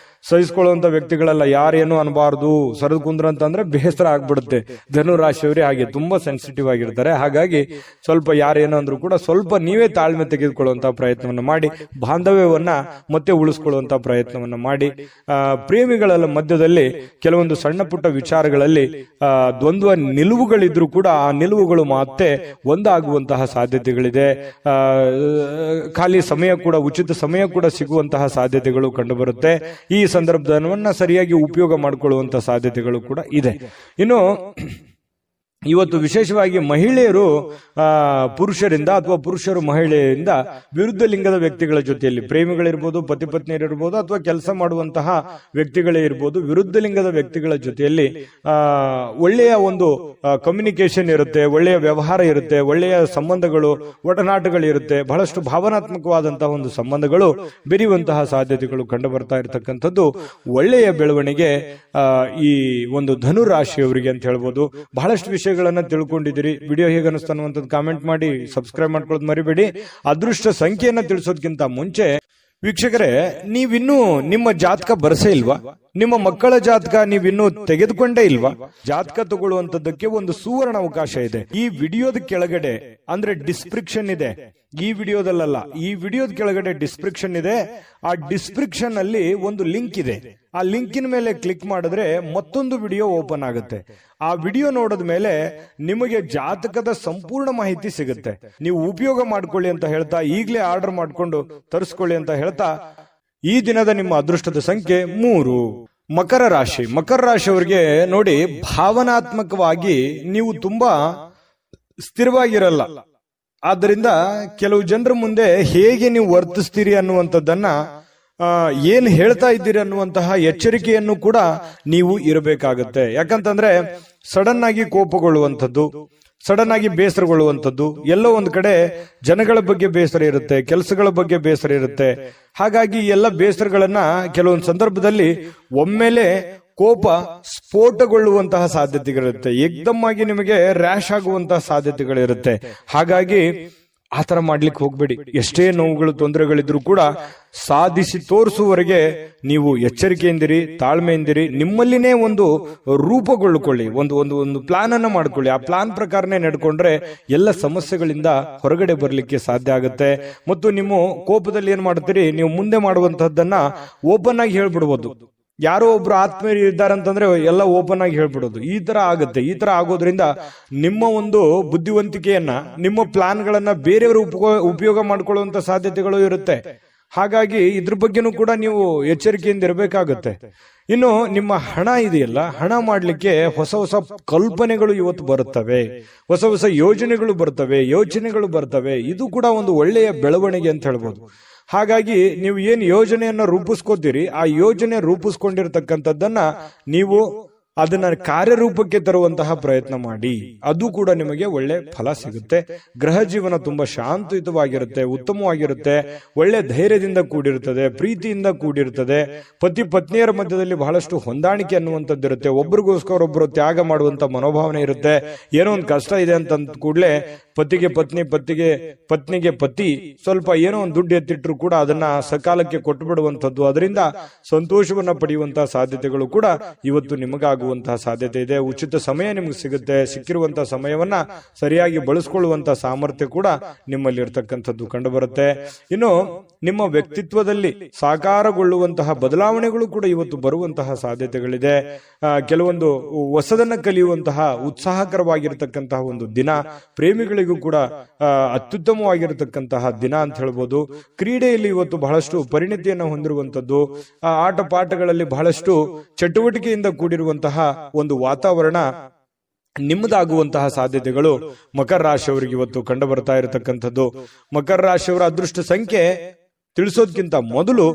ಸಹಿಸ್ಕೊಳ್ಳುವಂತ ವ್ಯಕ್ತಿಗಳೆಲ್ಲ ಯಾರೇನು ಅನ್ಬಾರ್ದು, ಸರದ್ ಕುಂದ್ರ ಅಂತಂದ್ರೆ ಬೇಸರ ಆಗ್ಬಿಡುತ್ತೆ. ಧನುರಾಶಿಯವರೇ ಹಾಗೆ ತುಂಬಾ ಸೆನ್ಸಿಟಿವ್ ಆಗಿರ್ತಾರೆ. ಹಾಗಾಗಿ ಸ್ವಲ್ಪ ಯಾರೇನು ಅಂದ್ರೂ ಕೂಡ ಸ್ವಲ್ಪ ನೀವೇ ತಾಳ್ಮೆ ತೆಗೆದುಕೊಳ್ಳುವಂತ ಪ್ರಯತ್ನವನ್ನ ಮಾಡಿ, ಬಾಂಧವ್ಯವನ್ನ ಮತ್ತೆ ಉಳಿಸ್ಕೊಳ್ಳುವಂತ ಪ್ರಯತ್ನವನ್ನ ಮಾಡಿ. ಪ್ರೇಮಿಗಳ ಮಧ್ಯದಲ್ಲಿ ಕೆಲವೊಂದು ಸಣ್ಣ ಪುಟ್ಟ ವಿಚಾರಗಳಲ್ಲಿ ದ್ವಂದ್ವ ನಿಲುವುಗಳಿದ್ರು ಕೂಡ ಆ ನಿಲುವುಗಳು ಮತ್ತೆ ಒಂದಾಗುವಂತಹ ಸಾಧ್ಯತೆಗಳಿದೆ. ಖಾಲಿ ಸಮಯ ಕೂಡ, ಉಚಿತ ಸಮಯ ಕೂಡ ಸಿಗುವಂತಹ ಸಾಧ್ಯತೆಗಳು ಕಂಡುಬರುತ್ತೆ. ಈ ಸಂದರ್ಭವನ್ನ ಸರಿಯಾಗಿ ಉಪಯೋಗ ಮಾಡಿಕೊಳ್ಳುವಂತಹ ಸಾಧ್ಯತೆಗಳು ಕೂಡ ಇದೆ. ಇನ್ನು ಇವತ್ತು ವಿಶೇಷವಾಗಿ ಮಹಿಳೆಯರು ಪುರುಷರಿಂದ ಅಥವಾ ಪುರುಷರು ಮಹಿಳೆಯರಿಂದ ವಿರುದ್ಧ ಲಿಂಗದ ವ್ಯಕ್ತಿಗಳ ಜೊತೆಯಲ್ಲಿ, ಪ್ರೇಮಿಗಳಿರ್ಬೋದು, ಪತಿ ಪತ್ನಿಯರಿರ್ಬೋದು, ಅಥವಾ ಕೆಲಸ ಮಾಡುವಂತಹ ವ್ಯಕ್ತಿಗಳೇ ಇರ್ಬೋದು, ವಿರುದ್ಧ ಲಿಂಗದ ವ್ಯಕ್ತಿಗಳ ಜೊತೆಯಲ್ಲಿ ಒಳ್ಳೆಯ ಒಂದು ಕಮ್ಯುನಿಕೇಶನ್ ಇರುತ್ತೆ, ಒಳ್ಳೆಯ ವ್ಯವಹಾರ ಇರುತ್ತೆ, ಒಳ್ಳೆಯ ಸಂಬಂಧಗಳು, ಒಡನಾಟಗಳಿರುತ್ತೆ. ಬಹಳಷ್ಟು ಭಾವನಾತ್ಮಕವಾದಂತಹ ಒಂದು ಸಂಬಂಧಗಳು ಬೆರೆಯುವಂತಹ ಸಾಧ್ಯತೆಗಳು ಕಂಡು ಬರ್ತಾ ಇರತಕ್ಕಂಥದ್ದು ಒಳ್ಳೆಯ ಬೆಳವಣಿಗೆ ಈ ಒಂದು ಧನುರಾಶಿಯವರಿಗೆ ಅಂತ ಹೇಳ್ಬೋದು. ಬಹಳಷ್ಟು ವಿಷಯಗಳನ್ನ ತಿಳ್ಕೊಂಡಿದ್ದೀರಿ. ವಿಡಿಯೋ ಹೇಗೆ ಅನಿಸ್ತು ಅನ್ನುವಂಥದ್ದು ಕಾಮೆಂಟ್ ಮಾಡಿ, ಸಬ್ಸ್ಕ್ರೈಬ್ ಮಾಡ್ಕೊಳ್ಳೋದು ಮರಿಬೇಡಿ. ಅದೃಷ್ಟ ಸಂಖ್ಯೆಯನ್ನ ತಿಳಿಸೋದಕ್ಕಿಂತ ಮುಂಚೆ ವೀಕ್ಷಕರೇ, ನೀವಿನ್ನೂ ನಿಮ್ಮ ಜಾತಕ ಬರಸೇ ಇಲ್ವಾ? ನಿಮ್ಮ ಮಕ್ಕಳ ಜಾತಕ ನೀವಿನ್ನೂ ತೆಗೆದುಕೊಂಡೇ ಇಲ್ವಾ? ಜಾತಕ ತಗೊಳ್ಳುವಂತದ್ದಕ್ಕೆ ಒಂದು ಸುವರ್ಣ ಅವಕಾಶ ಇದೆ. ಈ ವಿಡಿಯೋದ ಕೆಳಗಡೆ, ಅಂದ್ರೆ ಡಿಸ್ಕ್ರಿಪ್ಷನ್ ಇದೆ, ಈ ವಿಡಿಯೋದಲ್ಲ, ಈ ವಿಡಿಯೋದ ಕೆಳಗಡೆ ಡಿಸ್ಕ್ರಿಪ್ಷನ್ ಇದೆ. ಆ ಡಿಸ್ಕ್ರಿಪ್ಷನ್ ಅಲ್ಲಿ ಒಂದು ಲಿಂಕ್ ಇದೆ. ಆ ಲಿಂಕಿನ ಮೇಲೆ ಕ್ಲಿಕ್ ಮಾಡಿದ್ರೆ ಮತ್ತೊಂದು ವಿಡಿಯೋ ಓಪನ್ ಆಗುತ್ತೆ. ಆ ವಿಡಿಯೋ ನೋಡಿದ ಮೇಲೆ ನಿಮಗೆ ಜಾತಕದ ಸಂಪೂರ್ಣ ಮಾಹಿತಿ ಸಿಗುತ್ತೆ. ನೀವು ಉಪಯೋಗ ಮಾಡ್ಕೊಳ್ಳಿ ಅಂತ ಹೇಳ್ತಾ, ಈಗಲೇ ಆರ್ಡರ್ ಮಾಡ್ಕೊಂಡು ತರಿಸ್ಕೊಳ್ಳಿ ಅಂತ ಹೇಳ್ತಾ, ಈ ದಿನದ ನಿಮ್ಮ ಅದೃಷ್ಟದ ಸಂಖ್ಯೆ 3. ಮಕರ ರಾಶಿ. ಮಕರ ರಾಶಿಯವರಿಗೆ ನೋಡಿ, ಭಾವನಾತ್ಮಕವಾಗಿ ನೀವು ತುಂಬಾ ಸ್ಥಿರವಾಗಿರಲ್ಲ. ಆದ್ದರಿಂದ ಕೆಲವು ಜನರ ಮುಂದೆ ಹೇಗೆ ನೀವು ವರ್ತಿಸ್ತೀರಿ ಅನ್ನುವಂಥದ್ದನ್ನ, ಏನ್ ಹೇಳ್ತಾ ಇದ್ದೀರಿ ಅನ್ನುವಂತಹ ಎಚ್ಚರಿಕೆಯನ್ನು ಕೂಡ ನೀವು ಇರಬೇಕಾಗತ್ತೆ. ಯಾಕಂತಂದ್ರೆ ಸಡನ್ ಆಗಿ ಕೋಪಗೊಳ್ಳುವಂಥದ್ದು, ಸಡನ್ ಆಗಿ ಬೇಸರಗೊಳ್ಳುವಂಥದ್ದು, ಎಲ್ಲೋ ಒಂದು ಕಡೆ ಜನಗಳ ಬಗ್ಗೆ ಬೇಸರ ಇರುತ್ತೆ, ಕೆಲಸಗಳ ಬಗ್ಗೆ ಬೇಸರ ಇರುತ್ತೆ. ಹಾಗಾಗಿ ಎಲ್ಲ ಬೇಸರಗಳನ್ನ ಕೆಲವೊಂದು ಸಂದರ್ಭದಲ್ಲಿ ಒಮ್ಮೆಲೆ ಕೋಪ ಸ್ಫೋಟಗೊಳ್ಳುವಂತಹ ಸಾಧ್ಯತೆಗಳಿರುತ್ತೆ. ಏಕ್ದಮ್ ಆಗಿ ನಿಮಗೆ ರ್ಯಾಶ್ ಆಗುವಂತಹ ಸಾಧ್ಯತೆಗಳಿರುತ್ತೆ. ಹಾಗಾಗಿ ಆತರ ಮಾಡ್ಲಿಕ್ಕೆ ಹೋಗ್ಬೇಡಿ. ಎಷ್ಟೇ ನೋವುಗಳು, ತೊಂದರೆಗಳಿದ್ರು ಕೂಡ ಸಾಧಿಸಿ ತೋರಿಸುವವರೆಗೆ ನೀವು ಎಚ್ಚರಿಕೆಯಿಂದಿರಿ, ತಾಳ್ಮೆಯಿಂದಿರಿ. ನಿಮ್ಮಲ್ಲಿನೇ ಒಂದು ರೂಪುಗೊಳ್ಳಿಕೊಳ್ಳಿ, ಒಂದು ಪ್ಲಾನ್ ಅನ್ನ ಮಾಡ್ಕೊಳ್ಳಿ. ಆ ಪ್ಲಾನ್ ಪ್ರಕಾರನೇ ನಡ್ಕೊಂಡ್ರೆ ಎಲ್ಲ ಸಮಸ್ಯೆಗಳಿಂದ ಹೊರಗಡೆ ಬರ್ಲಿಕ್ಕೆ ಸಾಧ್ಯ ಆಗುತ್ತೆ. ಮತ್ತು ನಿಮ್ಮ ಕೋಪದಲ್ಲಿ ಏನ್ ಮಾಡ್ತೀರಿ, ನೀವು ಮುಂದೆ ಮಾಡುವಂತಹದ್ದನ್ನ ಓಪನ್ ಆಗಿ ಹೇಳ್ಬಿಡ್ಬೋದು. ಯಾರೋ ಒಬ್ರು ಆತ್ಮೀಯರು ಇದ್ದಾರಂತಂದ್ರೆ ಎಲ್ಲ ಓಪನ್ ಆಗಿ ಹೇಳ್ಬಿಡೋದು. ಈ ತರ ಆಗುತ್ತೆ. ಈ ತರ ಆಗೋದ್ರಿಂದ ನಿಮ್ಮ ಒಂದು ಬುದ್ಧಿವಂತಿಕೆಯನ್ನ, ನಿಮ್ಮ ಪ್ಲಾನ್ ಗಳನ್ನ ಬೇರೆಯವರು ಉಪಯೋಗ ಮಾಡ್ಕೊಳ್ಳುವಂತ ಸಾಧ್ಯತೆಗಳು ಇರುತ್ತೆ. ಹಾಗಾಗಿ ಇದ್ರ ಬಗ್ಗೆನೂ ಕೂಡ ನೀವು ಎಚ್ಚರಿಕೆಯಿಂದ ಇರಬೇಕಾಗುತ್ತೆ. ಇನ್ನು ನಿಮ್ಮ ಹಣ ಇದೆಯಲ್ಲ, ಹಣ ಮಾಡ್ಲಿಕ್ಕೆ ಹೊಸ ಹೊಸ ಕಲ್ಪನೆಗಳು ಇವತ್ತು ಬರುತ್ತವೆ, ಹೊಸ ಹೊಸ ಯೋಚನೆಗಳು ಬರ್ತವೆ. ಇದು ಕೂಡ ಒಂದು ಒಳ್ಳೆಯ ಬೆಳವಣಿಗೆ ಅಂತ ಹೇಳ್ಬೋದು. ಹಾಗಾಗಿ ನೀವು ಏನು ಯೋಜನೆಯನ್ನ ರೂಪಿಸ್ಕೋತೀರಿ, ಆ ಯೋಜನೆ ರೂಪಿಸ್ಕೊಂಡಿರ್ತಕ್ಕಂಥದ್ದನ್ನ ನೀವು ಅದನ್ನ ಕಾರ್ಯರೂಪಕ್ಕೆ ತರುವಂತಹ ಪ್ರಯತ್ನ ಮಾಡಿ. ಅದು ಕೂಡ ನಿಮಗೆ ಒಳ್ಳೆ ಫಲ ಸಿಗುತ್ತೆ. ಗೃಹ ಜೀವನ ತುಂಬಾ ಶಾಂತಿಯುತವಾಗಿರುತ್ತೆ, ಉತ್ತಮವಾಗಿರುತ್ತೆ, ಒಳ್ಳೆ ಧೈರ್ಯದಿಂದ ಕೂಡಿರುತ್ತದೆ, ಪ್ರೀತಿಯಿಂದ ಕೂಡಿರುತ್ತದೆ. ಪತಿ ಪತ್ನಿಯರ ಮಧ್ಯದಲ್ಲಿ ಬಹಳಷ್ಟು ಹೊಂದಾಣಿಕೆ ಅನ್ನುವಂಥದ್ದಿರುತ್ತೆ. ಒಬ್ರಿಗೋಸ್ಕರ ಒಬ್ಬರು ತ್ಯಾಗ ಮಾಡುವಂತ ಮನೋಭಾವನೆ ಇರುತ್ತೆ. ಏನೋ ಒಂದು ಕಷ್ಟ ಇದೆ ಅಂತ ಕೂಡಲೇ ಪತಿಗೆ ಪತ್ನಿಗೆ ಪತಿ ಸ್ವಲ್ಪ ಏನೋ ಒಂದು ದುಡ್ಡು ಎತ್ತಿಟ್ರು ಕೂಡ ಅದನ್ನ ಸಕಾಲಕ್ಕೆ ಕೊಟ್ಟು ಬಿಡುವಂಥದ್ದು, ಅದರಿಂದ ಸಂತೋಷವನ್ನ ಪಡೆಯುವಂತಹ ಸಾಧ್ಯತೆಗಳು ಕೂಡ ಇವತ್ತು ನಿಮಗಾಗುವಂತಹ ಸಾಧ್ಯತೆ ಇದೆ. ಉಚಿತ ಸಮಯ ನಿಮಗೆ ಸಿಗುತ್ತೆ. ಸಿಕ್ಕಿರುವಂತಹ ಸಮಯವನ್ನ ಸರಿಯಾಗಿ ಬಳಸ್ಕೊಳ್ಳುವಂತಹ ಸಾಮರ್ಥ್ಯ ಕೂಡ ನಿಮ್ಮಲ್ಲಿ ಇರ್ತಕ್ಕಂಥದ್ದು ಕಂಡು ಬರುತ್ತೆ. ಇನ್ನು ನಿಮ್ಮ ವ್ಯಕ್ತಿತ್ವದಲ್ಲಿ ಸಾಕಾರಗೊಳ್ಳುವಂತಹ ಬದಲಾವಣೆಗಳು ಕೂಡ ಇವತ್ತು ಬರುವಂತಹ ಸಾಧ್ಯತೆಗಳಿದೆ. ಕೆಲವೊಂದು ಹೊಸದನ್ನ ಕಲಿಯುವಂತಹ ಉತ್ಸಾಹಕರವಾಗಿರ್ತಕ್ಕಂತಹ ಒಂದು ದಿನ, ಪ್ರೇಮಿಗಳಿಗೆ ಕೂಡ ಅತ್ಯುತ್ತಮವಾಗಿರತಕ್ಕಂತಹ ದಿನ ಅಂತ ಹೇಳ್ಬೋದು. ಕ್ರೀಡೆಯಲ್ಲಿ ಇವತ್ತು ಬಹಳಷ್ಟು ಪರಿಣಿತಿಯನ್ನು ಹೊಂದಿರುವಂತದ್ದು, ಆಟ ಪಾಠಗಳಲ್ಲಿ ಬಹಳಷ್ಟು ಚಟುವಟಿಕೆಯಿಂದ ಕೂಡಿರುವಂತಹ ಒಂದು ವಾತಾವರಣ ನಿಮ್ಮದಾಗುವಂತಹ ಸಾಧ್ಯತೆಗಳು ಮಕರ ರಾಶಿಯವರಿಗೆ ಇವತ್ತು ಕಂಡು ಬರ್ತಾ ಇರತಕ್ಕಂಥದ್ದು. ಮಕರ ರಾಶಿಯವರ ಅದೃಷ್ಟ ಸಂಖ್ಯೆ ತಿಳಿಸೋದಕ್ಕಿಂತ ಮೊದಲು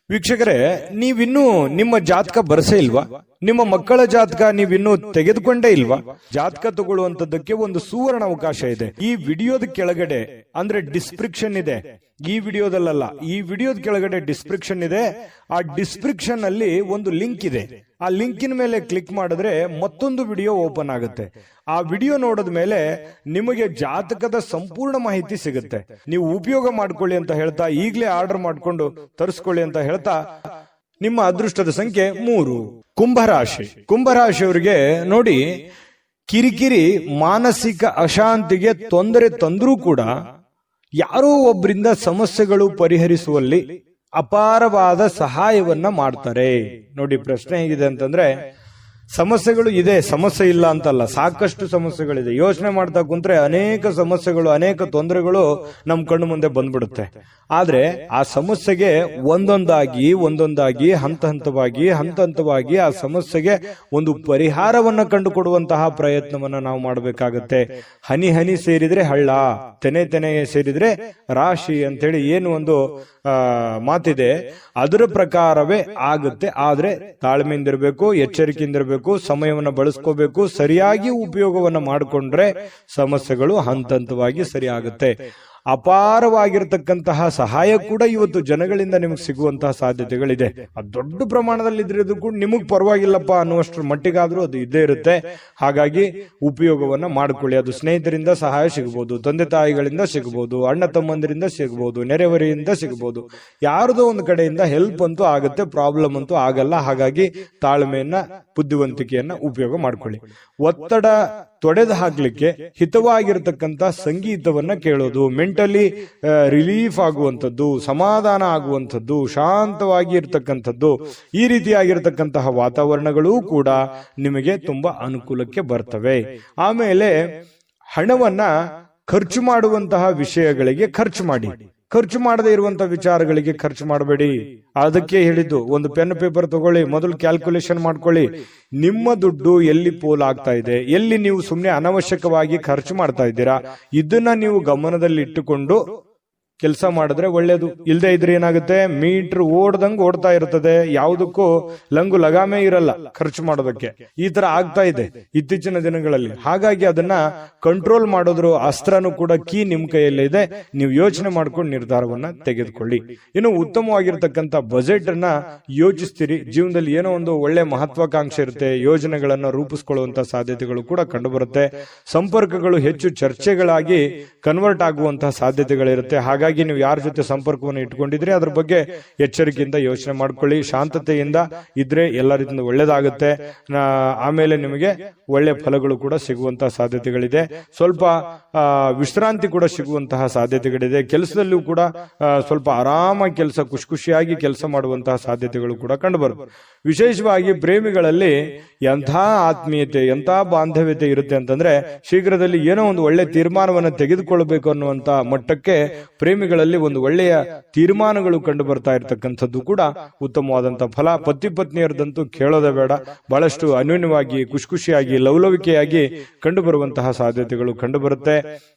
ವೀಕ್ಷಕರೇ, ನೀವಿನ್ನೂ ನಿಮ್ಮ ಜಾತಕ ಬರಸೇ ಇಲ್ವಾ? ನಿಮ್ಮ ಮಕ್ಕಳ ಜಾತಕ ನೀವಿನ್ನೂ ತೆಗೆದುಕೊಂಡೇ ಇಲ್ವಾ? ಜಾತಕ ತಗೊಳ್ಳುವಂತದ್ದಕ್ಕೆ ಒಂದು ಸುವರ್ಣ ಅವಕಾಶ ಇದೆ. ಈ ವಿಡಿಯೋದ ಕೆಳಗಡೆ ಅಂದ್ರೆ ಡಿಸ್ಕ್ರಿಪ್ಷನ್ ಇದೆ, ಈ ವಿಡಿಯೋದಲ್ಲ, ಈ ವಿಡಿಯೋದ ಕೆಳಗಡೆ ಡಿಸ್ಕ್ರಿಪ್ಷನ್ ಇದೆ. ಆ ಡಿಸ್ಕ್ರಿಪ್ಷನ್ ಅಲ್ಲಿ ಒಂದು ಲಿಂಕ್ ಇದೆ. ಆ ಲಿಂಕಿನ ಮೇಲೆ ಕ್ಲಿಕ್ ಮಾಡಿದ್ರೆ ಮತ್ತೊಂದು ವಿಡಿಯೋ ಓಪನ್ ಆಗುತ್ತೆ. ಆ ವಿಡಿಯೋ ನೋಡಿದ ಮೇಲೆ ನಿಮಗೆ ಜಾತಕದ ಸಂಪೂರ್ಣ ಮಾಹಿತಿ ಸಿಗುತ್ತೆ. ನೀವು ಉಪಯೋಗ ಮಾಡ್ಕೊಳ್ಳಿ ಅಂತ ಹೇಳ್ತಾ, ಈಗಲೇ ಆರ್ಡರ್ ಮಾಡ್ಕೊಂಡು ತರಿಸ್ಕೊಳ್ಳಿ ಅಂತ ಹೇಳ್ತಾ, ನಿಮ್ಮ ಅದೃಷ್ಟದ ಸಂಖ್ಯೆ 3. ಕುಂಭರಾಶಿ. ಕುಂಭರಾಶಿಯವರಿಗೆ ನೋಡಿ, ಕಿರಿಕಿರಿ ಮಾನಸಿಕ ಅಶಾಂತಿಗೆ ತೊಂದರೆ ತಂದ್ರೂ ಕೂಡ ಯಾರೋ ಒಬ್ಬರಿಂದ ಸಮಸ್ಯೆಗಳು ಪರಿಹರಿಸುವಲ್ಲಿ ಅಪಾರವಾದ ಸಹಾಯವನ್ನ ಮಾಡ್ತಾರೆ. ನೋಡಿ, ಪ್ರಶ್ನೆ ಹೇಗಿದೆ ಅಂತಂದ್ರೆ, ಸಮಸ್ಯೆಗಳು ಇದೆ, ಸಮಸ್ಯೆ ಇಲ್ಲ ಅಂತಲ್ಲ, ಸಾಕಷ್ಟು ಸಮಸ್ಯೆಗಳಿದೆ. ಯೋಚನೆ ಮಾಡ್ತಾ ಕುಂತ್ರೆ ಅನೇಕ ಸಮಸ್ಯೆಗಳು, ಅನೇಕ ತೊಂದರೆಗಳು ನಮ್ ಕಣ್ಣು ಮುಂದೆ ಬಂದ್ಬಿಡುತ್ತೆ. ಆದ್ರೆ ಆ ಸಮಸ್ಯೆಗೆ ಒಂದೊಂದಾಗಿ ಹಂತ ಹಂತವಾಗಿ ಆ ಸಮಸ್ಯೆಗೆ ಒಂದು ಪರಿಹಾರವನ್ನ ಕಂಡುಕೊಡುವಂತಹ ಪ್ರಯತ್ನವನ್ನ ನಾವು ಮಾಡಬೇಕಾಗತ್ತೆ. ಹನಿ ಹನಿ ಸೇರಿದ್ರೆ ಹಳ್ಳ, ತೆನೆ ಸೇರಿದ್ರೆ ರಾಶಿ ಅಂತೇಳಿ ಏನು ಒಂದು ಮಾತಿದೆ, ಅದರ ಪ್ರಕಾರವೇ ಆಗುತ್ತೆ. ಆದ್ರೆ ತಾಳ್ಮೆಯಿಂದಿರಬೇಕು, ಎಚ್ಚರಿಕೆಯಿಂದಿರಬೇಕು, ಸಮಯವನ್ನು ಬಳಸ್ಕೋಬೇಕು. ಸರಿಯಾಗಿ ಉಪಯೋಗವನ್ನ ಮಾಡಿಕೊಂಡ್ರೆ ಸಮಸ್ಯೆಗಳು ಹಂತವಾಗಿ ಸರಿ ಆಗುತ್ತೆ. ಅಪಾರವಾಗಿರ್ತಕ್ಕಂತಹ ಸಹಾಯ ಕೂಡ ಇವತ್ತು ಜನಗಳಿಂದ ನಿಮಗೆ ಸಿಗುವಂತಹ ಸಾಧ್ಯತೆಗಳಿದೆ. ಅದು ದೊಡ್ಡ ಪ್ರಮಾಣದಲ್ಲಿ ಇದ್ರೂ ಕೂಡ ನಿಮಗ್ ಪರವಾಗಿಲ್ಲಪ್ಪ ಅನ್ನುವಷ್ಟರ ಮಟ್ಟಿಗಾದ್ರೂ ಅದು ಇದ್ದೇ ಇರುತ್ತೆ. ಹಾಗಾಗಿ ಉಪಯೋಗವನ್ನ ಮಾಡ್ಕೊಳ್ಳಿ. ಅದು ಸ್ನೇಹಿತರಿಂದ ಸಹಾಯ ಸಿಗಬಹುದು, ತಂದೆ ತಾಯಿಗಳಿಂದ ಸಿಗಬಹುದು, ಅಣ್ಣ ತಮ್ಮಂದಿರಿಂದ ಸಿಗಬಹುದು, ನೆರೆಹೊರೆಯಿಂದ ಸಿಗಬಹುದು. ಯಾರದೋ ಒಂದು ಕಡೆಯಿಂದ ಹೆಲ್ಪ್ ಅಂತೂ ಆಗುತ್ತೆ, ಪ್ರಾಬ್ಲಮ್ ಅಂತೂ ಆಗಲ್ಲ. ಹಾಗಾಗಿ ತಾಳ್ಮೆಯನ್ನ, ಬುದ್ಧಿವಂತಿಕೆಯನ್ನ ಉಪಯೋಗ ಮಾಡ್ಕೊಳ್ಳಿ. ಒತ್ತಡ ತೊಡೆದು ಹಾಕ್ಲಿಕ್ಕೆ ಹಿತವಾಗಿರತಕ್ಕಂತ ಸಂಗೀತವನ್ನ ಕೇಳೋದು, ಮೆಂಟಲಿ ರಿಲೀಫ್ ಆಗುವಂಥದ್ದು, ಸಮಾಧಾನ ಆಗುವಂಥದ್ದು, ಶಾಂತವಾಗಿ ಇರ್ತಕ್ಕಂಥದ್ದು, ಈ ರೀತಿಯಾಗಿರ್ತಕ್ಕಂತಹ ವಾತಾವರಣಗಳು ಕೂಡ ನಿಮಗೆ ತುಂಬಾ ಅನುಕೂಲಕ್ಕೆ ಬರ್ತವೆ. ಆಮೇಲೆ ಹಣವನ್ನ ಖರ್ಚು ಮಾಡುವಂತಹ ವಿಷಯಗಳಿಗೆ ಖರ್ಚು ಮಾಡಿ, ಖರ್ಚು ಮಾಡದೇ ಇರುವಂತಹ ವಿಚಾರಗಳಿಗೆ ಖರ್ಚು ಮಾಡಬೇಡಿ. ಅದಕ್ಕೆ ಹೇಳಿದ್ದು, ಒಂದು ಪೆನ್ ಪೇಪರ್ ತಗೊಳ್ಳಿ, ಮೊದಲು ಕ್ಯಾಲ್ಕುಲೇಷನ್ ಮಾಡ್ಕೊಳ್ಳಿ. ನಿಮ್ಮ ದುಡ್ಡು ಎಲ್ಲಿ ಪೋಲ್ ಆಗ್ತಾ ಇದೆ, ಎಲ್ಲಿ ನೀವು ಸುಮ್ಮನೆ ಅನವಶ್ಯಕವಾಗಿ ಖರ್ಚು ಮಾಡ್ತಾ ಇದ್ದೀರಾ, ಇದನ್ನ ನೀವು ಗಮನದಲ್ಲಿ ಇಟ್ಟುಕೊಂಡು ಕೆಲಸ ಮಾಡಿದ್ರೆ ಒಳ್ಳೇದು. ಇಲ್ಲದೆ ಇದ್ರೆ ಏನಾಗುತ್ತೆ, ಮೀಟರ್ ಓಡ್ದಂಗ್ ಓಡ್ತಾ ಇರ್ತದೆ, ಯಾವುದಕ್ಕೂ ಲಂಗು ಲಗಾಮೇ ಇರಲ್ಲ ಖರ್ಚು ಮಾಡೋದಕ್ಕೆ. ಈ ತರ ಆಗ್ತಾ ಇದೆ ಇತ್ತೀಚಿನ ದಿನಗಳಲ್ಲಿ. ಹಾಗಾಗಿ ಅದನ್ನ ಕಂಟ್ರೋಲ್ ಮಾಡೋದ್ರ ಅಸ್ತ್ರನೂ ಕೂಡ ಕೀ ನಿಮ್ ಕೈಯಲ್ಲೇ ಇದೆ. ನೀವು ಯೋಚನೆ ಮಾಡ್ಕೊಂಡು ನಿರ್ಧಾರವನ್ನ ತೆಗೆದುಕೊಳ್ಳಿ. ಇನ್ನು ಉತ್ತಮವಾಗಿರ್ತಕ್ಕಂಥ ಬಜೆಟ್ ಅನ್ನ ಯೋಚಿಸ್ತೀರಿ. ಜೀವನದಲ್ಲಿ ಏನೋ ಒಂದು ಒಳ್ಳೆ ಮಹತ್ವಾಕಾಂಕ್ಷೆ ಇರುತ್ತೆ, ಯೋಜನೆಗಳನ್ನ ರೂಪಿಸ್ಕೊಳ್ಳುವಂತ ಸಾಧ್ಯತೆಗಳು ಕೂಡ ಕಂಡು ಬರುತ್ತೆ. ಸಂಪರ್ಕಗಳು ಹೆಚ್ಚು ಚರ್ಚೆಗಳಾಗಿ ಕನ್ವರ್ಟ್ ಆಗುವಂತಹ ಸಾಧ್ಯತೆಗಳಿರುತ್ತೆ. ಹಾಗಾಗಿ ನೀವು ಯಾರ ಜೊತೆ ಸಂಪರ್ಕವನ್ನು ಇಟ್ಕೊಂಡಿದ್ರೆ ಅದ್ರ ಬಗ್ಗೆ ಎಚ್ಚರಿಕೆಯಿಂದ ಯೋಚನೆ ಮಾಡ್ಕೊಳ್ಳಿ. ಶಾಂತತೆಯಿಂದ ಇದ್ರೆ ಎಲ್ಲ ರೀತಿಯಿಂದ ಒಳ್ಳೇದಾಗುತ್ತೆ. ಆಮೇಲೆ ನಿಮಗೆ ಒಳ್ಳೆ ಫಲಗಳು ಕೂಡ ಸಿಗುವಂತಹ ಸಾಧ್ಯತೆಗಳಿದೆ. ಸ್ವಲ್ಪ ವಿಶ್ರಾಂತಿ ಕೂಡ ಸಿಗುವಂತಹ ಸಾಧ್ಯತೆಗಳಿದೆ. ಕೆಲಸದಲ್ಲೂ ಕೂಡ ಸ್ವಲ್ಪ ಆರಾಮಾಗಿ ಕೆಲಸ, ಖುಷಿಯಾಗಿ ಕೆಲಸ ಮಾಡುವಂತಹ ಸಾಧ್ಯತೆಗಳು ಕೂಡ ಕಂಡುಬರುತ್ತೆ. ವಿಶೇಷವಾಗಿ ಪ್ರೇಮಿಗಳಲ್ಲಿ ಎಂಥ ಆತ್ಮೀಯತೆ, ಎಂಥ ಬಾಂಧವ್ಯತೆ ಇರುತ್ತೆ ಅಂತಂದ್ರೆ, ಶೀಘ್ರದಲ್ಲಿ ಏನೋ ಒಂದು ಒಳ್ಳೆ ತೀರ್ಮಾನವನ್ನು ತೆಗೆದುಕೊಳ್ಳಬೇಕು ಅನ್ನುವಂತ ಮಟ್ಟಕ್ಕೆ ಪ್ರೇಮಿ ಪ್ರೇಮಿಗಳಲ್ಲಿ ಒಂದು ಒಳ್ಳೆಯ ತೀರ್ಮಾನಗಳು ಕಂಡು ಬರ್ತಾ ಇರತಕ್ಕಂಥದ್ದು ಕೂಡ ಉತ್ತಮವಾದಂತಹ ಫಲ. ಪತಿ ಪತ್ನಿಯರದಂತೂ ಕೇಳೋದೇ ಬೇಡ, ಬಹಳಷ್ಟು ಅನ್ಯೋನ್ಯವಾಗಿ ಖುಷಿಯಾಗಿ ಲವಲವಿಕೆಯಾಗಿ ಕಂಡು ಬರುವಂತಹ ಸಾಧ್ಯತೆಗಳು ಕಂಡು ಬರುತ್ತೆ.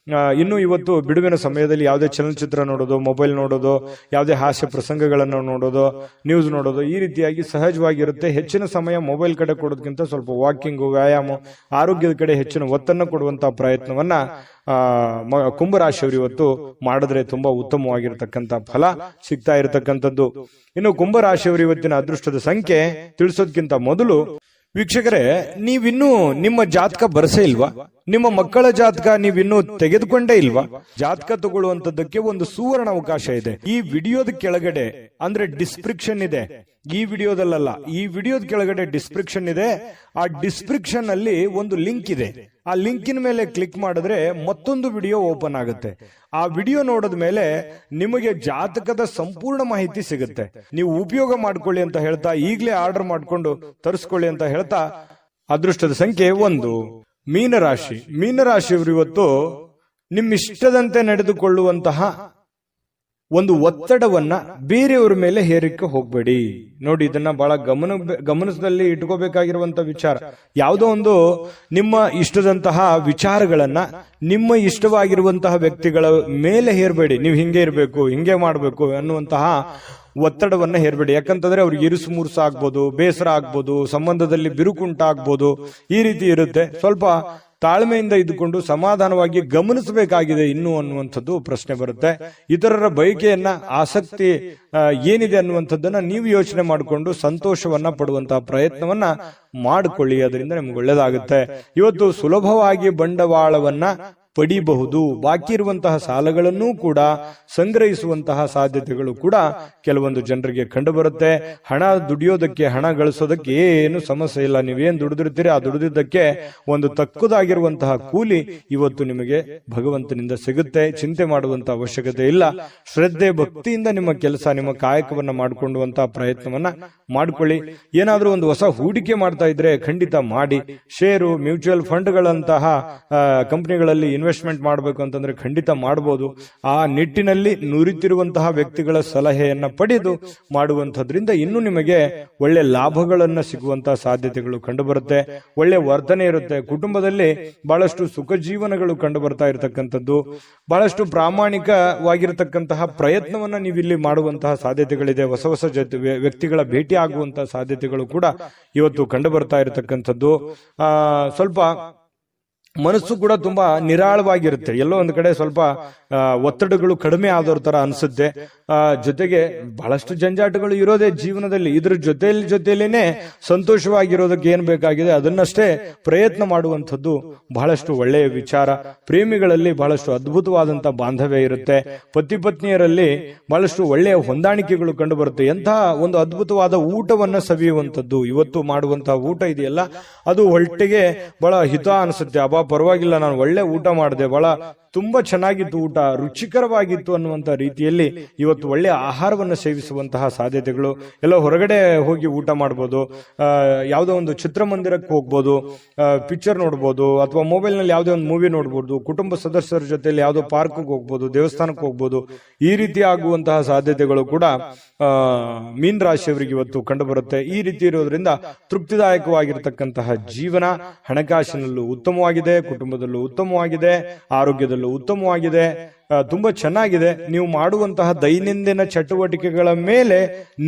ಇನ್ನು ಇವತ್ತು ಬಿಡುವಿನ ಸಮಯದಲ್ಲಿ ಯಾವುದೇ ಚಲನಚಿತ್ರ ನೋಡೋದು, ಮೊಬೈಲ್ ನೋಡೋದು, ಯಾವುದೇ ಹಾಸ್ಯ ಪ್ರಸಂಗಗಳನ್ನು ನೋಡೋದು, ನ್ಯೂಸ್ ನೋಡೋದು, ಈ ರೀತಿಯಾಗಿ ಸಹಜವಾಗಿರುತ್ತೆ. ಹೆಚ್ಚಿನ ಸಮಯ ಮೊಬೈಲ್ ಕಡೆ ಕೊಡೋದಕ್ಕಿಂತ ಸ್ವಲ್ಪ ವಾಕಿಂಗು, ವ್ಯಾಯಾಮ, ಆರೋಗ್ಯದ ಕಡೆ ಹೆಚ್ಚಿನ ಒತ್ತನ್ನು ಕೊಡುವಂತಹ ಪ್ರಯತ್ನವನ್ನ ಕುಂಭರಾಶಿಯವರು ಇವತ್ತು ಮಾಡಿದ್ರೆ ತುಂಬಾ ಉತ್ತಮವಾಗಿರತಕ್ಕಂತ ಫಲ ಸಿಗ್ತಾ ಇರತಕ್ಕಂಥದ್ದು. ಇನ್ನು ಕುಂಭರಾಶಿಯವರು ಇವತ್ತಿನ ಅದೃಷ್ಟದ ಸಂಖ್ಯೆ ತಿಳಿಸೋದಕ್ಕಿಂತ ಮೊದಲು ವೀಕ್ಷಕರೇ, ನೀವಿನ್ನೂ ನಿಮ್ಮ ಜಾತಕ ಬರಸೇ ಇಲ್ವಾ? ನಿಮ್ಮ ಮಕ್ಕಳ ಜಾತಕ ನೀವಿನ್ನೂ ತೆಗೆದುಕೊಂಡೇ ಇಲ್ವಾ? ಜಾತಕ ತಗೊಳ್ಳುವಂತದ್ದಕ್ಕೆ ಒಂದು ಸುವರ್ಣ ಅವಕಾಶ ಇದೆ. ಈ ವಿಡಿಯೋದ ಕೆಳಗಡೆ ಅಂದ್ರೆ ಡಿಸ್ಕ್ರಿಪ್ಷನ್ ಇದೆ, ಈ ವಿಡಿಯೋದಲ್ಲ, ಈ ವಿಡಿಯೋದ ಕೆಳಗಡೆ ಡಿಸ್ಕ್ರಿಪ್ಷನ್ ಇದೆ. ಆ ಡಿಸ್ಕ್ರಿಪ್ಷನ್ ಅಲ್ಲಿ ಒಂದು ಲಿಂಕ್ ಇದೆ. ಆ ಲಿಂಕಿನ ಮೇಲೆ ಕ್ಲಿಕ್ ಮಾಡಿದ್ರೆ ಮತ್ತೊಂದು ವಿಡಿಯೋ ಓಪನ್ ಆಗುತ್ತೆ. ಆ ವಿಡಿಯೋ ನೋಡಿದ ಮೇಲೆ ನಿಮಗೆ ಜಾತಕದ ಸಂಪೂರ್ಣ ಮಾಹಿತಿ ಸಿಗುತ್ತೆ. ನೀವು ಉಪಯೋಗ ಮಾಡ್ಕೊಳ್ಳಿ ಅಂತ ಹೇಳ್ತಾ, ಈಗಲೇ ಆರ್ಡರ್ ಮಾಡ್ಕೊಂಡು ತರಿಸ್ಕೊಳ್ಳಿ ಅಂತ ಹೇಳ್ತಾ, ಅದೃಷ್ಟದ ಸಂಖ್ಯೆ 1 ಮೀನರಾಶಿ. ಮೀನರಾಶಿಯವರು ಇವತ್ತು ನಿಮ್ಮಿಷ್ಟದಂತೆ ನಡೆದುಕೊಳ್ಳುವಂತಹ ಒಂದು ಒತ್ತಡವನ್ನ ಬೇರೆಯವರ ಮೇಲೆ ಹೇರಿಕೆ ಹೋಗ್ಬೇಡಿ. ನೋಡಿ, ಇದನ್ನ ಬಹಳ ಗಮನದಲ್ಲಿ ಇಟ್ಕೋಬೇಕಾಗಿರುವಂತ ವಿಚಾರ. ಯಾವುದೋ ಒಂದು ನಿಮ್ಮ ಇಷ್ಟದಂತಹ ವಿಚಾರಗಳನ್ನ ನಿಮ್ಮ ಇಷ್ಟವಾಗಿರುವಂತಹ ವ್ಯಕ್ತಿಗಳ ಮೇಲೆ ಹೇರಬೇಡಿ. ನೀವು ಹಿಂಗೆ ಇರಬೇಕು, ಹಿಂಗೆ ಮಾಡಬೇಕು ಅನ್ನುವಂತಹ ಒತ್ತಡವನ್ನ ಹೇರಬೇಡಿ. ಯಾಕಂತಂದ್ರೆ ಅವ್ರಿಗೆ ಇರುಸು ಮುರುಸು ಆಗ್ಬೋದು, ಬೇಸರ ಆಗ್ಬೋದು, ಸಂಬಂಧದಲ್ಲಿ ಬಿರುಕುಂಟಾಗ್ಬೋದು, ಈ ರೀತಿ ಇರುತ್ತೆ. ಸ್ವಲ್ಪ ತಾಳ್ಮೆಯಿಂದ ಇದ್ದುಕೊಂಡು ಸಮಾಧಾನವಾಗಿ ಗಮನಿಸಬೇಕಾಗಿದೆ ಇನ್ನು ಅನ್ನುವಂಥದ್ದು ಪ್ರಶ್ನೆ ಬರುತ್ತೆ. ಇತರರ ಬಯಕೆಯನ್ನ, ಆಸಕ್ತಿ ಏನಿದೆ ಅನ್ನುವಂಥದ್ದನ್ನ ನೀವು ಯೋಚನೆ ಮಾಡಿಕೊಂಡು ಸಂತೋಷವನ್ನ ಪಡುವಂತಹ ಪ್ರಯತ್ನವನ್ನ ಮಾಡಿಕೊಳ್ಳಿ. ಅದರಿಂದ ನಿಮ್ಗೆ ಒಳ್ಳೇದಾಗುತ್ತೆ. ಇವತ್ತು ಸುಲಭವಾಗಿ ಬಂಡವಾಳವನ್ನ ಪಡಿಬಹುದು. ಬಾಕಿ ಇರುವಂತಹ ಸಾಲಗಳನ್ನು ಕೂಡ ಸಂಗ್ರಹಿಸುವಂತಹ ಸಾಧ್ಯತೆಗಳು ಕೂಡ ಕೆಲವೊಂದು ಜನರಿಗೆ ಕಂಡು ಬರುತ್ತೆ. ಹಣ ದುಡಿಯೋದಕ್ಕೆ, ಹಣ ಗಳಿಸೋದಕ್ಕೆ ಏನು ಸಮಸ್ಯೆ ಇಲ್ಲ. ನೀವೇನ್ ದುಡಿದಿರ್ತೀರಿ ಆ ದುಡಿದಿದ್ದಕ್ಕೆ ಒಂದು ತಕ್ಕುದಾಗಿರುವಂತಹ ಕೂಲಿ ಇವತ್ತು ನಿಮಗೆ ಭಗವಂತನಿಂದ ಸಿಗುತ್ತೆ. ಚಿಂತೆ ಮಾಡುವಂತಹ ಅವಶ್ಯಕತೆ ಇಲ್ಲ. ಶ್ರದ್ಧೆ ಭಕ್ತಿಯಿಂದ ನಿಮ್ಮ ಕೆಲಸ, ನಿಮ್ಮ ಕಾಯಕವನ್ನ ಮಾಡಿಕೊಳ್ಳುವಂತಹ ಪ್ರಯತ್ನವನ್ನ ಮಾಡಿಕೊಳ್ಳಿ. ಏನಾದ್ರೂ ಒಂದು ಹೊಸ ಹೂಡಿಕೆ ಮಾಡ್ತಾ ಇದ್ರೆ ಖಂಡಿತ ಮಾಡಿ. ಷೇರು, ಮ್ಯೂಚುವಲ್ ಫಂಡ್ಗಳಂತಹ ಕಂಪನಿಗಳಲ್ಲಿ ಇನ್ವೆಸ್ಟ್ಮೆಂಟ್ ಮಾಡಬೇಕು ಅಂತಂದ್ರೆ ಖಂಡಿತ ಮಾಡಬಹುದು. ಆ ನಿಟ್ಟಿನಲ್ಲಿ ನುರಿತಿರುವಂತಹ ವ್ಯಕ್ತಿಗಳ ಸಲಹೆಯನ್ನ ಪಡೆದು ಮಾಡುವಂತದ್ರಿಂದ ಇನ್ನೂ ನಿಮಗೆ ಒಳ್ಳೆ ಲಾಭಗಳನ್ನ ಸಿಗುವಂತಹ ಸಾಧ್ಯತೆಗಳು ಕಂಡು ಬರುತ್ತೆ. ಒಳ್ಳೆ ವರ್ತನೆ ಇರುತ್ತೆ. ಕುಟುಂಬದಲ್ಲಿ ಬಹಳಷ್ಟು ಸುಖ ಜೀವನಗಳು ಕಂಡು ಬರ್ತಾ ಇರತಕ್ಕಂಥದ್ದು, ಬಹಳಷ್ಟು ಪ್ರಾಮಾಣಿಕವಾಗಿರತಕ್ಕಂತಹ ಪ್ರಯತ್ನವನ್ನ ನೀವಿಲ್ಲಿ ಮಾಡುವಂತಹ ಸಾಧ್ಯತೆಗಳಿದೆ. ಹೊಸ ಹೊಸ ವ್ಯಕ್ತಿಗಳ ಭೇಟಿ ಆಗುವಂತಹ ಸಾಧ್ಯತೆಗಳು ಕೂಡ ಇವತ್ತು ಕಂಡು ಬರ್ತಾ ಇರತಕ್ಕಂಥದ್ದು. ಸ್ವಲ್ಪ ಮನಸ್ಸು ಕೂಡ ತುಂಬಾ ನಿರಾಳವಾಗಿರುತ್ತೆ. ಎಲ್ಲೋ ಒಂದು ಕಡೆ ಸ್ವಲ್ಪ ಒತ್ತಡಗಳು ಕಡಿಮೆ ಆದವ್ರ ತರ ಅನ್ಸುತ್ತೆ. ಜೊತೆಗೆ ಬಹಳಷ್ಟು ಜಂಜಾಟಗಳು ಇರೋದೇ ಜೀವನದಲ್ಲಿ. ಇದ್ರ ಜೊತೆಯಲ್ಲೇನೆ ಸಂತೋಷವಾಗಿರೋದಕ್ಕೆ ಏನ್ ಬೇಕಾಗಿದೆ ಅದನ್ನಷ್ಟೇ ಪ್ರಯತ್ನ ಮಾಡುವಂಥದ್ದು ಬಹಳಷ್ಟು ಒಳ್ಳೆಯ ವಿಚಾರ. ಪ್ರೇಮಿಗಳಲ್ಲಿ ಬಹಳಷ್ಟು ಅದ್ಭುತವಾದಂತಹ ಬಾಂಧವ್ಯ ಇರುತ್ತೆ. ಪತಿ ಪತ್ನಿಯರಲ್ಲಿ ಬಹಳಷ್ಟು ಒಳ್ಳೆಯ ಹೊಂದಾಣಿಕೆಗಳು ಕಂಡು ಬರುತ್ತೆ. ಎಂತಹ ಒಂದು ಅದ್ಭುತವಾದ ಊಟವನ್ನ ಸವಿಯುವಂಥದ್ದು ಇವತ್ತು ಮಾಡುವಂತಹ ಊಟ ಇದೆಯಲ್ಲ, ಅದು ಹೊಟ್ಟೆಗೆ ಬಹಳ ಹಿತ ಅನಿಸುತ್ತೆ. ಅಬ್ಬಾ ಪರವಾಗಿಲ್ಲ, ನಾನು ಒಳ್ಳೆ ಊಟ ಮಾಡಿದೆ, ಬಹಳ ತುಂಬಾ ಚೆನ್ನಾಗಿತ್ತು, ಊಟ ರುಚಿಕರವಾಗಿತ್ತು ಅನ್ನುವಂತ ರೀತಿಯಲ್ಲಿ ಇವತ್ತು ಒಳ್ಳೆಯ ಆಹಾರವನ್ನು ಸೇವಿಸುವಂತಹ ಸಾಧ್ಯತೆಗಳು. ಎಲ್ಲೋ ಹೊರಗಡೆ ಹೋಗಿ ಊಟ ಮಾಡ್ಬೋದು, ಯಾವುದೋ ಒಂದು ಚಿತ್ರಮಂದಿರಕ್ಕೆ ಹೋಗ್ಬೋದು, ಪಿಕ್ಚರ್ ನೋಡ್ಬೋದು, ಅಥವಾ ಮೊಬೈಲ್ ನಲ್ಲಿ ಯಾವುದೇ ಒಂದು ಮೂವಿ ನೋಡ್ಬೋದು, ಕುಟುಂಬ ಸದಸ್ಯರ ಜೊತೆಯಲ್ಲಿ ಯಾವುದೋ ಪಾರ್ಕ್ಗೆ ಹೋಗ್ಬೋದು, ದೇವಸ್ಥಾನಕ್ಕೆ ಹೋಗ್ಬೋದು. ಈ ರೀತಿ ಆಗುವಂತಹ ಸಾಧ್ಯತೆಗಳು ಕೂಡ ಮೀನ ರಾಶಿಯವರಿಗೆ ಇವತ್ತು ಕಂಡು ಬರುತ್ತೆ. ಈ ರೀತಿ ಇರೋದ್ರಿಂದ ತೃಪ್ತಿದಾಯಕವಾಗಿರತಕ್ಕಂತಹ ಜೀವನ, ಹಣಕಾಸಿನಲ್ಲೂ ಉತ್ತಮವಾಗಿದೆ, ಕುಟುಂಬದಲ್ಲೂ ಉತ್ತಮವಾಗಿದೆ, ಆರೋಗ್ಯದಲ್ಲೂ ಉತ್ತಮವಾಗಿದೆ, ತುಂಬಾ ಚೆನ್ನಾಗಿದೆ. ನೀವು ಮಾಡುವಂತಹ ದೈನಂದಿನ ಚಟುವಟಿಕೆಗಳ ಮೇಲೆ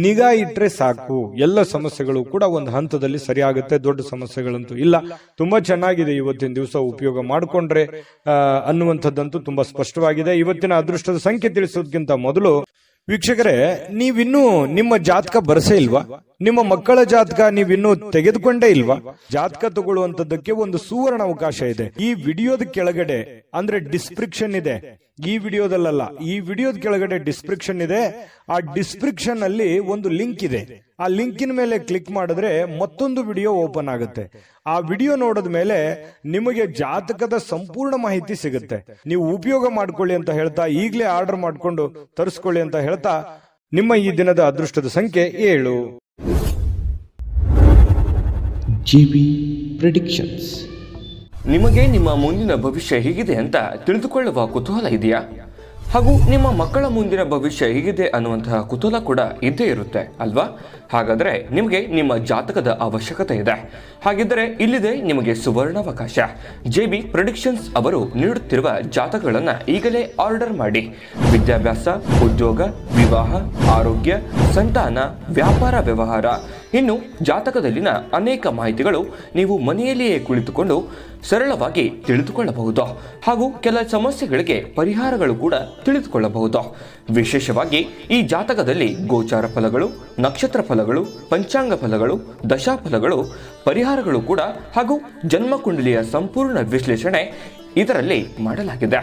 ನಿಗಾ ಇಟ್ರೆ ಸಾಕು, ಎಲ್ಲ ಸಮಸ್ಯೆಗಳು ಕೂಡ ಒಂದು ಹಂತದಲ್ಲಿ ಸರಿಯಾಗುತ್ತೆ. ದೊಡ್ಡ ಸಮಸ್ಯೆಗಳಂತೂ ಇಲ್ಲ. ತುಂಬಾ ಚೆನ್ನಾಗಿದೆ ಇವತ್ತಿನ ದಿವಸ ಉಪಯೋಗ ಮಾಡಿಕೊಂಡ್ರೆ ಅನ್ನುವಂಥದ್ದಂತೂ ತುಂಬಾ ಸ್ಪಷ್ಟವಾಗಿದೆ. ಇವತ್ತಿನ ಅದೃಷ್ಟದ ಸಂಖ್ಯೆ ತಿಳಿಸೋದಕ್ಕಿಂತ ಮೊದಲು ವೀಕ್ಷಕರೇ, ನೀವಿನ್ನೂ ನಿಮ್ಮ ಜಾತಕ ಬರಸೇ ಇಲ್ವಾ? ನಿಮ್ಮ ಮಕ್ಕಳ ಜಾತಕ ನೀವಿನ್ನೂ ತೆಗೆದುಕೊಂಡೇ ಇಲ್ವಾ? ಜಾತಕ ತಗೊಳ್ಳುವಂತದ್ದಕ್ಕೆ ಒಂದು ಸುವರ್ಣ ಅವಕಾಶ ಇದೆ. ಈ ವಿಡಿಯೋದ ಕೆಳಗಡೆ ಅಂದ್ರೆ ಡಿಸ್ಕ್ರಿಪ್ಷನ್ ಇದೆ, ಈ ವಿಡಿಯೋದಲ್ಲ, ಈ ವಿಡಿಯೋದ ಕೆಳಗಡೆ ಡಿಸ್ಕ್ರಿಪ್ಷನ್ ಇದೆ. ಆ ಡಿಸ್ಕ್ರಿಪ್ಷನ್ ಅಲ್ಲಿ ಒಂದು ಲಿಂಕ್ ಇದೆ. ಆ ಲಿಂಕಿನ ಮೇಲೆ ಕ್ಲಿಕ್ ಮಾಡಿದ್ರೆ ಮತ್ತೊಂದು ವಿಡಿಯೋ ಓಪನ್ ಆಗುತ್ತೆ. ಆ ವಿಡಿಯೋ ನೋಡಿದ ಮೇಲೆ ನಿಮಗೆ ಜಾತಕದ ಸಂಪೂರ್ಣ ಮಾಹಿತಿ ಸಿಗುತ್ತೆ. ನೀವು ಉಪಯೋಗ ಮಾಡ್ಕೊಳ್ಳಿ ಅಂತ ಹೇಳ್ತಾ, ಈಗಲೇ ಆರ್ಡರ್ ಮಾಡ್ಕೊಂಡು ತರಿಸ್ಕೊಳ್ಳಿ ಅಂತ ಹೇಳ್ತಾ, ನಿಮ್ಮ ಈ ದಿನದ ಅದೃಷ್ಟದ ಸಂಖ್ಯೆ 7. GV predictions. ನಿಮಗೆ ನಿಮ್ಮ ಮುಂದಿನ ಭವಿಷ್ಯ ಹೇಗಿದೆ ಅಂತ ತಿಳಿದುಕೊಳ್ಳುವ ಕುತೂಹಲ ಇದೆಯಾ? ಹಾಗೂ ನಿಮ್ಮ ಮಕ್ಕಳ ಮುಂದಿನ ಭವಿಷ್ಯ ಹೇಗಿದೆ ಅನ್ನುವಂತಹ ಕುತೂಹಲ ಕೂಡ ಇದ್ದೇ ಇರುತ್ತೆ ಅಲ್ವಾ? ಹಾಗಾದರೆ ನಿಮಗೆ ನಿಮ್ಮ ಜಾತಕದ ಅವಶ್ಯಕತೆ ಇದೆ. ಹಾಗಿದ್ದರೆ ಇಲ್ಲಿದೆ ನಿಮಗೆ ಸುವರ್ಣಾವಕಾಶ. JB ಪ್ರೆಡಿಕ್ಷನ್ಸ್ ಅವರು ನೀಡುತ್ತಿರುವ ಜಾತಕಗಳನ್ನು ಈಗಲೇ ಆರ್ಡರ್ ಮಾಡಿ. ವಿದ್ಯಾಭ್ಯಾಸ, ಉದ್ಯೋಗ, ವಿವಾಹ, ಆರೋಗ್ಯ, ಸಂತಾನ, ವ್ಯಾಪಾರ ವ್ಯವಹಾರ, ಇನ್ನು ಜಾತಕದಲ್ಲಿನ ಅನೇಕ ಮಾಹಿತಿಗಳು ನೀವು ಮನೆಯಲ್ಲಿಯೇ ಕುಳಿತುಕೊಂಡು ಸರಳವಾಗಿ ತಿಳಿದುಕೊಳ್ಳಬಹುದು. ಹಾಗೂ ಕೆಲ ಸಮಸ್ಯೆಗಳಿಗೆ ಪರಿಹಾರಗಳು ಕೂಡ ತಿಳಿದುಕೊಳ್ಳಬಹುದು. ವಿಶೇಷವಾಗಿ ಈ ಜಾತಕದಲ್ಲಿ ಗೋಚಾರ ಫಲಗಳು, ನಕ್ಷತ್ರ ಫಲಗಳು, ಪಂಚಾಂಗ ಫಲಗಳು, ದಶಾಫಲಗಳು, ಪರಿಹಾರಗಳು ಕೂಡ ಹಾಗೂ ಜನ್ಮಕುಂಡಲಿಯ ಸಂಪೂರ್ಣ ವಿಶ್ಲೇಷಣೆ ಇದರಲ್ಲಿ ಮಾಡಲಾಗಿದೆ.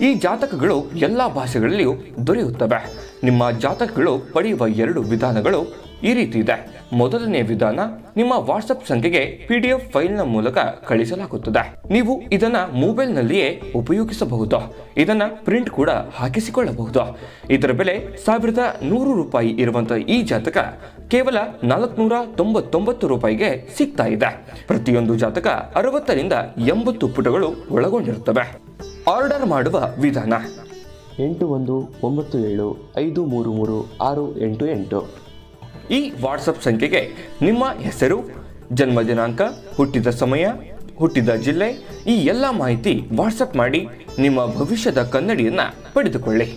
ಈ ಜಾತಕಗಳು ಎಲ್ಲ ಭಾಷೆಗಳಲ್ಲಿಯೂ ದೊರೆಯುತ್ತವೆ. ನಿಮ್ಮ ಜಾತಕಗಳು ಪಡೆಯುವ 2 ವಿಧಾನಗಳು ಈ ರೀತಿ ಇದೆ. ಮೊದಲನೇ ವಿಧಾನ, ನಿಮ್ಮ ವಾಟ್ಸಪ್ ಸಂಖ್ಯೆಗೆ PDF ಫೈಲ್ನ ಮೂಲಕ ಕಳಿಸಲಾಗುತ್ತದೆ. ನೀವು ಇದನ್ನ ಮೊಬೈಲ್ನಲ್ಲಿಯೇ ಉಪಯೋಗಿಸಬಹುದು. ಇದನ್ನ ಪ್ರಿಂಟ್ ಕೂಡ ಹಾಕಿಸಿಕೊಳ್ಳಬಹುದು. ಇದರ ಬೆಲೆ 1100 ರೂಪಾಯಿ ಇರುವಂತಹ ಈ ಜಾತಕ ಕೇವಲ 499 ರೂಪಾಯಿಗೆ ಸಿಗ್ತಾ ಇದೆ. ಪ್ರತಿಯೊಂದು ಜಾತಕ 60 ರಿಂದ 80 ಪುಟಗಳು ಒಳಗೊಂಡಿರುತ್ತವೆ. ಆರ್ಡರ್ ಮಾಡುವ ವಿಧಾನ 8197533688. ಈ ವಾಟ್ಸಪ್ ಸಂಖ್ಯೆಗೆ ನಿಮ್ಮ ಹೆಸರು, ಜನ್ಮ ದಿನಾಂಕ, ಹುಟ್ಟಿದ ಸಮಯ, ಹುಟ್ಟಿದ ಜಿಲ್ಲೆ, ಈ ಎಲ್ಲ ಮಾಹಿತಿ ವಾಟ್ಸಪ್ ಮಾಡಿ ನಿಮ್ಮ ಭವಿಷ್ಯದ ಕನ್ನಡಿಯನ್ನು ಪಡೆದುಕೊಳ್ಳಿ.